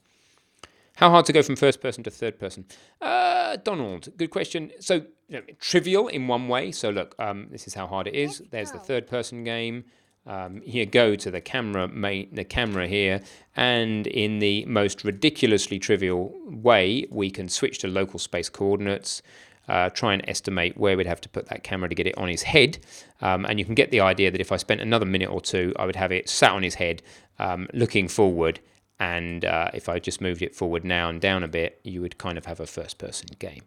A: How hard to go from first person to third person? Donald, good question. So trivial in one way. So look, this is how hard it is. There's the third person game. Here, go to the camera here, and in the most ridiculously trivial way, we can switch to local space coordinates, try and estimate where we'd have to put that camera to get it on his head, and you can get the idea that if I spent another minute or two, I would have it sat on his head, looking forward, and if I just moved it forward now and down a bit, you would kind of have a first-person game.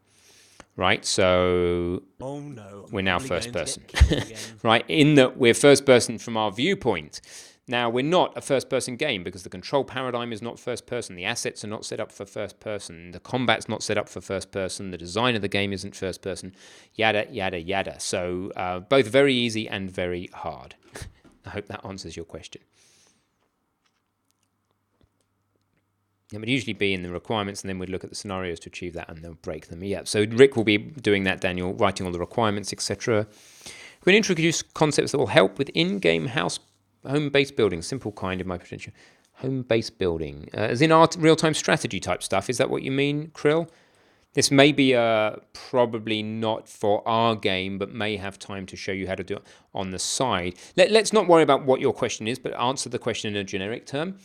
A: Right, so we're now first person, right? In that we're first person from our viewpoint. Now, we're not a first person game because the control paradigm is not first person. The assets are not set up for first person. The combat's not set up for first person. The design of the game isn't first person. Yada, yada, yada. So both very easy and very hard. I hope that answers your question. It would usually be in the requirements, and then we'd look at the scenarios to achieve that, and they'll break them. Yeah, so Rick will be doing that, Daniel, writing all the requirements, etc. We're going to introduce concepts that will help with in-game home base building, simple kind in my potential. Home base building, as in our real-time strategy type stuff. Is that what you mean, Krill? This may be probably not for our game, but may have time to show you how to do it on the side. Let's not worry about what your question is, but answer the question in a generic term.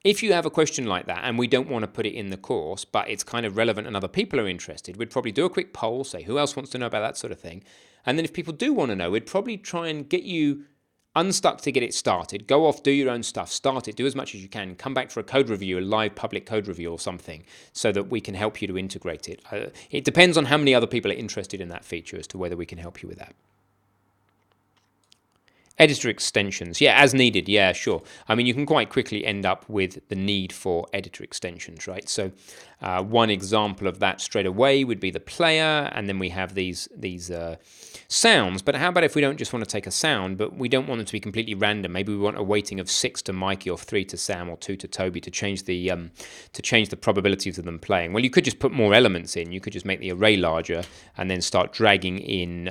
A: If you have a question like that, and we don't want to put it in the course, but it's kind of relevant and other people are interested, we'd probably do a quick poll, say who else wants to know about that sort of thing. And then if people do want to know, we'd probably try and get you unstuck to get it started. Go off, do your own stuff, start it, do as much as you can, come back for a code review, a live public code review or something, so that we can help you to integrate it. It depends on how many other people are interested in that feature as to whether we can help you with that. Editor extensions, yeah, as needed, yeah, sure. I mean, you can quite quickly end up with the need for editor extensions, right? So one example of that straight away would be the player, and then we have these sounds. But how about if we don't just want to take a sound, but we don't want them to be completely random? Maybe we want a weighting of 6 to Mikey, or 3 to Sam, or 2 to Toby to change the probabilities of them playing. Well, you could just put more elements in. You could just make the array larger and then start dragging in,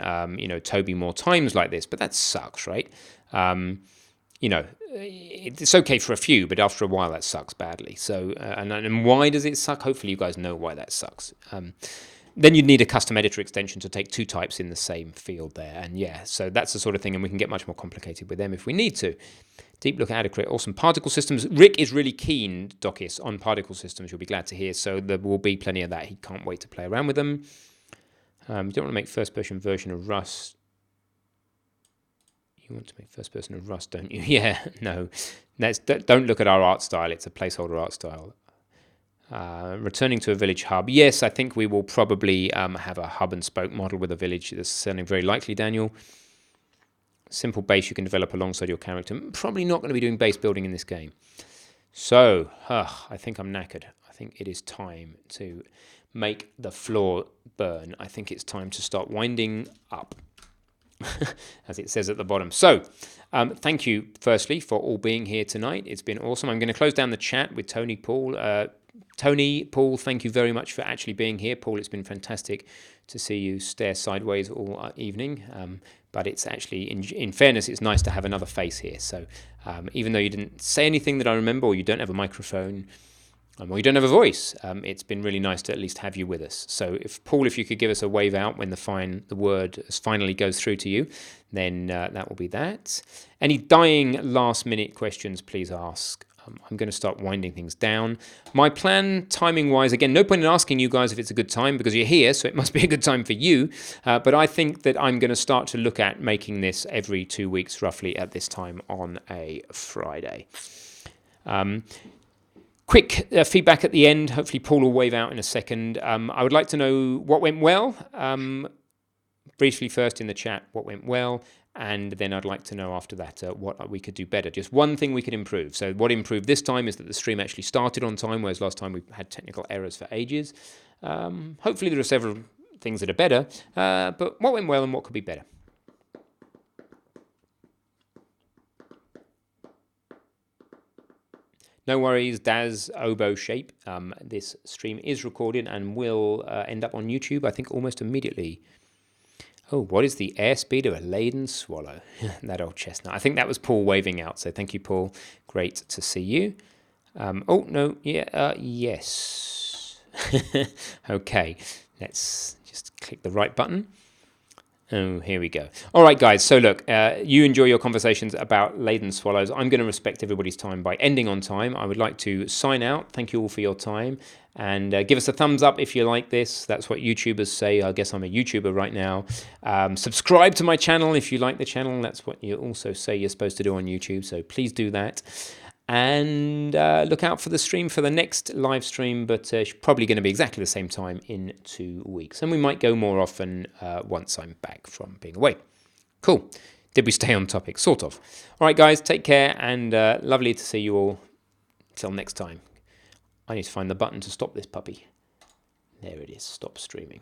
A: Toby more times like this. But that sucks, right? It's okay for a few, but after a while that sucks badly. So, and why does it suck? Hopefully you guys know why that sucks. Then you'd need a custom editor extension to take 2 types in the same field there. And yeah, so that's the sort of thing, and we can get much more complicated with them if we need to. Deep look at how to create awesome particle systems. Rick is really keen, Dokis, on particle systems. You'll be glad to hear. So there will be plenty of that. He can't wait to play around with them. You don't want to make first-person version of Rust. You want to make first person of Rust, don't you? Yeah, no. Don't look at our art style. It's a placeholder art style. Returning to a village hub. Yes, I think we will probably have a hub and spoke model with a village. That's certainly very likely, Daniel. Simple base you can develop alongside your character. Probably not going to be doing base building in this game. So, I think I'm knackered. I think it is time to make the floor burn. I think it's time to start winding up, as it says at the bottom. So, thank you, firstly, for all being here tonight. It's been awesome. I'm going to close down the chat with Tony, Paul. Tony, Paul, thank you very much for actually being here. Paul, it's been fantastic to see you stare sideways all evening. But it's actually, in fairness, it's nice to have another face here. So even though you didn't say anything that I remember, or you don't have a microphone, or you don't have a voice, it's been really nice to at least have you with us. So Paul, if you could give us a wave out when the word finally goes through to you, then that will be that. Any dying last minute questions, please ask. I'm going to start winding things down. My plan, timing-wise, again, no point in asking you guys if it's a good time because you're here, so it must be a good time for you. But I think that I'm going to start to look at making this every 2 weeks, roughly at this time on a Friday. Quick feedback at the end. Hopefully Paul will wave out in a second. I would like to know what went well. Briefly first in the chat, what went well. And then I'd like to know after that what we could do better. Just one thing we could improve. So what improved this time is that the stream actually started on time, whereas last time we had technical errors for ages. Hopefully there are several things that are better. But what went well and what could be better? No worries, Daz Oboe Shape. This stream is recorded and will end up on YouTube, I think, almost immediately. Oh, what is the airspeed of a laden swallow? That old chestnut. I think that was Paul waving out. So thank you, Paul. Great to see you. Oh, no. Yeah. Yes. Okay. Let's just click the right button. Oh, here we go. All right, guys. So look, you enjoy your conversations about laden swallows. I'm going to respect everybody's time by ending on time. I would like to sign out. Thank you all for your time. And give us a thumbs up if you like this. That's what YouTubers say. I guess I'm a YouTuber right now. Subscribe to my channel if you like the channel. That's what you also say you're supposed to do on YouTube. So please do that. And look out for the stream for the next live stream, but it's probably going to be exactly the same time in 2 weeks. And we might go more often once I'm back from being away. Cool. Did we stay on topic? Sort of. All right, guys, take care, and lovely to see you all. Till next time. I need to find the button to stop this puppy. There it is. Stop streaming.